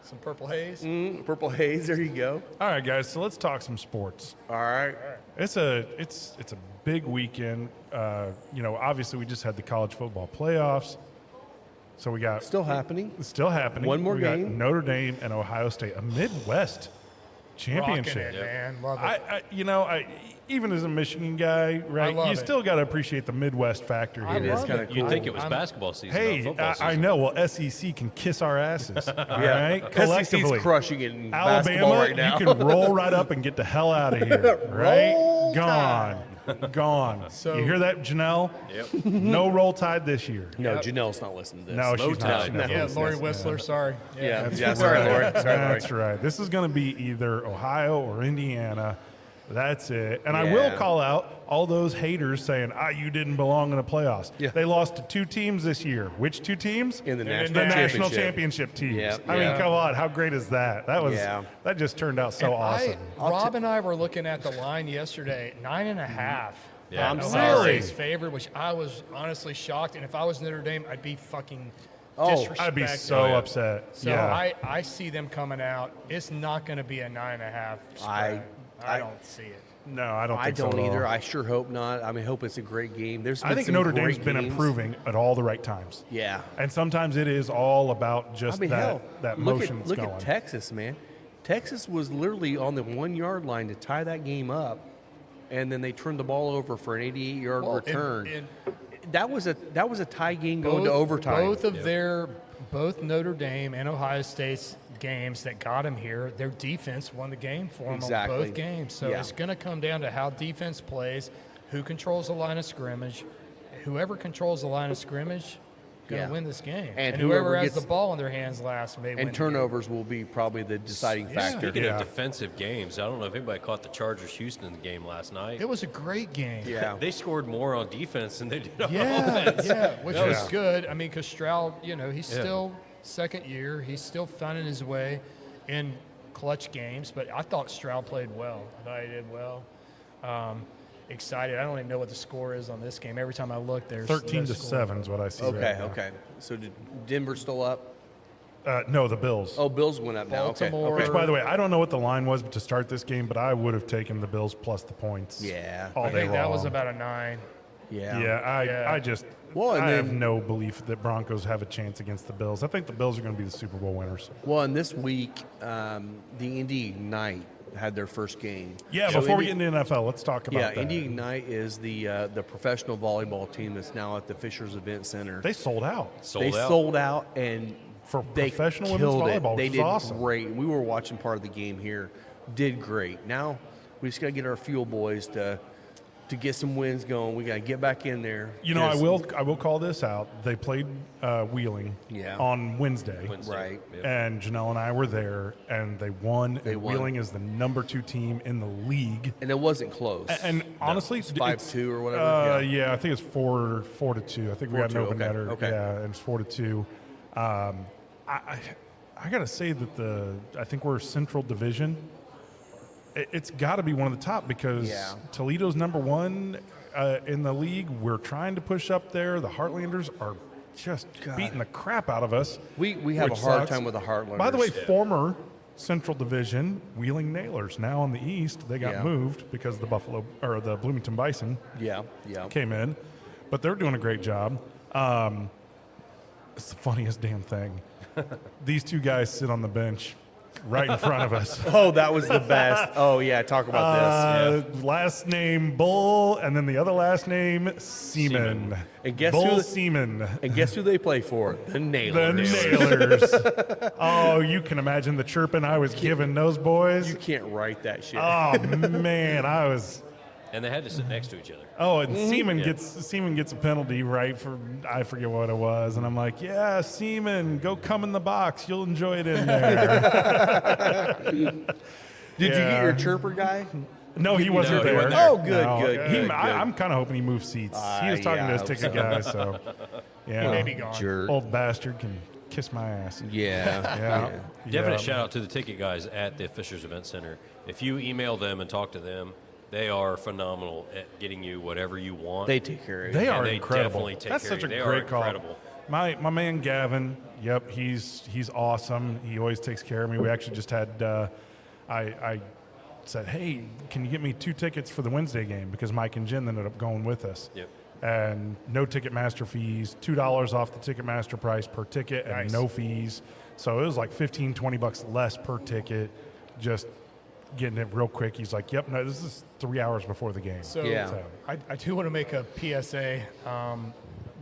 Some Purple Haze. Purple Haze, there you go. All right, guys. So let's talk some sports. All right. It's a big weekend. Obviously we just had the college football playoffs, so we got Still happening. it's still happening. One more we got game. Notre Dame and Ohio State, a Midwest Rocking championship. it, man. Love it. I even as a Michigan guy, right? love You it. still got to appreciate the Midwest factor I here. is love kinda it. cool. You'd think it was I'm- basketball season, Hey, not football season. I know. Well, SEC can kiss our asses. All Yeah. right, SEC's collectively. crushing it in basketball Alabama, right now. you can roll right up and get the hell out of here. Right? Roll Gone. So- you hear that, Janelle? Yep. No roll tide this year. No, Janelle's not listening to this. No, Low she's not. tide. She's not Yeah, listening. Lori Whistler, sorry. Yeah, That's yeah. right. Sorry, Lori. Sorry, Lori. That's right. This is going to be either Ohio or Indiana. That's it. And I will Yeah. call out all those haters saying, you didn't belong in the playoffs. Yeah. They lost to two teams this year. Which two teams? In the The national national championship. teams. Yeah, I yeah. mean, come on. How great is that? Yeah. That just turned out so awesome. Rob and I were looking at the line yesterday, 9.5. Yeah. I'm Ohio sorry. State's favored, which I was honestly shocked. And if I was Notre Dame, I'd be fucking Oh, disrespected. I'd be so upset. So yeah. I see them coming out. It's not going to be a 9.5 spread. I don't see it. No, I don't I think so don't at all. either. I sure hope not. I mean, hope it's a great game. I think Notre Dame's been improving at all the right times. Yeah. And sometimes it is all about just I mean, hell, that look motion's look going. at Texas, man. Texas was literally on the 1 yard line to tie that game up, and then they turned the ball over for an 88-yard return. And that was a tie game going to overtime. Both Notre Dame and Ohio State's games that got him here, their defense won the game for them Exactly. on both games. So Yeah. it's going to come down to how defense plays, who controls the line of scrimmage. Whoever controls the line of scrimmage going to Yeah. win this game. And whoever whoever has gets- the ball in their hands last may win and the game. turnovers will be probably the deciding factor. Speaking Yeah. of defensive games, I don't know if anybody caught the Chargers-Houston game last night. It was a great game. Yeah. They scored more on defense than they did on Yeah, offense. yeah, which was Yeah. good. I mean, because Stroud, he's Yeah. still second year. He's still finding his way in clutch games. But I thought Stroud played well. I thought he did well. Excited. I don't even know what the score is on this game. Every time I look, there's 13 no to score. 7 is what I see. Okay, right now. okay. So did Denver still up? No, the Bills. Oh, Bills went up now. Okay. Baltimore. okay. Which, by the way, I don't know what the line was to start this game, but I would have taken the Bills plus the points. Yeah. all I day think that was long. about a 9. Yeah. Yeah, Yeah. I just Well, and I have then- no belief that Broncos have a chance against the Bills. I think the Bills are going to be the Super Bowl winners. Well, and this week, the Indy Ignite had their first game. Yeah, So before we Indy- get into NFL, let's talk about Yeah, that. Indy Ignite is the professional volleyball team that's now at the Fishers Event Center. They sold out. They sold out and For they professional women's killed it. volleyball, They which is did awesome. great. We were watching part of the game here. Did great. Now we just got to get our fuel boys to get some wins going. We got to get back in there. I will call this out. They played Wheeling Yeah. on Wednesday. Right. Yep. And Janelle and I were there, and they won. They and won. Wheeling is the number 2 team in the league. And it wasn't close. And honestly, It's 5-2 or whatever, Yeah, I think it's 4-2. I think we got an 4-2, open okay, netter. okay. Yeah, and it's 4-2. I got to say that I think we're Central Division. It's got to be one of the top because Yeah. Toledo's number 1. in the league. We're trying to push up there. The Heartlanders are just beating the crap out of us. We have a which hard sucks. time with the Heartlanders. By the way, former Central Division Wheeling Nailers, now in the East, they got moved because the the Bloomington Bison came in, but they're doing a great job. It's the funniest damn thing. These two guys sit on the bench right in front of us. Oh, that was the best. Oh, yeah, talk about this. Last name Bull, and then the other last name Seaman. And guess Bull who? Seaman. And guess who they play for? The The Nailers. Nailers. Oh, you can imagine the chirping I was giving those boys. You can't write that shit. Oh man, I was. And they had to sit next to each other. Oh, and Seaman gets a penalty, right, for I forget what it was, and I'm like, yeah, Seaman, go come in the box, you'll enjoy it in there. Did you get your chirper guy? No, he wasn't he there. wasn't there. Oh, good, good. I'm kind of hoping he moved seats. He was talking to his ticket guy, so yeah. He may be gone. Jerk. Old bastard can kiss my ass. Yeah. Yeah. Definite shout out to the ticket guys at the Fishers Event Center. If you email them and talk to them, they are phenomenal at getting you whatever you want. They take care of They you. are they incredible. definitely take That's care such of a you. They great are call. incredible. My man Gavin, yep, he's awesome. He always takes care of me. We actually just had I said, hey, can you get me 2 tickets for the Wednesday game, because Mike and Jen ended up going with us. Yep. And no Ticketmaster fees, $2 off the Ticketmaster price per ticket, and Nice. no fees. So it was like $15-20 less per ticket, just getting it real quick. He's like, yep, no, this is 3 hours before the game. So Yeah. I do want to make a PSA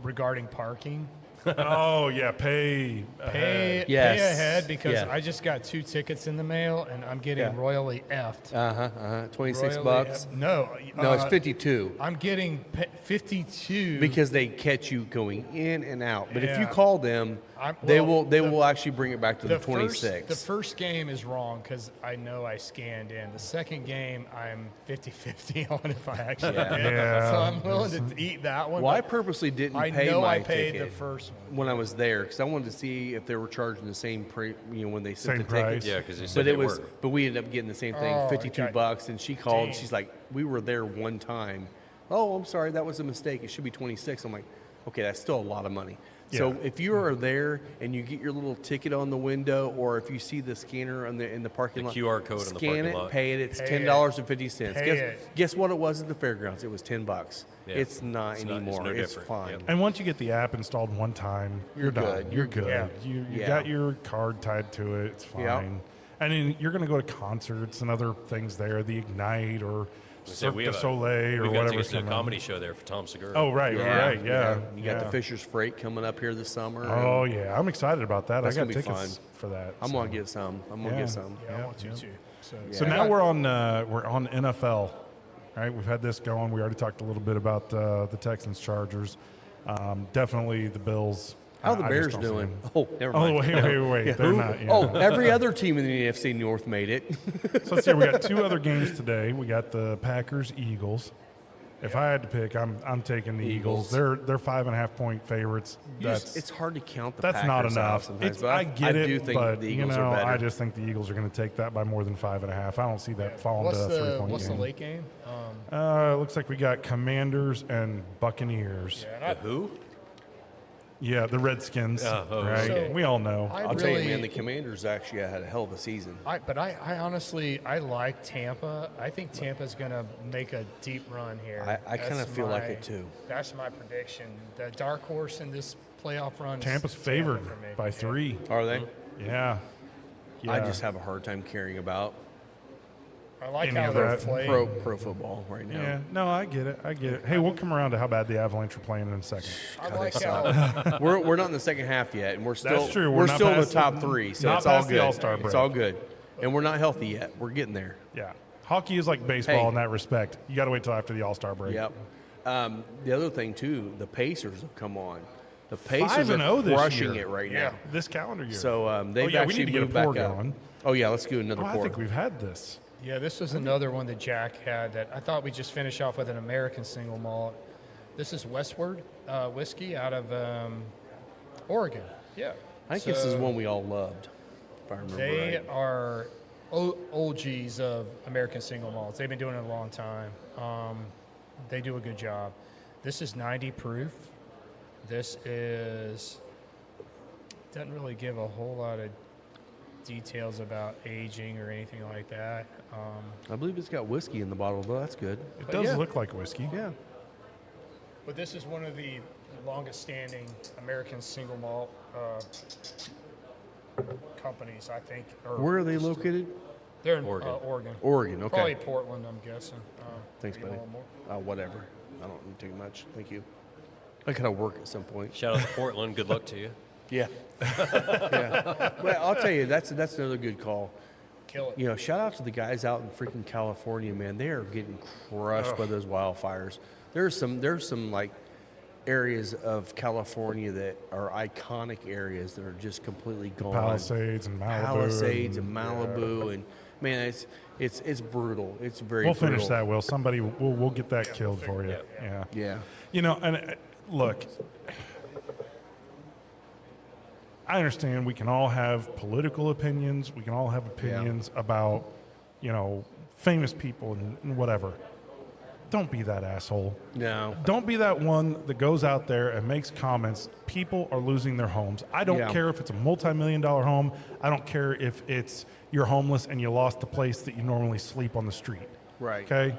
regarding parking. Oh, yeah, pay Pay Yes. ahead, because Yeah. I just got 2 tickets in the mail and I'm getting Yeah. royally effed. 26 Royally bucks. effed. No. No, it's 52 I'm getting 52 because they catch you going in and out. But if you Yeah. call them, they will actually bring it back to the 26. The first game is wrong because I know I scanned in. The second game, I'm 50-50 on if I actually did. Yeah. So I'm willing to eat that one. Well, I but purposely didn't I pay know my I paid ticket the first one. when I was there because I wanted to see if they were charging the same when they sent Same the tickets. price. Yeah, because they said But they it was, were. but we ended up getting the same thing, Oh, 52 okay. bucks. And she called. Dang. She's like, "We were there one time. Oh, I'm sorry, that was a mistake. It should be 26." I'm like, "Okay, that's still a lot of money." So Yeah. if you are there and you get your little ticket on the window, or if you see the scanner in the parking The lot, QR code in the scan parking it, lot. pay it. It's Pay $10.50. Pay Guess, it. guess what it was at the fairgrounds? It was $10. Yeah. It's not It's not- it's anymore. no It's different. fine. Yep. And once you get the app installed one time, you're done. good. You're good. Yeah. You Yeah. got your card tied to it. It's fine. Yeah. And then you're going to go to concerts and other things there, the Ignite or So Cirque we du have Soleil or we've got whatever. tickets to a comedy show there for Tom Segura. Oh, right, right, yeah. You got the Fisher's Freight coming up here this summer. Oh, yeah. I'm excited about that. That's I got gonna be tickets fun. for that. I'm so. gonna get some. I'm gonna Yeah. get some. Yeah, I Yep, want to yep. too. So, So now we're on NFL, right? We've had this going. We already talked a little bit about the Texans Chargers. Definitely the Bills. How are the I just Bears don't see doing? them. Oh, never Oh, mind. wait. Yeah, They're who? not. Yeah. Oh, every other team in the NFC North made it. So let's see. We got 2 other games today. We got the Packers Eagles. If I had to pick, I'm taking the Eagles. They're 5.5 point favorites. It's hard to count the That's Packers not out enough. sometimes, It's, but I get it, do think but the Eagles are better. I just think the Eagles are going to take that by more than 5.5. I don't see that falling what's to a 3-point the game. late game? It looks like we got Commanders and Buccaneers. Yeah, and The who? Yeah, the Redskins. Oh, right? So, we all know. I'll tell you, man, the Commanders actually had a hell of a season. But I honestly, I like Tampa. I think Tampa's going to make a deep run here. I kinda That's feel like my- it too. That's my prediction. The dark horse in this playoff run is Tampa's Tampa favored for me. by Yeah. 3. Are they? Yeah. I Yeah. just have a hard time caring about I like Any how of they're that. playing. pro football right now. Yeah, no, I get it. Hey, we'll come around to how bad the Avalanche are playing in a second. I like how We're not in the second half yet, and we're still That's true. We're not still in the past top 3, so not it's all past the good. All-Star break. It's all good, and we're not healthy yet. We're getting there. Yeah, hockey is like baseball Hey. in that respect. You got to wait till after the All-Star break. Yep. The other thing too, the Pacers have come on. The Pacers 5-0 are this crushing year. it right Yeah. now. This calendar year. So they've we actually need to get a moved back pour up. going. Oh yeah, let's do another I pour. think we've had this. Yeah, this was another one that Jack had that I thought we'd just finish off with an American single malt. This is Westward whiskey out of Oregon. Yeah. I think this is one we all loved, if I remember They right. are OGs of American single malts. They've been doing it a long time. They do a good job. This is 90 proof. This doesn't really give a whole lot of details about aging or anything like that. I believe it's got whiskey in the bottle, though. That's good. It does look like whiskey. Yeah. But this is one of the longest standing American single malt companies, I think. Where are they located? They're in Oregon. Oregon. Oregon, okay. Probably Portland, I'm guessing. Thanks, maybe a buddy. little more. Whatever. I don't need to take much. Thank you. I gotta work at some point. Shout out to Portland. Good luck to you. Yeah. Yeah. Well, I'll tell you, that's another good call. Kill it. You know, shout out to the guys out in freaking California, man. They are getting crushed by those wildfires. There's some like areas of California that are iconic areas that are just completely gone. Palisades and Malibu. Palisades and Malibu, and man, it's brutal. It's very. We'll brutal. finish that, Will. Somebody, we'll get that killed for you. Yeah. Yeah. You know, and look, I understand we can all have political opinions. We can all have opinions about, you know, famous people and whatever. Don't be that asshole. No. Don't be that one that goes out there and makes comments. People are losing their homes. I don't care if it's a multi-million-dollar home. I don't care if it's you're homeless and you lost the place that you normally sleep on the street. Right. Okay?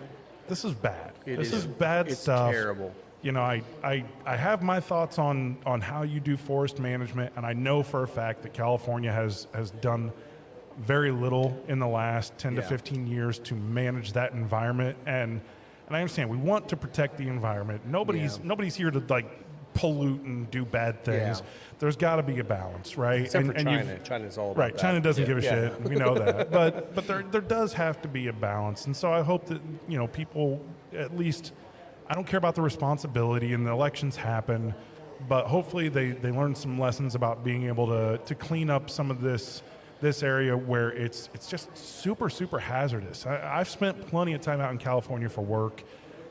This is bad. This is bad it's stuff. Terrible. You know, I have my thoughts on how you do forest management, and I know for a fact that California has done very little in the last 10 to 15 years to manage that environment. And I understand we want to protect the environment. Nobody's here to like pollute and do bad things. Yeah. There's got to be a balance, right? Except for China. China's all about right. that. China doesn't give a shit. We know that. But there does have to be a balance. And so I hope that, you know, people at least, I don't care about the responsibility, and the elections happen, but hopefully they learn some lessons about being able to clean up some of this area where it's just super, super hazardous. I've spent plenty of time out in California for work,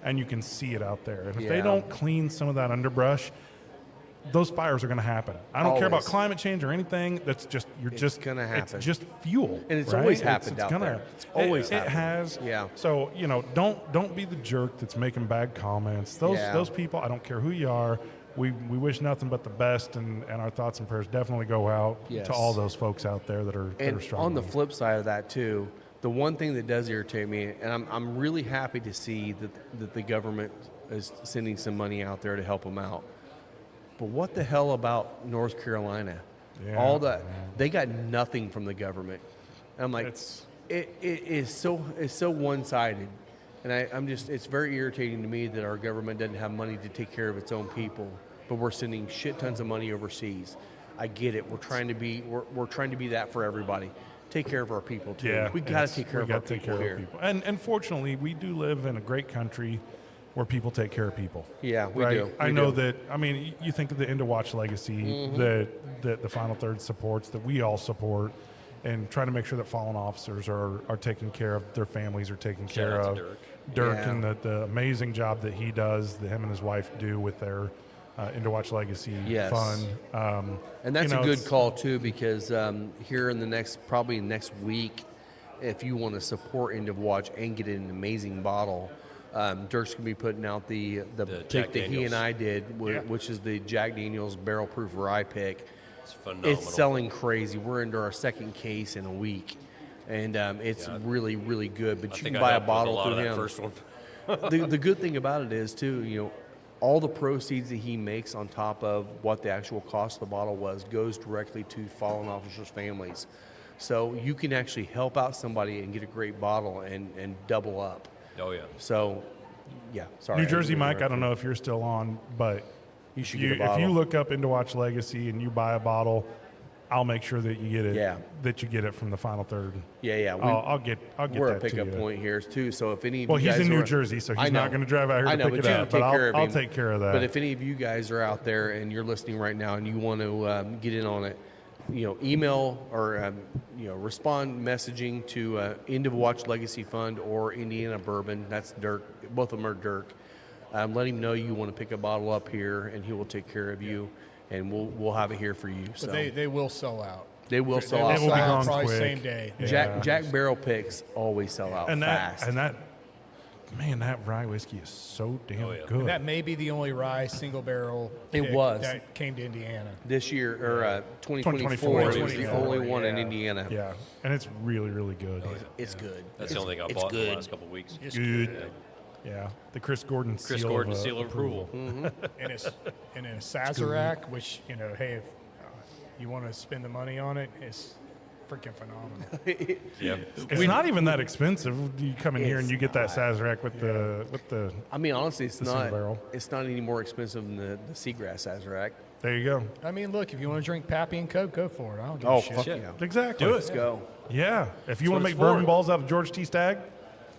and you can see it out there. And if they don't clean some of that underbrush, those fires are going to happen. I don't care about climate change or anything. That's just going to happen. It's just fuel, and it's right? always happened it's out gonna, there. It's always it happened. has. Yeah. So you know, don't be the jerk that's making bad comments. Those people, I don't care who you are. We wish nothing but the best, and our thoughts and prayers definitely go out to all those folks out there that are struggling. On the flip side of that too, the one thing that does irritate me, and I'm really happy to see that the government is sending some money out there to help them out. But what the hell about North Carolina? Yeah. They got nothing from the government. I'm like, it is so one-sided, and it's very irritating to me that our government doesn't have money to take care of its own people, but we're sending shit tons of money overseas. I get it. We're trying to be that for everybody. Take care of our people too. Yeah, we got to take care of our people here. And fortunately, we do live in a great country where people take care of people. Yeah, we right? do. I know that. I mean, you think of the End of Watch legacy that the Final Third supports, that we all support, and trying to make sure that fallen officers are taken care of, their families are taken care of. Dirk and the amazing job that he does, that him and his wife do with their End of Watch legacy fund. And that's a good call too, because here in probably next week, if you want to support End of Watch and get an amazing bottle, Dirk's going to be putting out the pick that he and I did, which is the Jack Daniel's Barrel Proof Rye pick. It's phenomenal. It's selling crazy. We're into our second case in a week, and it's really, really good. But you can buy a bottle through him. First one. the good thing about it is too, you know, all the proceeds that he makes on top of what the actual cost of the bottle goes directly to fallen officers' families. So you can actually help out somebody and get a great bottle and double up. Oh, yeah. So, sorry. New Jersey Mike, I don't know if you're still on, but you should get a bottle. If you look up End of Watch Legacy and you buy a bottle, I'll make sure that you get it. Yeah. That you get it from the Final Third. Yeah. I'll get we're that a pickup to you. point here too. So if any of well, you guys he's in New are, Jersey, so he's not going to drive out here to pick it up. But I'll take care of that. But if any of you guys are out there and you're listening right now and you want to get in on it, you know, email or respond messaging to End of Watch Legacy Fund or Indiana Bourbon. That's Dirk. Both of them are Dirk. Let him know you want to pick a bottle up here, and he will take care of you, and we'll have it here for you. But so they will sell out. They will sell out. They will be gone probably quick. Same day. Jack Barrel picks always sell out fast. And that Man, that rye whiskey is so damn yeah. good. And that may be the only rye single barrel It pick was. that came to Indiana. This year, or 2024 2024, it was the yeah. only one in Yeah. Indiana. yeah, and it's really, really good. It's good. That's the only thing I bought in the last couple of weeks. It's Good. Yeah, the Chris Gordon Chris seal Gordon of, seal of approval. and it's in a Sazerac, which hey, if you want to spend the money on it, it's freaking phenomenal. Yeah. It's not even that expensive. You come in here and It's you get that Sazerac with the. I mean, honestly, it's The single not. barrel. It's not any more expensive than the Seagrass Sazerac. There you go. I mean, look, if you want to drink Pappy and Coke, go for it. I don't give Oh, a shit. fuck Shit. yeah! Exactly. Let's go. Yeah. If you want to it's make bourbon for. balls out of George T. Stagg,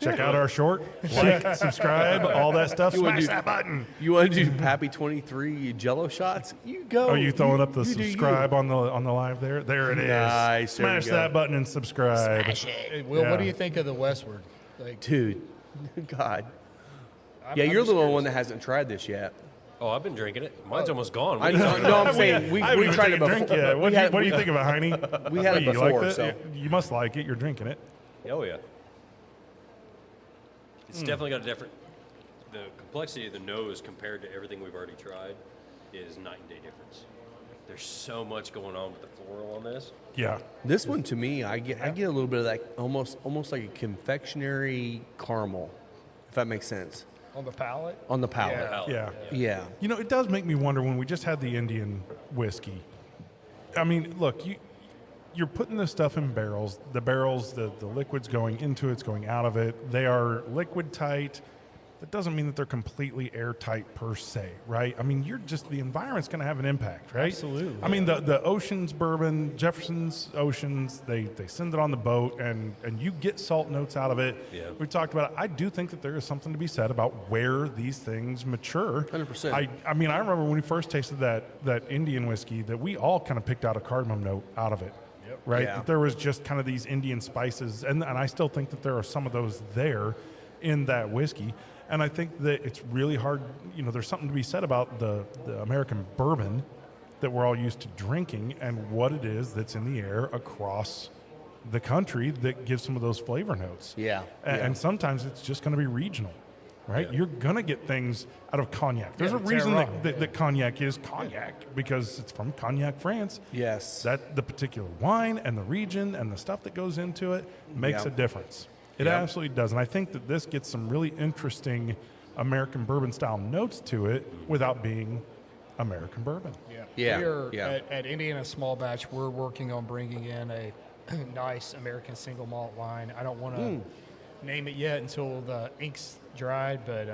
check out our short. Like, subscribe, all that stuff. wanna Smash do- that button. You want to do Pappy 23 Jello shots? You go. Are you throwing up the you do you. subscribe on the live there? There it is. Nice, there we Smash go. that button and subscribe. Hey, Will, Yeah. what do you think of the Westward? Like, Dude? God. I'm- Yeah, I'm you're the just only curious. one that hasn't tried this yet. Oh, I've been drinking it. Mine's almost gone. I know. No, I'm saying we I haven't even tried it taken a before. drink yet. We What had- do you think of it, Heine? We had it You before, like so You must like it. You're drinking it. Oh yeah. It's definitely got a different. The complexity of the nose compared to everything we've already tried is night and day difference. There's so much going on with the floral on this. Yeah. this one to me, I get a little bit of that almost like a confectionery caramel, if that makes sense, On the palate? on the palate. Yeah. Yeah. Yeah. You know, it does make me wonder when we just had the Indian whiskey. I mean, look, you're putting this stuff in barrels. The barrels, the liquid's going into it, it's going out of it. They are liquid tight. That doesn't mean that they're completely airtight per se, right? I mean, the environment's going to have an impact, right? Absolutely. I mean, the Oceans bourbon, Jefferson's Oceans, they send it on the boat, and you get salt notes out of it. Yeah. We talked about it. I do think that there is something to be said about where these things mature. 100%. I mean, I remember when we first tasted that Indian whiskey that we all kind of picked out a cardamom note out of it. Right? Yeah. That there was just kind of these Indian spices, and I still think that there are some of those there in that whiskey. And I think that it's really hard, there's something to be said about the American bourbon that we're all used to drinking and what it is that's in the air across the country that gives some of those flavor notes. Yeah. And sometimes it's just going to be regional, right? Yeah. You're going to get things out of cognac. There's Yeah, a reason Terroir. that cognac is cognac because it's from Cognac, France. Yes. That the particular wine and the region and the stuff that goes into it makes Yeah. a difference. It Yeah. absolutely does. And I think that this gets some really interesting American bourbon style notes to it without being American bourbon. Yeah, We are, yeah. at Indiana Small Batch, we're working on bringing in a nice American single malt line. I don't want to name it yet until the ink's dried, but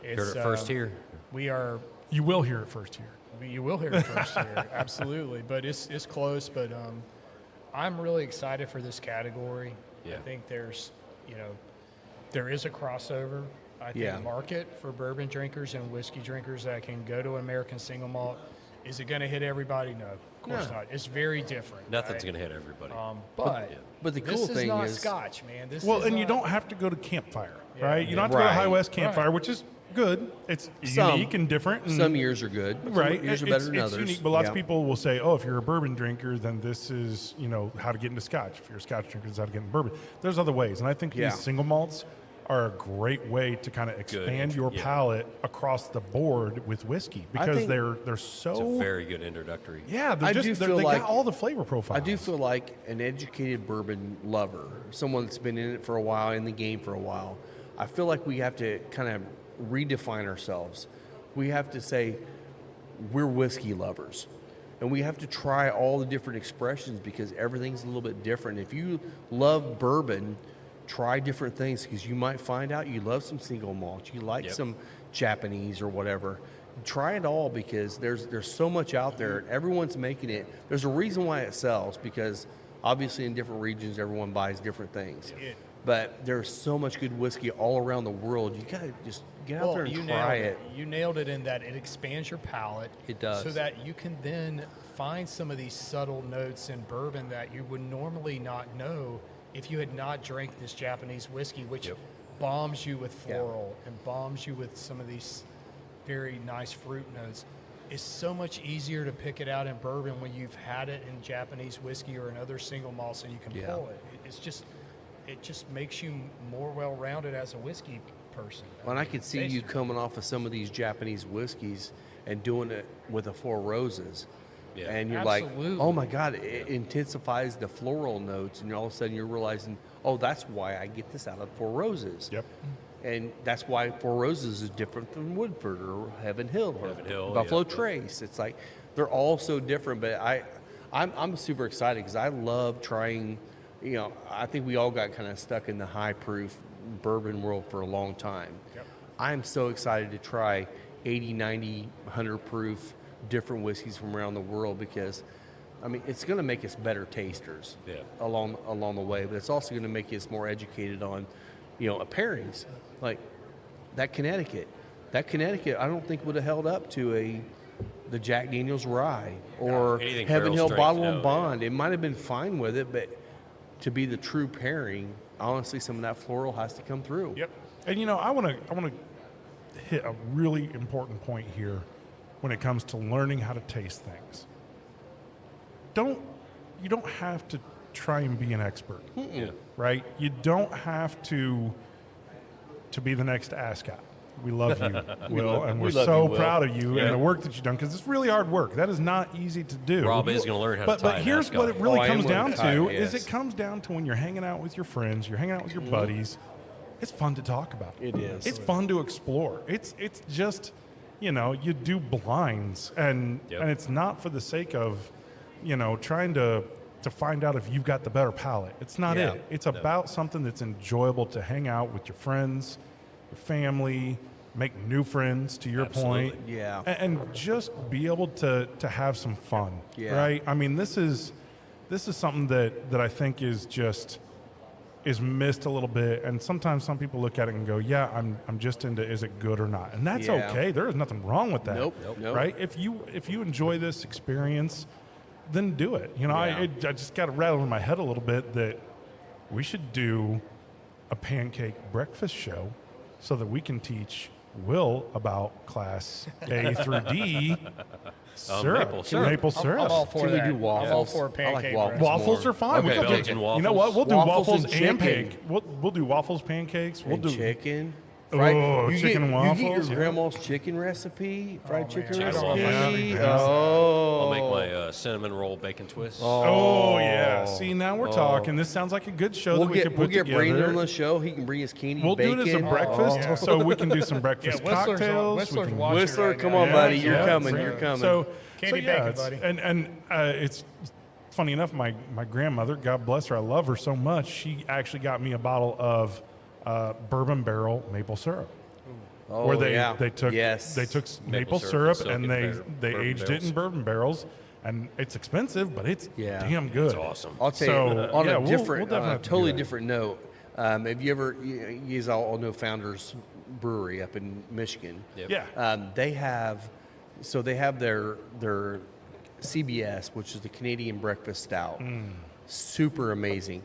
it's Heard it first here. We are. You will hear it first here. You will hear it first here, absolutely. But it's close. But I'm really excited for this category. Yeah. I think there is a crossover. I think Yeah. market for bourbon drinkers and whiskey drinkers that can go to an American single malt. Is it going to hit everybody? No, of course No. not. It's very different. Nothing's right? going to hit everybody. But yeah. But the this cool is thing not is, Scotch, man. This Well, is and you not- don't have to go to Campfire, Yeah. right? You don't have to go to Right. High West Campfire, Right. which is good. It's Some- unique and different. And some years are good. Some right. years are It's- better than it's others. unique, but lots of Yeah. people will say, "Oh, if you're a bourbon drinker, then this is how to get into Scotch. If you're a Scotch drinker, this is how to get into bourbon." There's other ways, and I think Yeah. these single malts are a great way to kind of expand your yeah. palate across the board with whiskey because think- they're It's a so very good introductory. yeah. They're I just do they're- feel they like- got all the flavor profiles. I do feel like an educated bourbon lover, someone that's been in it for a while, in the game for a while. I feel like we have to kind of redefine ourselves. We have to say we're whiskey lovers. And we have to try all the different expressions because everything's a little bit different. If you love bourbon, try different things because you might find out you love some single malt, you like Yep. some Japanese or whatever. Try it all because there's so much out there. Everyone's making it. There's a reason why it sells because obviously in different regions everyone buys different things. But there's so much good whiskey all around the world. You gotta just get out there and try it. You nailed it in that it expands your palate. It does. So that you can then find some of these subtle notes in bourbon that you would normally not know if you had not drank this Japanese whiskey, which Yep. bombs you with floral and bombs you with some of these very nice fruit notes. It's so much easier to pick it out in bourbon when you've had it in Japanese whiskey or in other single malts and you can Yeah. pull it. It's just it just makes you more well-rounded as a whiskey person. Well, I could see you coming off of some of these Japanese whiskeys and doing it with the Four Roses. Yeah. And you're Absolutely. like, oh my God, it intensifies the floral notes. And all of a sudden you're realizing, oh, that's why I get this out of Four Roses. Yep. And that's why Four Roses is different than Woodford or Heaven Hill or Heaven Hill, Buffalo yeah. Trace. It's like they're all so different. But I'm super excited because I love trying. I think we all got kind of stuck in the high proof bourbon world for a long time. Yep. I'm so excited to try 80, 90, 100 proof different whiskeys from around the world because, I mean, it's going to make us better tasters along the way, but it's also going to make us more educated on, pairings. Like that Connecticut, I don't think would have held up to the Jack Daniel's Rye or Anything Heaven barrel Hill strength, Bottle no, and Bond. It might have been fine with it, but to be the true pairing, honestly, some of that floral has to come through. Yep. And I want to hit a really important point here when it comes to learning how to taste things. You don't have to try and be an expert, right? You don't have to be the next ASCOT. We love you, Will, and we're love so you, Will. proud of you and Yeah. the work that you've done because it's really hard work. That is not easy to do. Rob is going to learn how to tie But an here's ascot. what it really Oh, I am comes down learning to tie to it, is yes. it comes down to when you're hanging out with your friends, you're hanging out with your buddies. It's fun to talk about. It is. It's fun to explore. It's just, you do blinds and it's not for the sake of, trying to find out if you've got the better palate. It's not Yeah. it. It's about something that's enjoyable to hang out with your friends, your family, make new friends, to your Absolutely. point. Yeah. And just be able to have some fun. Yeah. Right? I mean, this is something that I think is missed a little bit, and sometimes some people look at it and go, "Yeah, I'm just into is it good or not," and that's Yeah. okay. There is nothing wrong with that. Nope. Right? If you enjoy this experience, then do it. I just got to rattle in my head a little bit that we should do a pancake breakfast show so that we can teach Will about class A through D syrup, maple syrup. maple syrup. I'm all for Can we that. do waffles? I'm all for a I like pancake waffles. breakfast. Waffles more. are fine. Okay. We could Belgian You know what? We'll do waffles waffles and and chicken. pancake. We'll do waffles, pancakes. We'll And do chicken. Oh, you chicken get, and waffles, You get yeah. your grandma's chicken recipe, fried chicken man. recipe. Yeah. Oh, I'll make my cinnamon roll bacon twist. Oh yeah. See, now we're talking. This sounds like a good show We'll that we get could put Brandon together. on the show. He can bring his candy We'll bacon. do it as a breakfast, yeah. so we can do some breakfast Whistler's cocktails. Whistler's we can, watching Whistler, right come now. on, buddy. Yeah, You're yeah, coming. so- You're coming. So, Candy yeah, bacon, it's- buddy. And it's funny enough. My grandmother, God bless her, I love her so much. She actually got me a bottle of bourbon barrel maple syrup. oh, Where they yeah. took yes. they took maple syrup syrup and and they soak it in they bourbon aged it barrels. in bourbon barrels, and it's expensive, but it's Yeah. damn good. It's awesome. I'll tell So, you, on yeah, a we'll different, definitely on a have to do totally that. different note, have you ever, you guys all know Founders Brewery up in Michigan? Yep. Yeah. They have their CBS, which is the Canadian Breakfast Stout. Super amazing.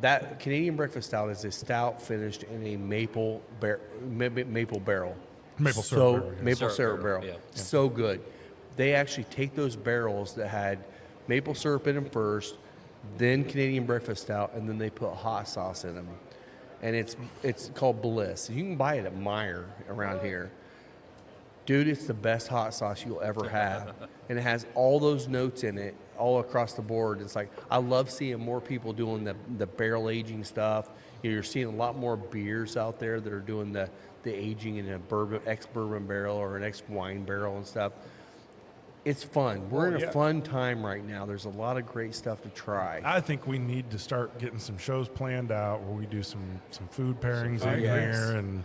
That Canadian Breakfast Stout is a stout finished in a maple barrel. Maple syrup So barrel, yeah. maple Syrup syrup barrel, barrel. yeah. So good. They actually take those barrels that had maple syrup in them first, then Canadian Breakfast Stout, and then they put hot sauce in them. And it's called Bliss. You can buy it at Meijer around here. Dude, it's the best hot sauce you'll ever have. And it has all those notes in it all across the board. It's like, I love seeing more people doing the barrel aging stuff. You're seeing a lot more beers out there that are doing the aging in a ex-bourbon barrel or an ex-wine barrel and stuff. It's fun. We're in a yeah. fun time right now. There's a lot of great stuff to try. I think we need to start getting some shows planned out where we do some food pairings in yes. here and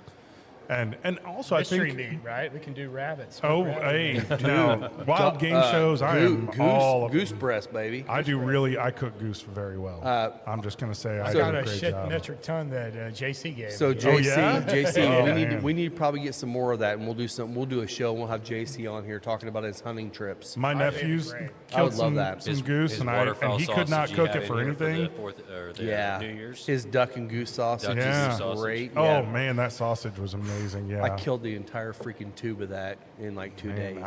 also Mystery I think meat, right? We can do rabbits. oh hey no wild game shows I am Goose, all of goose them. breast, baby. I cook goose very well. I'm just gonna say I I do got a a great shit job. metric ton that JC gave So me. JC, yeah? JC, Oh, we man. need to probably get some more of that, and we'll do a show. And we'll have JC on here talking about his hunting trips. My think it'd be nephews great. I killed would love some, that. some goose, and waterfowl he could not sausage cook you it had for in here anything. the Yeah, New Year's. his duck and goose sausage Duck and is goose sausage. great. Oh Yeah. man, that sausage was amazing. Yeah, I killed the entire freaking tube of that in like 2 days.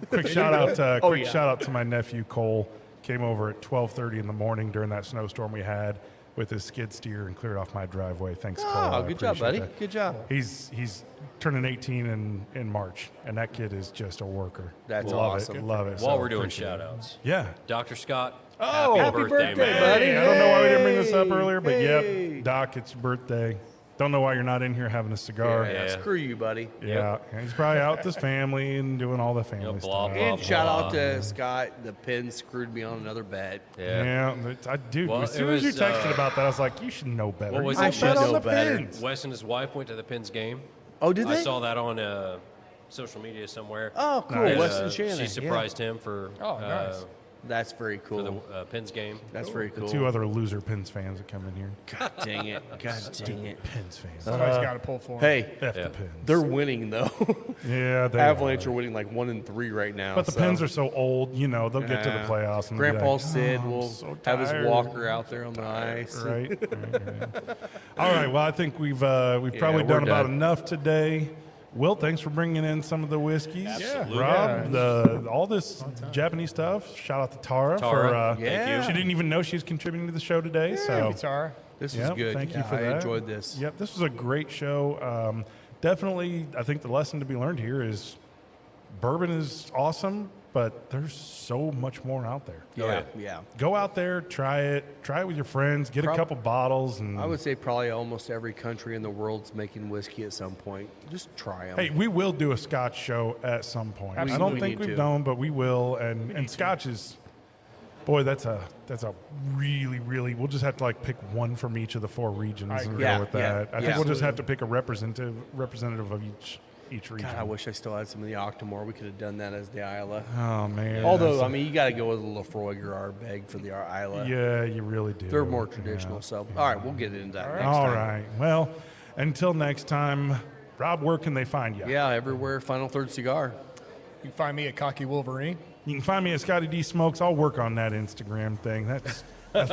Quick shout out to yeah. shout out to my nephew Cole. Came over at 12:30 in the morning during that snowstorm we had. with his skid steer and cleared off my driveway. Thanks, Cole. Oh, I good job, appreciate buddy. that. Good job. He's turning 18 in March, and that kid is just a worker. That's love awesome. It, love it. While So we're doing appreciate it. shout-outs, Yeah. Dr. Scott, Oh, happy birthday, man. buddy. Hey, I don't know why we didn't bring this up Hey, earlier, but hey. yep, Doc, it's your birthday. Don't know why you're not in here having a cigar. Yeah, Yeah. screw you, buddy. Yeah, he's probably out with his family and doing all the family blah, stuff. blah, And shout blah. out to Scott. The pin screwed me on another bet. Yeah, dude. Well, as it soon as you was, texted about that, I was like, "You should know better." What was You it? don't should bet on know the better. pins. Wes and his wife went to the Pens game. Oh, did they? I saw that on social media somewhere. Oh, cool. Nice. Weston Shannon. She yeah. surprised him for nice. That's very for cool. the Pens game. That's very cool. Two other loser Pins fans that come in here. God dang it. God dang it. Pins fans. Somebody's got to pull for him. Hey, F Yeah. the Pins. they're winning, though. yeah, they Avalanche are. are winning like 1-3 right now. But the so. Pins are so old, you know, they'll get to the playoffs. And they'll be Grandpa like, Sid "Oh, I'm will so have his tired." walker out there on the ice. Right. All right. Well, I think we've probably we're done about done. enough today. Will, thanks for bringing in some of the whiskeys. Absolutely. Rob, all this Japanese stuff. Shout out to Tara, Tara, for. Yeah. She didn't even know she was contributing to the show today. So Guitar. This was Yep, good. thank you for I that. enjoyed this. Yep, this was a great show. Definitely, I think the lesson to be learned here is bourbon is awesome, but there's so much more out there. Yeah. Go out there, try it with your friends, get a Prob- couple bottles, and I would say probably almost every country in the world's making whiskey at some point. Just try them. hey, we will do a Scotch show at some point. I Absolutely. don't We think need we've to. done, but we will. And Scotch is, boy, that's a really, really. We'll just have to like pick one from each of the 4 regions and agree. go Yeah, with yeah, that. I think yeah. we'll just have to pick a representative of each region. God, I wish I still had some of the Octomore. We could have done that as the Isla. Oh man. Although, that's- I mean, you got to go with a Lafroig or Ardbeg for the Isla. yeah, you really do. They're more traditional. Yeah. So, all right, we'll get into that next All time. right. Well, until next time, Rob, where can they find you? Yeah, everywhere. Final Third Cigar. You can find me at Cocky Wolverine. You can find me at Scotty D Smokes. I'll work on that Instagram thing. That's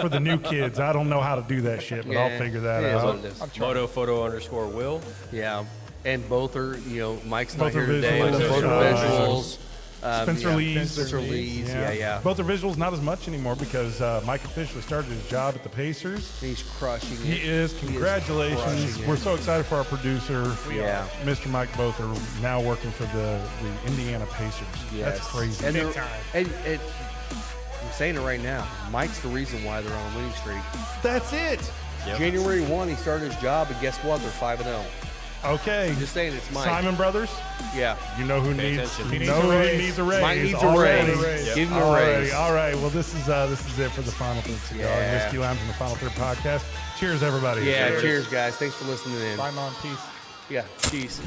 for the new kids. I don't know how to do that shit, but I'll Yeah, figure that it is what out. it is. Moto photo underscore Will. Yeah. And both are, Mike's Both not are here today. visuals. But both are visuals. Spencer yeah, Lees. Spencer Lees. Yeah. Both are visuals, not as much anymore because Mike officially started his job at the Pacers. He's crushing it. He is. Congratulations. crushing it. We're so excited for our producer. Yeah. Mr. Mike both are now working for the Indiana Pacers. Yes. That's crazy. And, Big they're- time. and I'm saying it right now. Mike's the reason why they're on a winning streak. That's it. Yep. January 1, he started his job, and guess what? They're 5-0. Okay. Just saying, it's Mike. Simon Brothers, Yeah. you know who Pay needs, attention. you He know needs a who raise. needs a raise. Mike needs a already. raise. Yep. Give him a Alrighty, raise. all right. Well, this is it for the Final Third Cigar and Yeah. Whiskey Lounge and the Final Third podcast. Cheers, everybody. Yeah, cheers, guys. Thanks for listening in. Bye, Mom. Peace. Yeah, cheese.